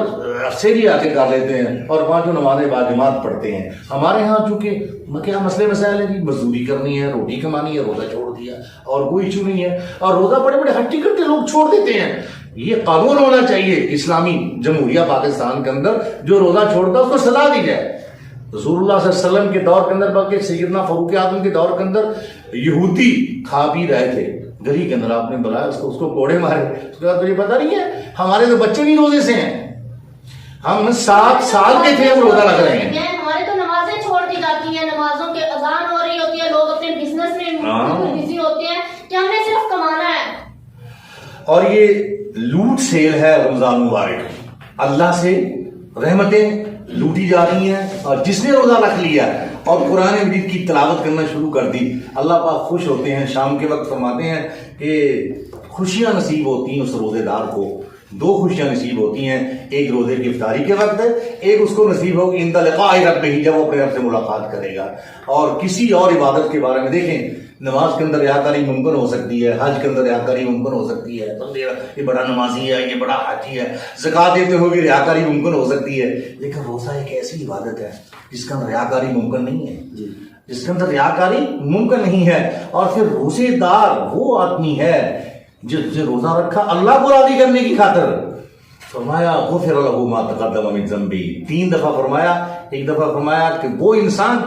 سیری آ کے کر لیتے ہیں اور پانچوں نمازیں باجماعت پڑھتے ہیں. ہمارے ہاں چونکہ کیا مسئلے مسائل ہیں, مزدوری کرنی ہے, روٹی کمانی ہے, روزہ چھوڑ دیا اور کوئی ایشو نہیں ہے. اور روزہ بڑے بڑے ہٹی کٹے لوگ چھوڑ دیتے ہیں. یہ قانون ہونا چاہیے اسلامی جمہوریہ پاکستان کے اندر, جو روزہ چھوڑتا ہے اس کو سزا دی جائے. رسول اللہ صلی اللہ علیہ وسلم کے دور کے اندر, بلکہ سیدنا فاروق اعظم کے دور کے اندر یہودی کھا پی رہے تھے گلی کے اندر, آپ نے بلایا اس کو کوڑے مارے. اس کے بعد تجھے پتا نہیں ہے ہمارے تو بچے بھی روزے سے ہیں, ہم 7 سال کے تھے ہم روزہ رکھ رہے ہیں. ہمارے تو نمازیں چھوڑ دی جاتی ہیں, نمازوں کے اذان ہو رہی ہوتی ہے, لوگ اپنے بزنس میں بزی ہوتے ہیں کہ ہم نے صرف کمانا ہے. اور یہ لوٹ سیل ہے رمضان مبارک, اللہ سے رحمتیں لوٹی جا رہی ہیں. اور جس نے روزہ رکھ لیا اور قرآن مجید کی تلاوت کرنا شروع کر دی, اللہ پاک خوش ہوتے ہیں. شام کے وقت فرماتے ہیں کہ خوشیاں نصیب ہوتی ہیں اس روزے دار کو. 2 خوشیاں نصیب ہوتی ہیں, ایک روزے کی افطاری کے وقت ہے, ایک اس کو نصیب ہوگی عند لقاء ربہ, جب وہ اپنے رب سے ملاقات کرے گا. اور کسی اور عبادت کے بارے میں دیکھیں, نماز کے اندر ریاکاری ممکن ہو سکتی ہے, حج کے اندر ریاکاری ممکن ہو سکتی ہے, یہ بڑا نمازی ہے, یہ بڑا حاجی ہے, زکات دیتے ہوئے بھی ریاکاری ممکن ہو سکتی ہے. لیکن روزہ ایک ایسی عبادت ہے جس کا اندر ریاکاری ممکن نہیں ہے, جس کے اندر ریاکاری ممکن نہیں ہے. اور پھر روزے دار وہ آدمی ہے جس نے روزہ رکھا اللہ کو راضی کرنے کی خاطر. فرمایا غفر لہ ما تقدم من ذنبہ, 3 دفعہ فرمایا. ایک دفعہ فرمایا کہ وہ انسان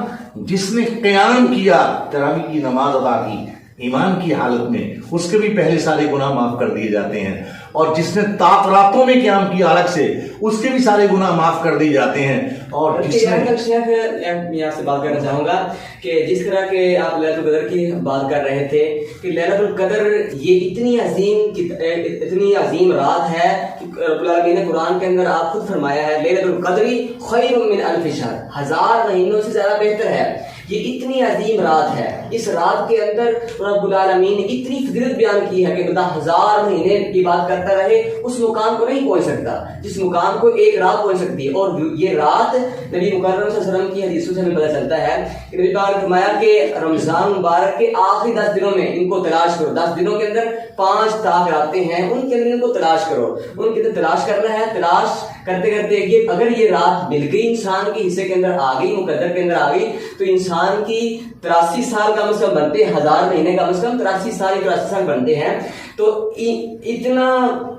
جس نے قیام کیا, تراویح کی نماز ادا کی ایمان کی حالت میں, اس کے بھی پہلے سارے گناہ معاف کر دیے جاتے ہیں. اور جس نے طاق راتوں میں قیام کیا الگ سے, اس کے بھی سارے گناہ معاف کر دیے جاتے ہیں. اور جس نے میں آپ سے بات کرنا چاہوں گا کہ جس طرح کہ آپ لیلۃ القدر کی بات کر رہے تھے کہ لیلۃ القدر یہ اتنی عظیم رات ہے کہ رب العالمین نے قرآن کے اندر آپ خود فرمایا ہے لیلۃ القدر خیر من الف شہر, 1000 مہینوں سے زیادہ بہتر ہے. یہ اتنی عظیم رات ہے, اس رات کے اندر رب العالمین نے اتنی فضیلت بیان کی ہے کہ بندہ 1000 مہینے کی بات کرتا رہے اس مقام کو نہیں پہنچ سکتا جس مقام کو ایک رات پہنچ سکتی ہے. اور یہ رات نبی مکرم صلی اللہ علیہ وسلم کی حدیثوں سے ہمیں پتہ چلتا ہے کہ نبی پاک نے فرمایا کہ رمضان مبارک کے آخری 10 دنوں میں ان کو تلاش کرو. 10 دنوں کے اندر 5 طاق راتیں ہیں, ان کے اندر ان کو تلاش کرو. ان کے اندر تلاش کرنا ہے, تلاش کرتے کرتے کہ اگر یہ رات مل گئی انسان کے حصے کے اندر آ گئی, مقدر کے اندر آ گئی, تو انسان کی 83 سال کم از کم بنتے ہیں, 1000 مہینے کم از کم 83 سال بنتے ہیں. تو اتنا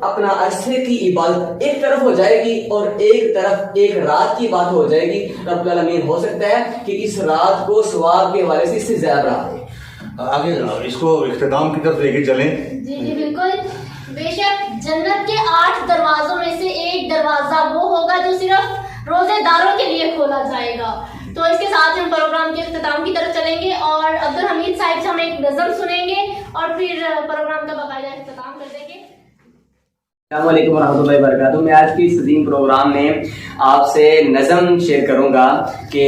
اپنا عرصے کی عبادت ایک طرف ہو جائے گی اور ایک طرف ایک رات کی بات ہو جائے گی. رب العالمین ہو سکتا ہے کہ اس رات کو ثواب کے حوالے سے اس سے زیادہ رہا ہے. آگے اس کو اختتام کی طرف لے کے چلیں. جی بالکل. بے شک جنت کے 8 دروازوں میں سے ایک دروازہ وہ ہوگا جو صرف روزے داروں کے لیے کھولا جائے گا. تو اس کے ساتھ ہم پروگرام کے اختتام کی طرف چلیں گے اور عبدالحمید صاحب سے ہم ایک نظم سنیں گے اور پھر پروگرام کا باقاعدہ اختتام کر دیں گے. السلام علیکم ورحمۃ اللہ وبرکاتہ. میں آج کی اس عظیم پروگرام میں آپ سے نظم شیئر کروں گا کہ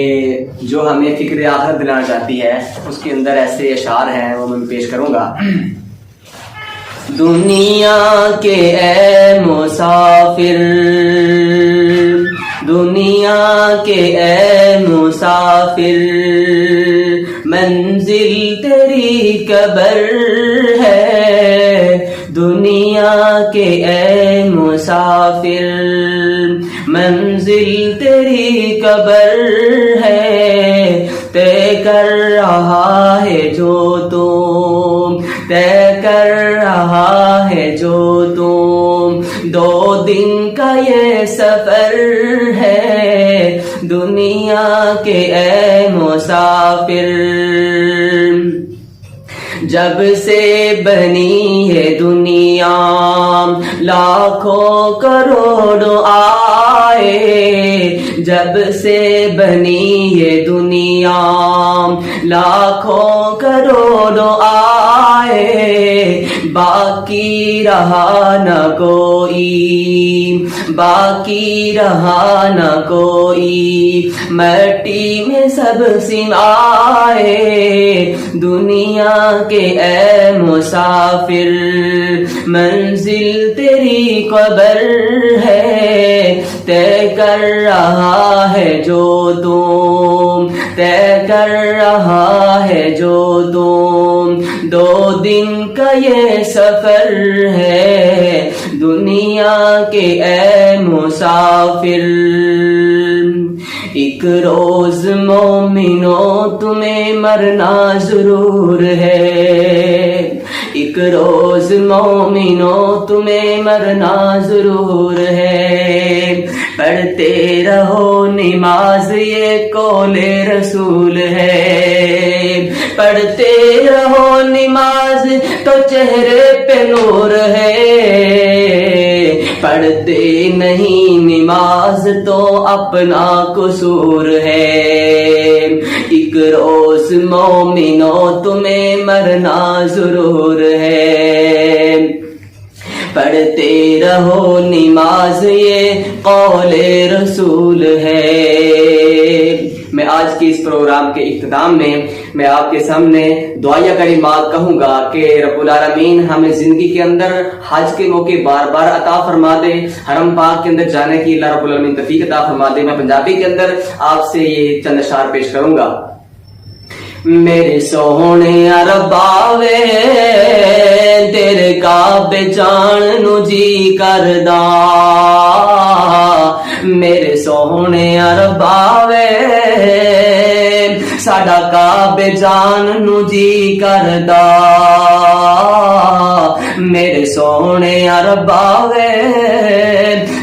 جو ہمیں فکر آخرت دلانا چاہتی ہے. اس کے اندر ایسے اشعار ہیں وہ میں پیش کروں گا. دنیا کے اے مسافر, دنیا کے اے مسافر, منزل تیری قبر ہے, کے اے مسافر منزل تیری قبر ہے، طے کر رہا ہے جو تم، طے کر رہا ہے جو تم، 2 دن کا یہ سفر ہے دنیا کے اے مسافر۔ جب سے بنی ہے دنیا لاکھوں کروڑوں آئے، جب سے بنی ہے دنیا لاکھوں کروڑوں آئے، باقی رہا نہ کوئی، باقی رہا نہ کوئی، مٹی میں سب سمائے دنیا کے اے مسافر منزل تیری قبر ہے، طے کر رہا ہے جو تم، طے کر رہا ہے جو تم، 2 دن کا یہ سفر ہے دنیا کے اے مسافر۔ ایک روز مومنوں تمہیں مرنا ضرور ہے، ایک روز مومنوں تمہیں مرنا ضرور ہے، پڑھتے رہو نماز یہ قول رسول ہے، پڑھتے رہو نماز تو چہرے پہ نور ہے، پڑھتے نہیں نماز تو اپنا قصور ہے، ایک روز مومنوں تمہیں مرنا ضرور ہے، پڑھتے رہو نماز یہ قول رسول ہے۔ میں آج کے اس پروگرام کے اختتام میں آپ کے سامنے دعائیہ کلمات کہوں گا کہ رب العالمین ہمیں زندگی کے اندر حج کے موقع بار بار عطا فرما دے، حرم پاک کے اندر جانے کی اللہ رب العالمین توفیق عطا فرما دے۔ میں پنجابی کے اندر آپ سے یہ چند اشعار پیش کروں گا۔ میرے سونے ربا وے تیرے کعبے جان نو جی کردا، میرے سونے ربا وے ساڈا کعبے جان نو جی کردا، میرے سونے ربا وے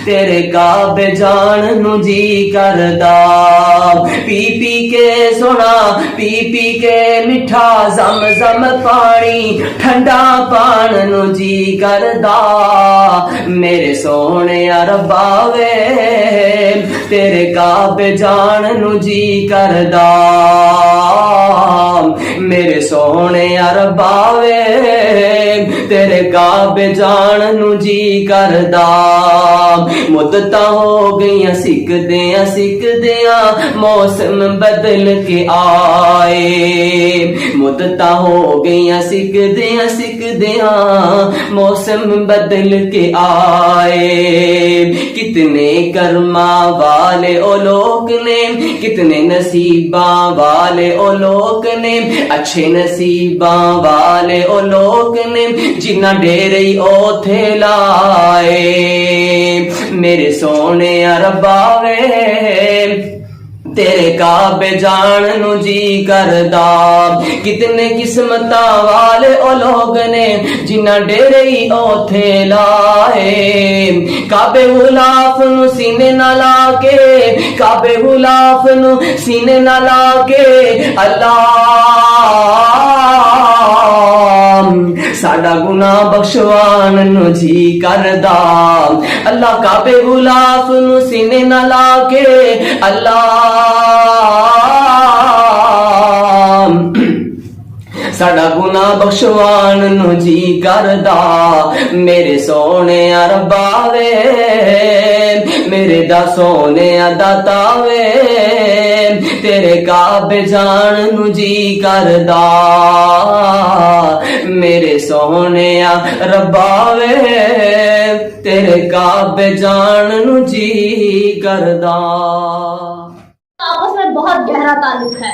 تیرے کعبے جان نو جی کردا، پی پی کے سونا پی پی کے میٹھا زم زم پانی ٹھنڈا پان نو جی کردا، میرے سونے ربا وے تیرے کعبے جان نو جی کردا، میرے سونے ربا وے تیرے کعبے جان نو جی کردا، مدتاں ہو گئیاں سکدیاں موسم بدل کے آئے، مدتاں ہو گئیاں سکدیاں موسم بدل کے آئے، کتنے کرماں والے او لوگ نے، کتنے نصیباں والے او لوگ نے، اچھے نصیباں والے او لوگ نے جنہ ڈیرے اوتھے لائے، میرے سونے ربا وے تیرے کعبے جان نو جی کردا، کتنے قسمتاں والے او لوگ نے جنہ ڈیرے اوتھے لائے، کعبے غلاف نو سینے نہ لا کے، کعبے غلاف نو سینے نہ لا کے اللہ ساڈا گناہ بخشوان نو جی کردا، اللہ کعبے غلاف نو سینے نہ لا کے اللہ ساڈا گناہ بخشوان نو جی کردا، میرے سونے ربا وے میرے دا سونے داتا وے تیرے کعبے جان نو جی کردا، میرے سونے ربا وے تیرے کعبے جان نو جی کردا۔ آپس میں بہت گہرا تعلق ہے